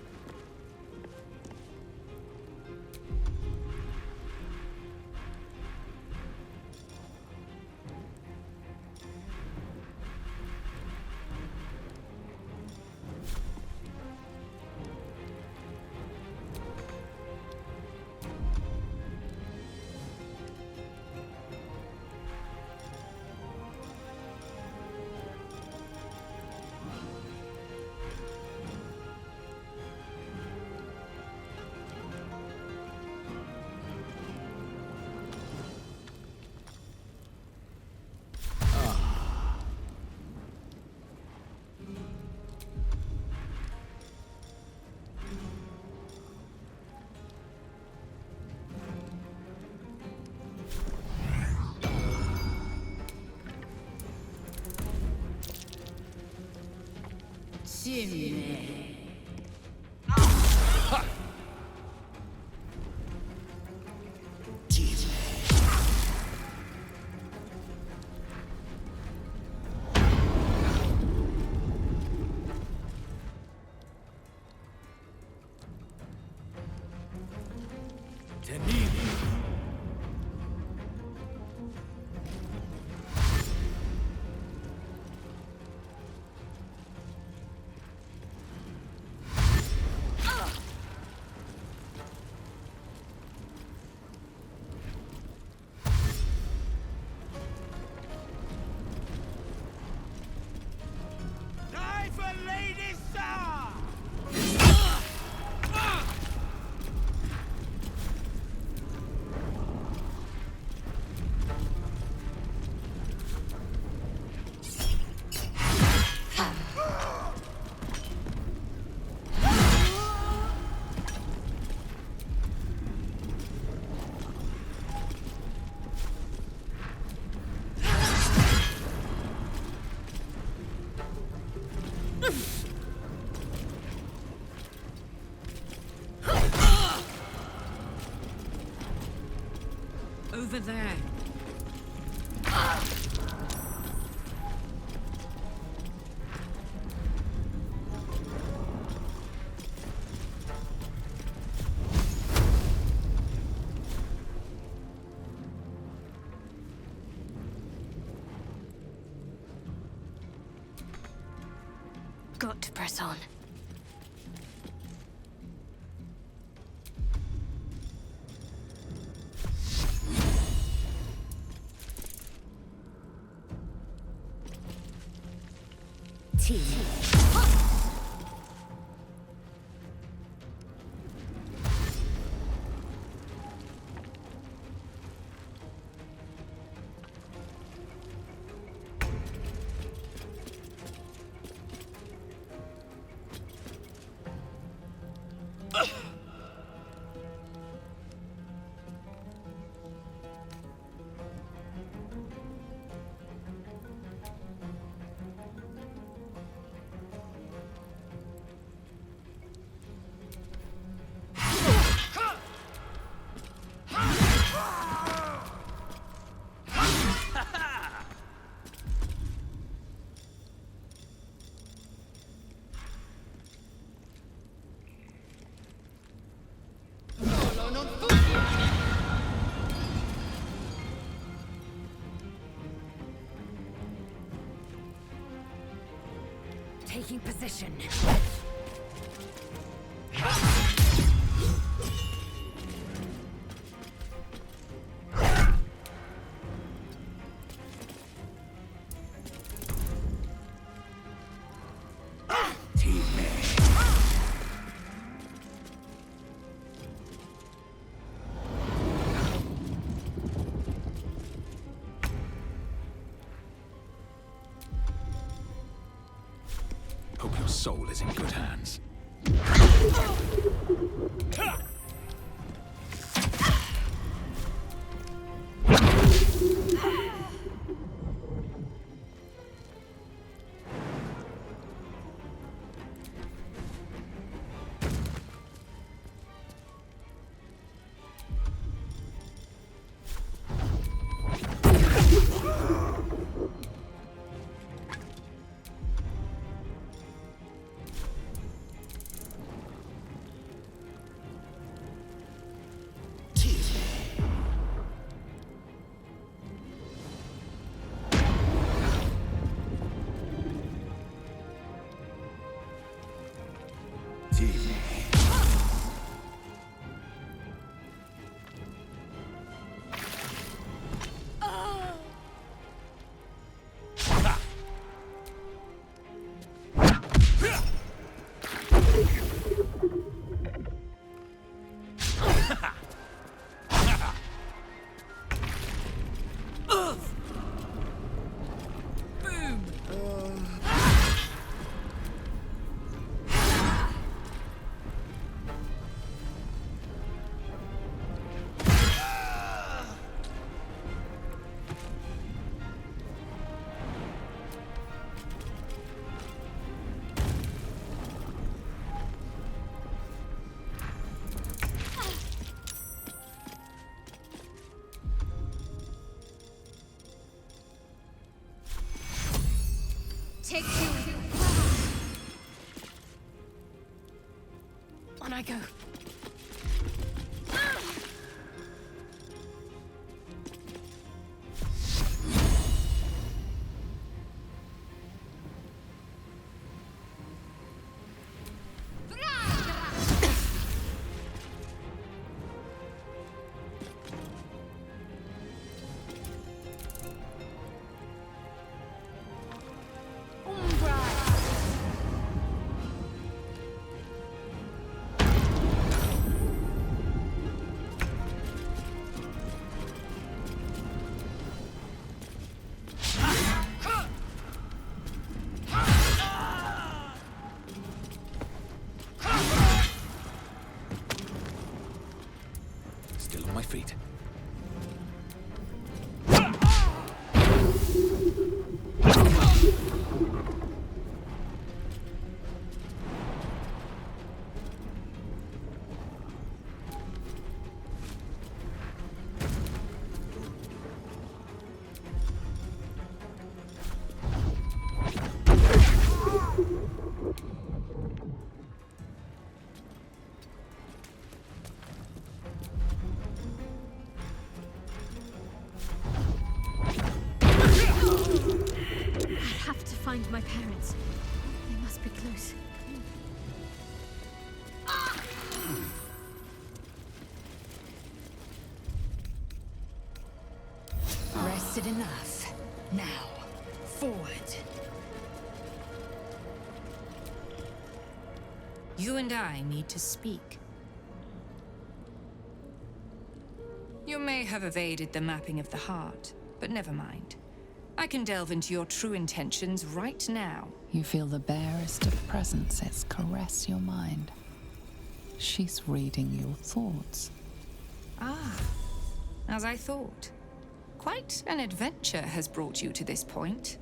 Speaker 2: Over there.
Speaker 9: Got to press on.
Speaker 6: Taking position.
Speaker 1: soul is in good hands.
Speaker 6: Take two. On I go.
Speaker 1: Still on my feet.
Speaker 9: Find my parents. They must be close.
Speaker 2: Rested enough. Now, forward.
Speaker 22: You and I need to speak. You may have evaded the mapping of the heart, but never mind. I can delve into your true intentions right now.
Speaker 26: You feel the barest of presences caress your mind. She's reading your thoughts.
Speaker 22: Ah, as I thought. Quite an adventure has brought you to this point.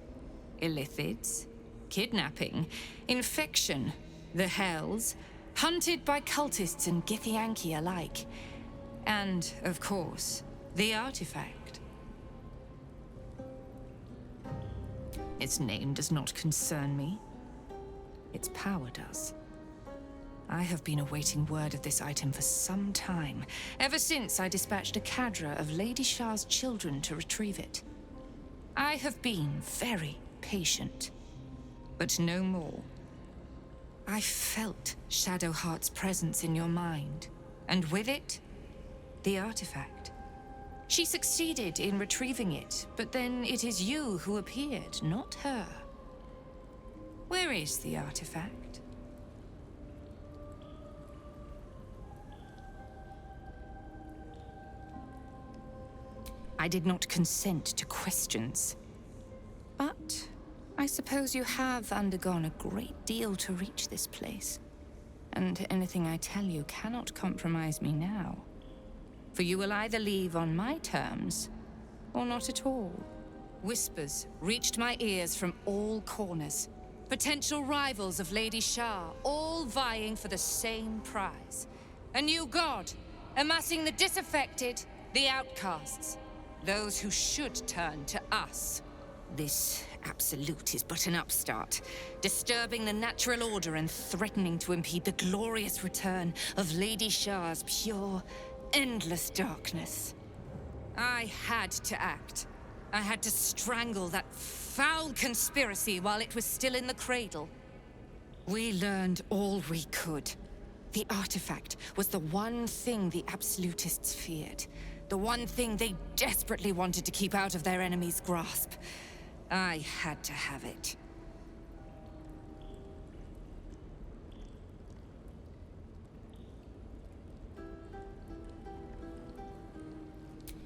Speaker 22: Illithids, kidnapping, infection, the Hells, hunted by cultists and Githyanki alike. And, of course, the artifact. Its name does not concern me. Its power does. I have been awaiting word of this item for some time, ever since I dispatched a cadre of Lady Shah's children to retrieve it. I have been very patient, but no more. I felt Shadowheart's presence in your mind, and with it, the artifact. She succeeded in retrieving it, but then it is you who appeared, not her. Where is the artifact? I did not consent to questions, but I suppose you have undergone a great deal to reach this place. And anything I tell you cannot compromise me now. For you will either leave on my terms, or not at all. Whispers reached my ears from all corners. Potential rivals of Lady Shah, all vying for the same prize. A new god, amassing the disaffected, the outcasts. Those who should turn to us. This absolute is but an upstart, disturbing the natural order and threatening to impede the glorious return of Lady Shah's pure, endless darkness. I had to act. I had to strangle that foul conspiracy while it was still in the cradle. We learned all we could. The artifact was the one thing the absolutists feared. The one thing they desperately wanted to keep out of their enemy's grasp. I had to have it.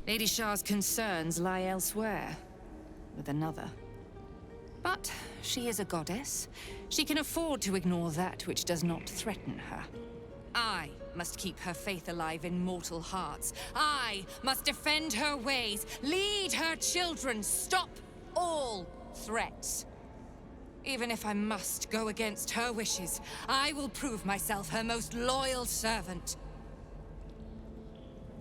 Speaker 22: Lady Shah's concerns lie elsewhere, with another. But she is a goddess. She can afford to ignore that which does not threaten her. I must keep her faith alive in mortal hearts. I must defend her ways, lead her children, stop all threats. Even if I must go against her wishes, I will prove myself her most loyal servant.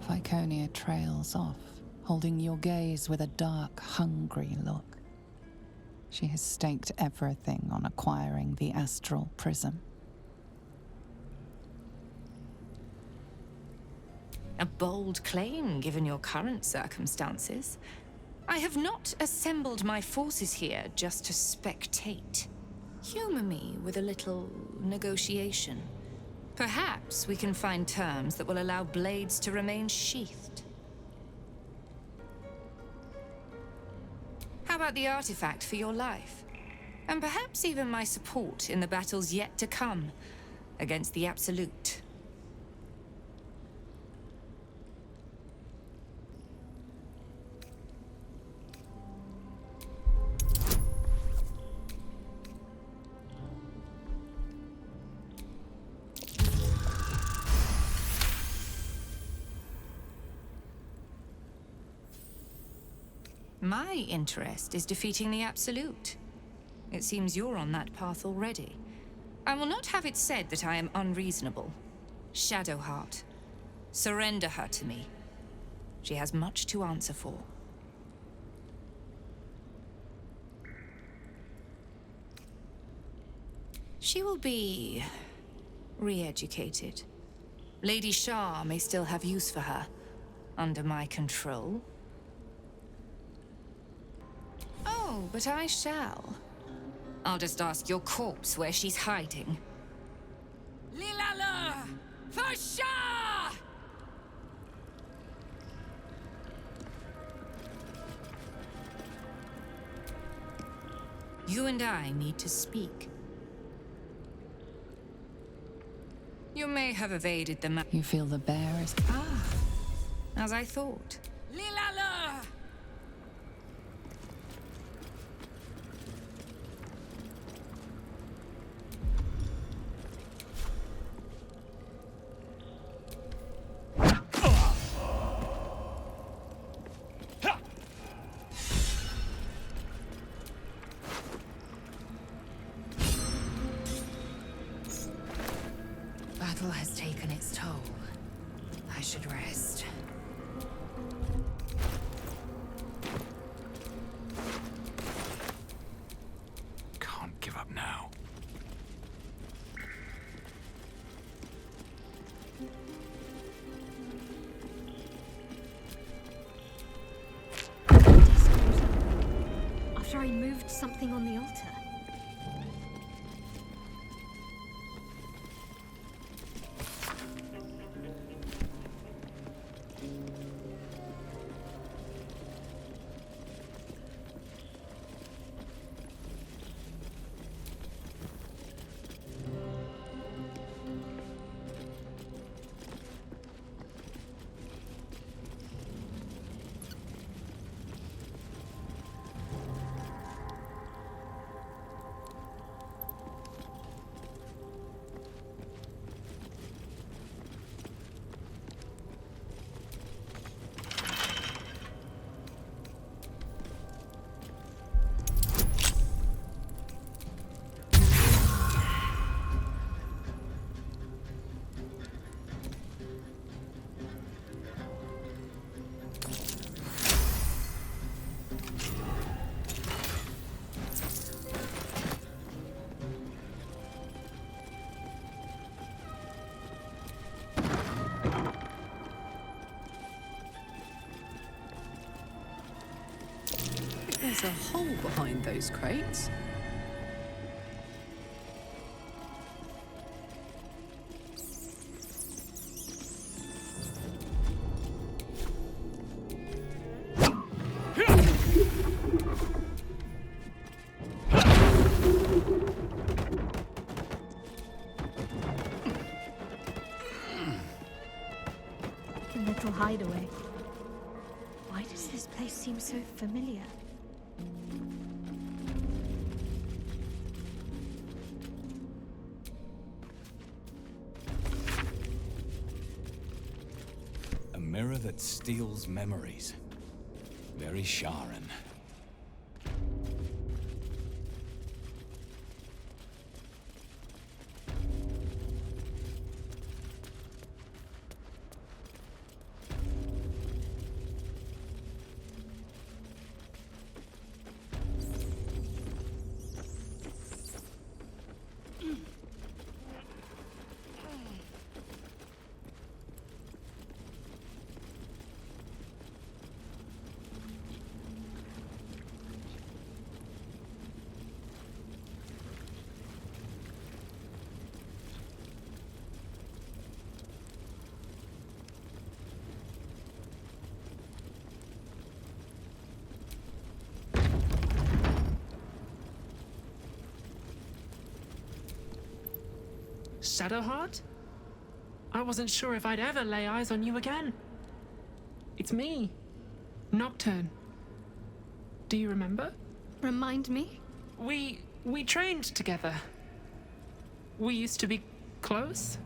Speaker 26: Viconia trails off, holding your gaze with a dark, hungry look. She has staked everything on acquiring the astral prism.
Speaker 22: A bold claim, given your current circumstances. I have not assembled my forces here just to spectate. Humor me with a little negotiation. Perhaps we can find terms that will allow blades to remain sheathed. How about the artifact for your life? And perhaps even my support in the battles yet to come against the Absolute. My interest is defeating the Absolute. It seems you're on that path already. I will not have it said that I am unreasonable. Shadowheart, surrender her to me. She has much to answer for. She will be re-educated. Lady Shah may still have use for her, under my control. Oh, but I shall. I'll just ask your corpse where she's hiding. Lilala! For Shah! You and I need to speak. You may have evaded the
Speaker 26: You feel the bear is...
Speaker 22: as I thought. Lilala!
Speaker 12: Battle has taken its toll. I should rest.
Speaker 1: Can't give up now.
Speaker 9: After I moved something on the altar.
Speaker 16: There's a hole behind those crates.
Speaker 9: A little hideaway. Why does this place seem so familiar?
Speaker 1: A mirror that steals memories. Very Sharon.
Speaker 5: Shadowheart? I wasn't sure if I'd ever lay eyes on you again. It's me, Nocturne. Do you remember?
Speaker 9: Remind me?
Speaker 5: We trained together. We used to be close.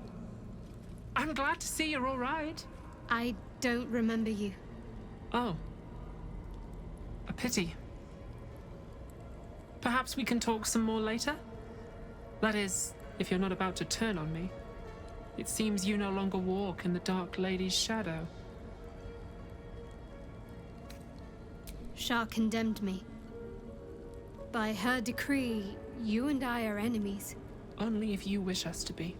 Speaker 5: I'm glad to see you're all right.
Speaker 9: I don't remember you.
Speaker 5: Oh. A pity. Perhaps we can talk some more later? That is, if you're not about to turn on me. It seems you no longer walk in the Dark Lady's shadow.
Speaker 9: Shah condemned me. By her decree, you and I are enemies.
Speaker 5: Only if you wish us to be.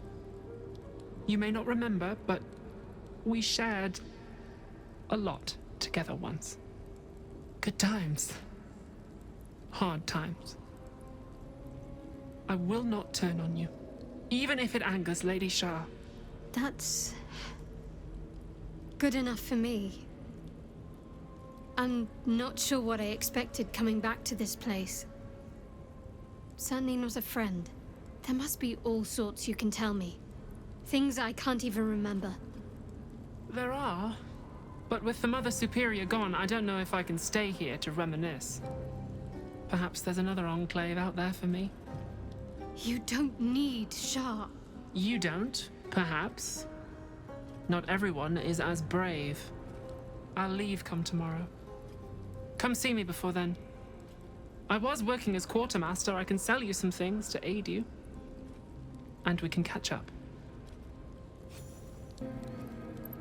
Speaker 5: You may not remember, but we shared a lot together once. Good times. Hard times. I will not turn on you. Even if it angers Lady Shah.
Speaker 9: That's good enough for me. I'm not sure what I expected coming back to this place. Certainly not a friend. There must be all sorts you can tell me. Things I can't even remember.
Speaker 5: There are. But with the Mother Superior gone, I don't know if I can stay here to reminisce. Perhaps there's another enclave out there for me.
Speaker 9: You don't need Shah.
Speaker 5: You don't, perhaps. Not everyone is as brave. I'll leave come tomorrow. Come see me before then. I was working as quartermaster. I can sell you some things to aid you. And we can catch up.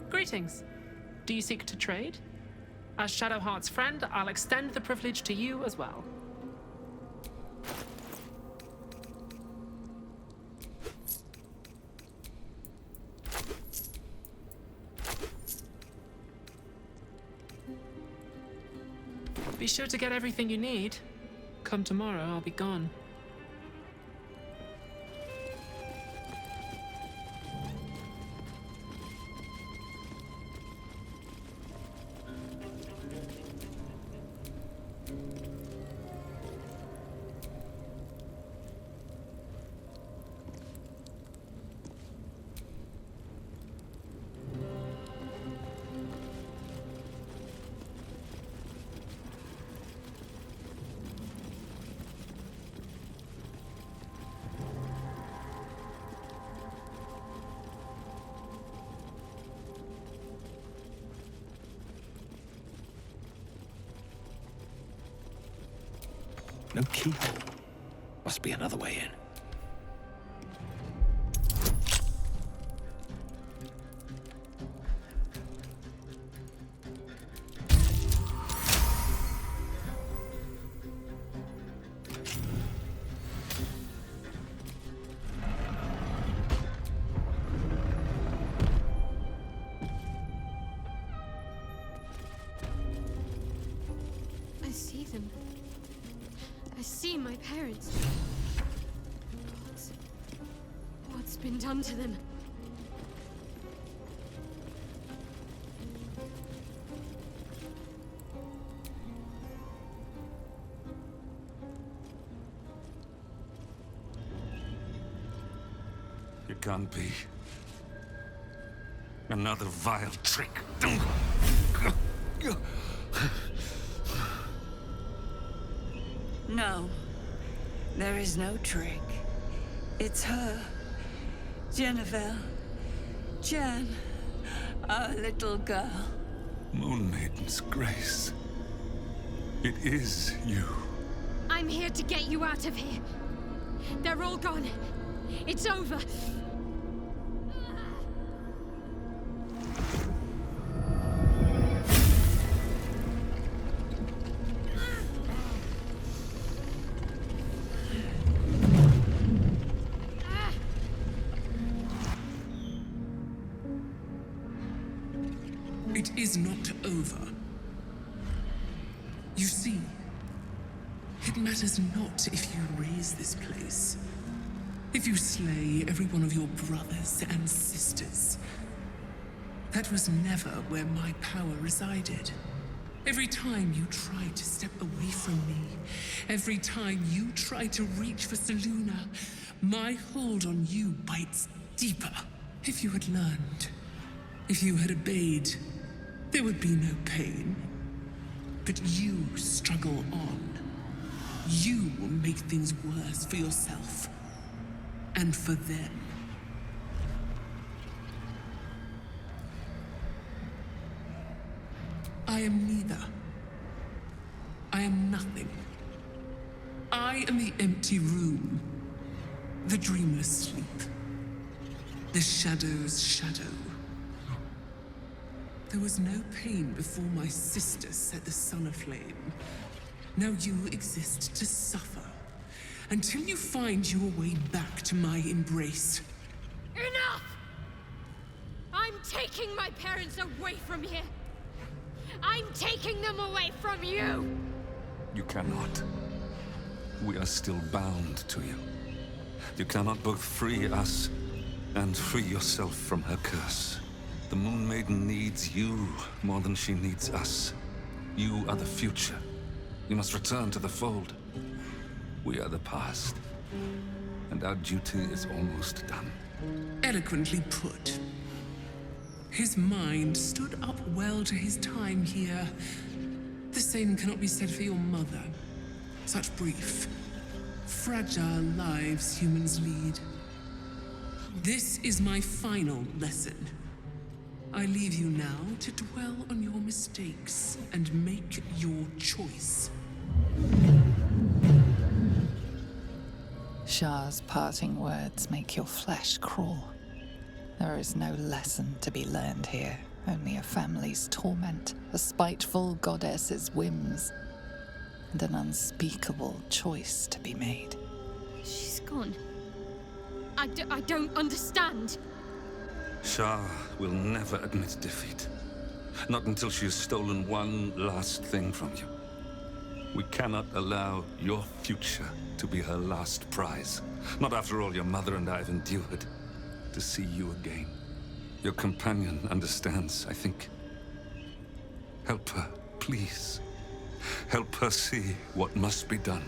Speaker 5: Greetings. Do you seek to trade? As Shadowheart's friend, I'll extend the privilege to you as well. Be sure to get everything you need. Come tomorrow, I'll be gone.
Speaker 1: No keyhole. Must be another way in.
Speaker 9: I see them. I see my parents. What's been done to them?
Speaker 18: It can't be. Another vile trick.
Speaker 12: No. There is no trick. It's her. Jennifer. Jan. Our little girl.
Speaker 18: Moon Maiden's grace. It is you.
Speaker 9: I'm here to get you out of here. They're all gone. It's over.
Speaker 3: It is not over. You see, it matters not if you raise this place. If you slay every one of your brothers and sisters. That was never where my power resided. Every time you tried to step away from me, every time you tried to reach for Selûne, my hold on you bites deeper. If you had learned, if you had obeyed, there would be no pain. But you struggle on. You will make things worse for yourself. And for them. I am neither. I am nothing. I am the empty room. The dreamer's sleep. The shadow's shadow. There was no pain before my sister set the sun aflame. Now you exist to suffer. Until you find your way back to my embrace.
Speaker 9: Enough! I'm taking my parents away from here. I'm taking them away from you!
Speaker 18: You cannot. We are still bound to you. You cannot both free us and free yourself from her curse. The Moon Maiden needs you more than she needs us. You are the future. You must return to the fold. We are the past, and our duty is almost done.
Speaker 3: Eloquently put. His mind stood up well to his time here. The same cannot be said for your mother. Such brief, fragile lives humans lead. This is my final lesson. I leave you now to dwell on your mistakes and make your choice.
Speaker 26: Shah's parting words make your flesh crawl. There is no lesson to be learned here, only a family's torment, a spiteful goddess's whims, and an unspeakable choice to be made.
Speaker 9: She's gone. I don't understand.
Speaker 18: Shah will never admit defeat. Not until she has stolen one last thing from you. We cannot allow your future to be her last prize. Not after all your mother and I have endured. To see you again. Your companion understands, I think. Help her, please. Help her see what must be done.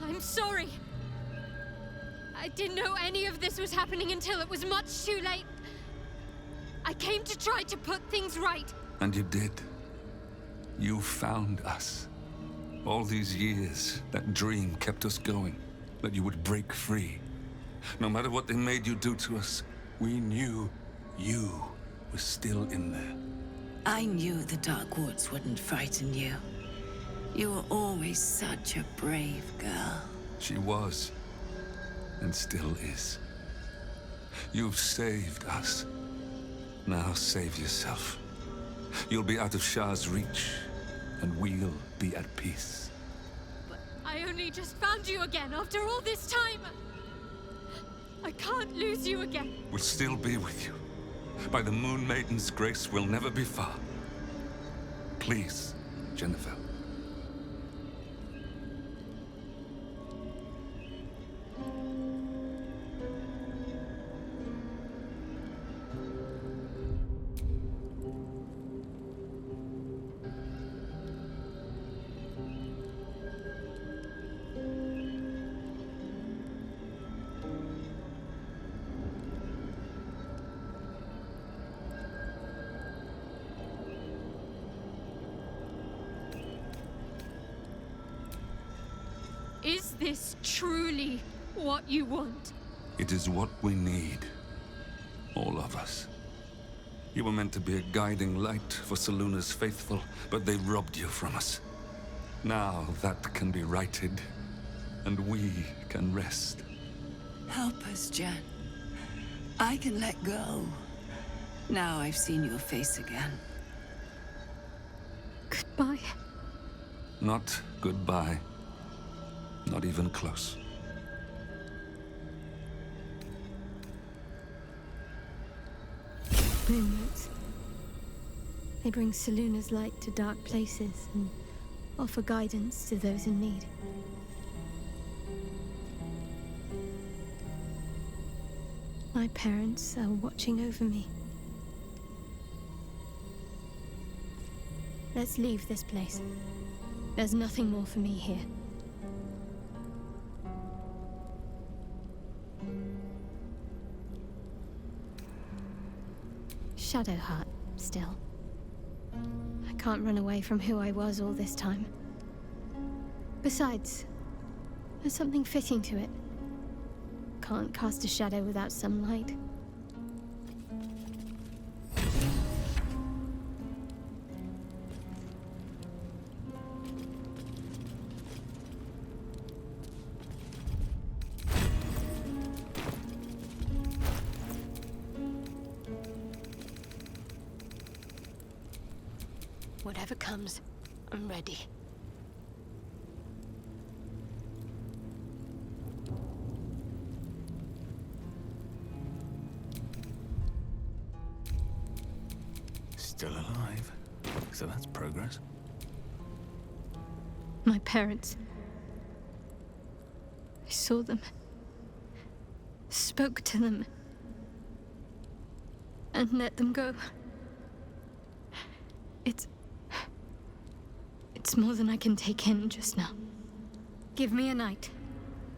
Speaker 9: I'm sorry. I didn't know any of this was happening until it was much too late. I came to try to put things right.
Speaker 18: And you did. You found us. All these years, that dream kept us going. That you would break free. No matter what they made you do to us, we knew you were still in there.
Speaker 12: I knew the Dark Woods wouldn't frighten you. You were always such a brave girl.
Speaker 18: She was. And still is. You've saved us. Now save yourself. You'll be out of Shah's reach, and we'll be at peace.
Speaker 9: I only just found you again after all this time. I can't lose you again.
Speaker 13: We'll still be with you. By the Moon Maiden's grace, we'll never be far. Please, Jennifer.
Speaker 9: Is this truly what you want?
Speaker 13: It is what we need. All of us. You were meant to be a guiding light for Selûne's faithful, but they robbed you from us. Now that can be righted, and we can rest.
Speaker 12: Help us, Jen. I can let go. Now I've seen your face again.
Speaker 9: Goodbye.
Speaker 13: Not goodbye. Not even close.
Speaker 9: Moon motes. They bring Selûne's light to dark places and offer guidance to those in need. My parents are watching over me. Let's leave this place. There's nothing more for me here. Shadowheart, still. I can't run away from who I was all this time. Besides, there's something fitting to it. Can't cast a shadow without some light. Whatever comes, I'm ready.
Speaker 1: Still alive. So that's progress.
Speaker 9: My parents. I saw them. Spoke to them. And let them go. It's more than I can take in just now. Give me a night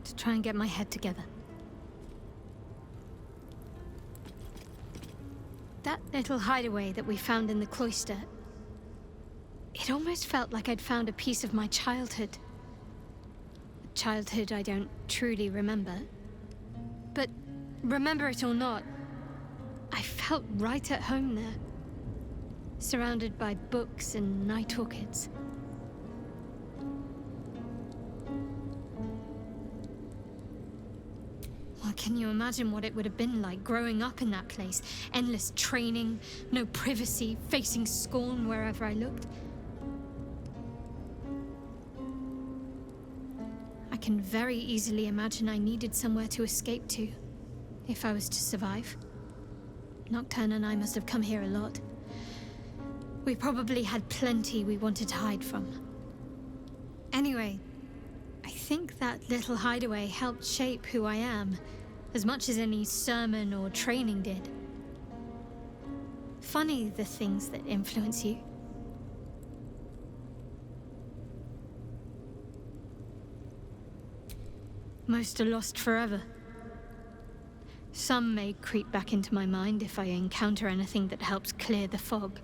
Speaker 9: to try and get my head together. That little hideaway that we found in the cloister, it almost felt like I'd found a piece of my childhood. A childhood I don't truly remember. But remember it or not, I felt right at home there. Surrounded by books and night orchids. Well, can you imagine what it would have been like growing up in that place? Endless training, no privacy, facing scorn wherever I looked. I can very easily imagine I needed somewhere to escape to, if I was to survive. Nocturne and I must have come here a lot. We probably had plenty we wanted to hide from. Anyway, I think that little hideaway helped shape who I am, as much as any sermon or training did. Funny, the things that influence you. Most are lost forever. Some may creep back into my mind if I encounter anything that helps clear the fog.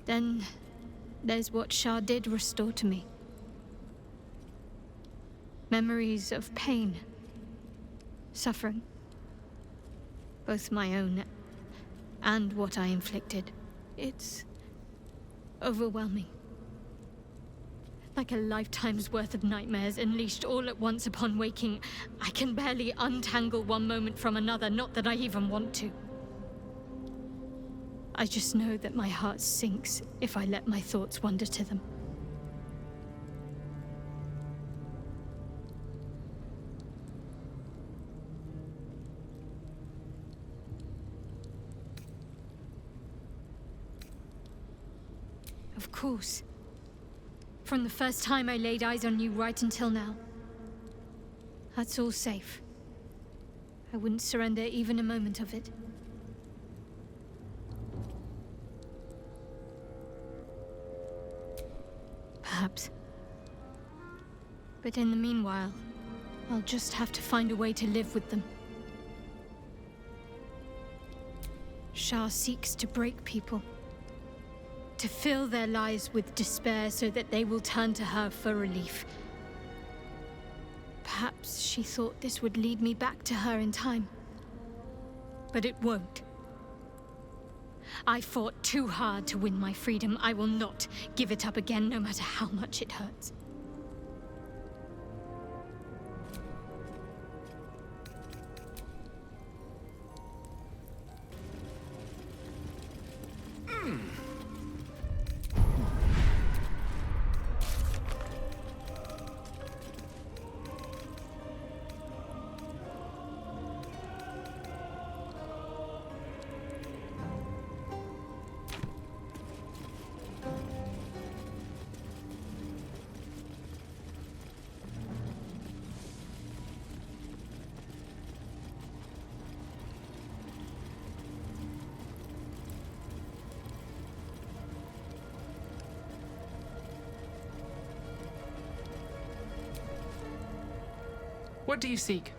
Speaker 9: Then there's what Shah did restore to me. Memories of pain, suffering, both my own and what I inflicted. It's overwhelming. Like a lifetime's worth of nightmares unleashed all at once upon waking. I can barely untangle one moment from another, not that I even want to. I just know that my heart sinks if I let my thoughts wander to them. Of course. From the first time I laid eyes on you right until now. That's all safe. I wouldn't surrender even a moment of it. Perhaps. But in the meanwhile, I'll just have to find a way to live with them. Shah seeks to break people. To fill their lives with despair so that they will turn to her for relief. Perhaps she thought this would lead me back to her in time. But it won't. I fought too hard to win my freedom. I will not give it up again, no matter how much it hurts.
Speaker 5: What do you seek?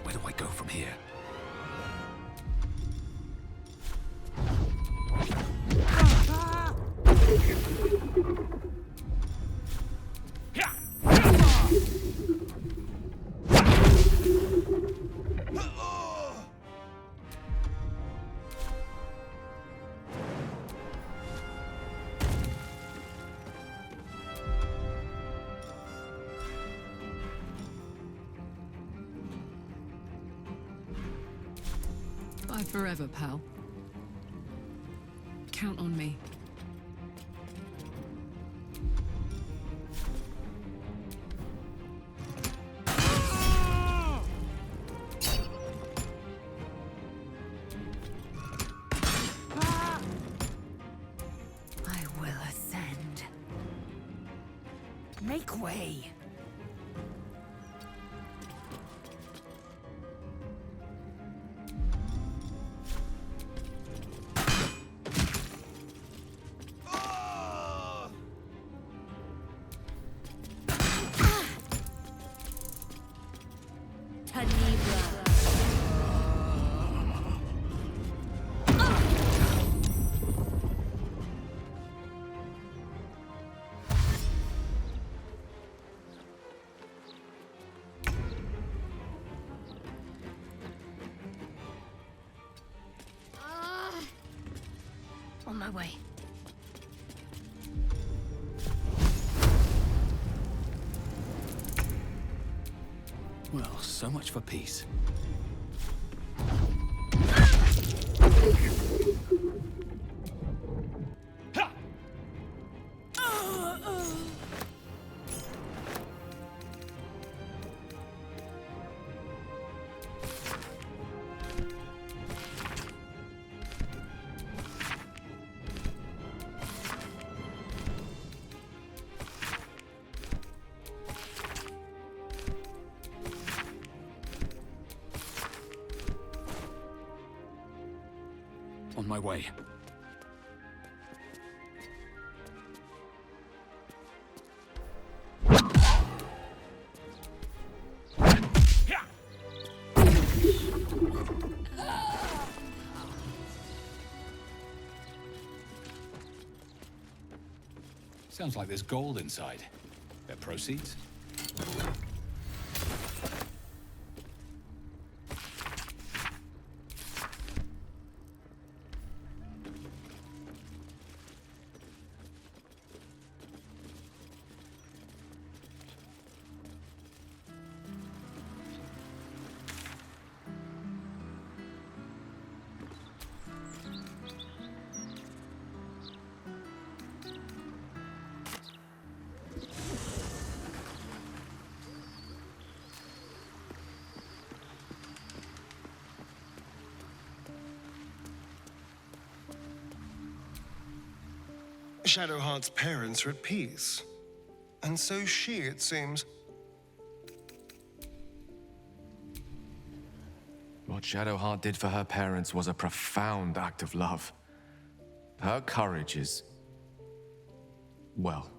Speaker 1: Where do I go from here?
Speaker 11: Bye forever, pal. Count on me.
Speaker 12: I will ascend. Make way.
Speaker 9: On my way.
Speaker 1: Well, so much for peace. on my way. Sounds like there's gold inside. Their proceeds?
Speaker 14: Shadowheart's parents are at peace. And so she, it seems.
Speaker 15: What Shadowheart did for her parents was a profound act of love. Her courage is... well,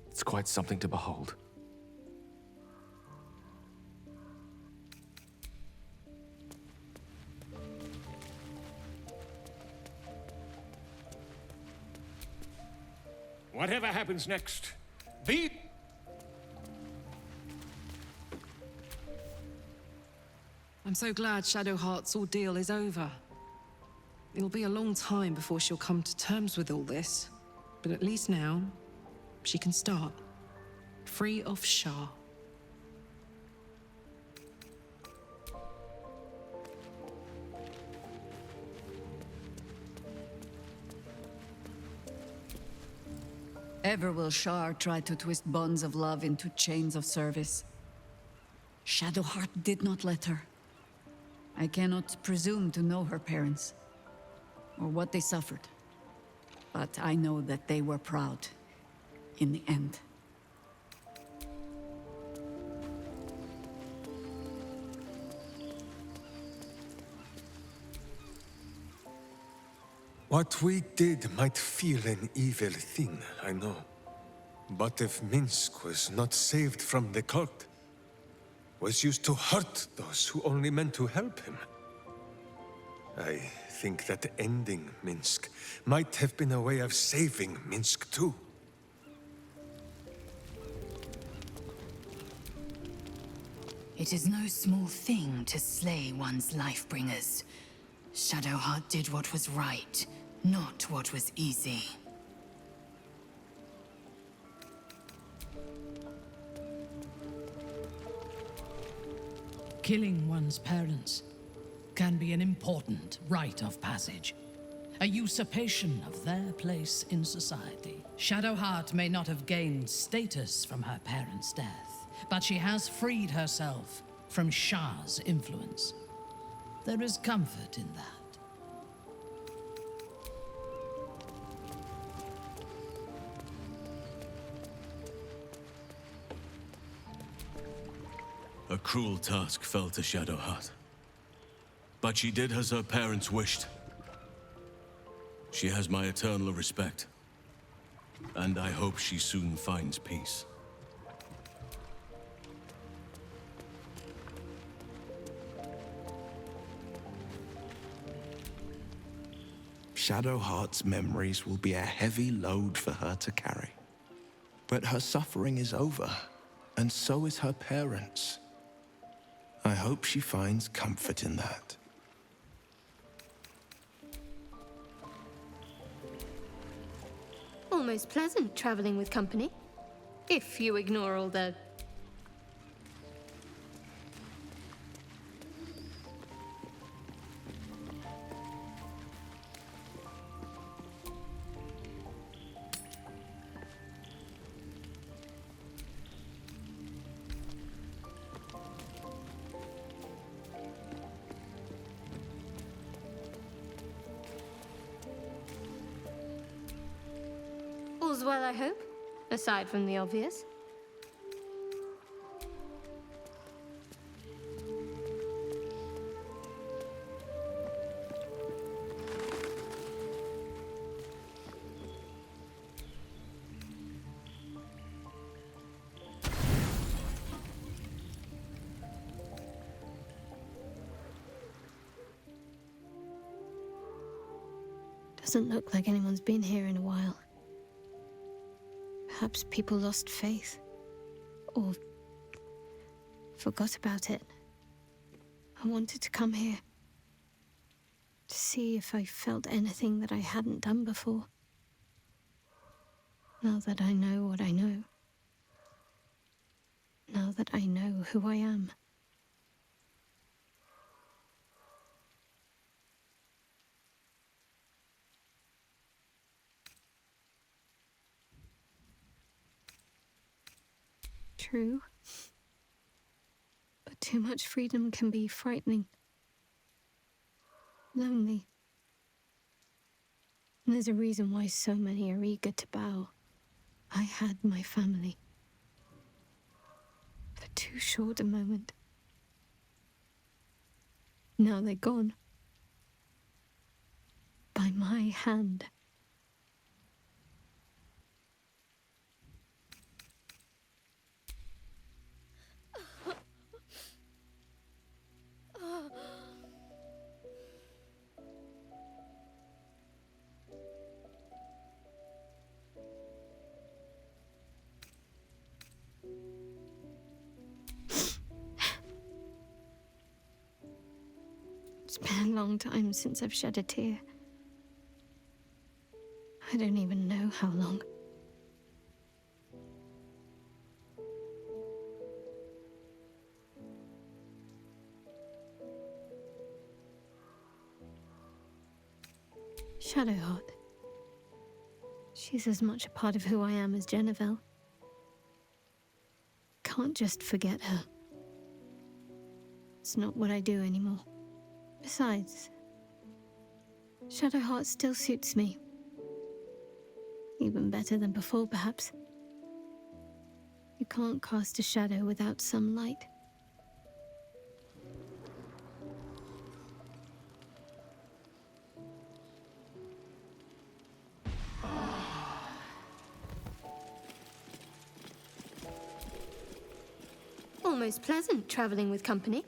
Speaker 15: it's quite something to behold.
Speaker 3: Whatever happens next,
Speaker 11: I'm so glad Shadowheart's ordeal is over. It'll be a long time before she'll come to terms with all this, but at least now, she can start. Free of Shah.
Speaker 7: Ever will Shar try to twist bonds of love into chains of service. Shadowheart did not let her. I cannot presume to know her parents, or what they suffered. But I know that they were proud, in the end.
Speaker 20: What we did might feel an evil thing, I know. But if Minsk was not saved from the cult, was used to hurt those who only meant to help him, I think that ending Minsk might have been a way of saving Minsk too.
Speaker 7: It is no small thing to slay one's life-bringers. Shadowheart did what was right, not what was easy.
Speaker 23: Killing one's parents can be an important rite of passage, a usurpation of their place in society. Shadowheart may not have gained status from her parents' death, but she has freed herself from Shah's influence. There is comfort in that.
Speaker 24: A cruel task fell to Shadowheart. But she did as her parents wished. She has my eternal respect. And I hope she soon finds peace.
Speaker 25: Shadowheart's memories will be a heavy load for her to carry. But her suffering is over, and so is her parents'. I hope she finds comfort in that.
Speaker 9: Almost pleasant traveling with company. If you ignore all the... All's well, I hope, aside from the obvious. Doesn't look like anyone's been here in a while. Perhaps people lost faith. Or forgot about it. I wanted to come here. To see if I felt anything that I hadn't done before. Now that I know what I know. Now that I know who I am. True. But too much freedom can be frightening. Lonely. And there's a reason why so many are eager to bow. I had my family. For too short a moment. Now they're gone. By my hand. It's been a long time since I've shed a tear. I don't even know how long. Shadowheart. She's as much a part of who I am as Jennifer. Can't just forget her. It's not what I do anymore. Besides, Shadowheart still suits me. Even better than before, perhaps. You can't cast a shadow without some light. Almost pleasant traveling with company,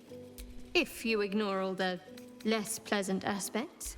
Speaker 9: if you ignore all the less pleasant aspects.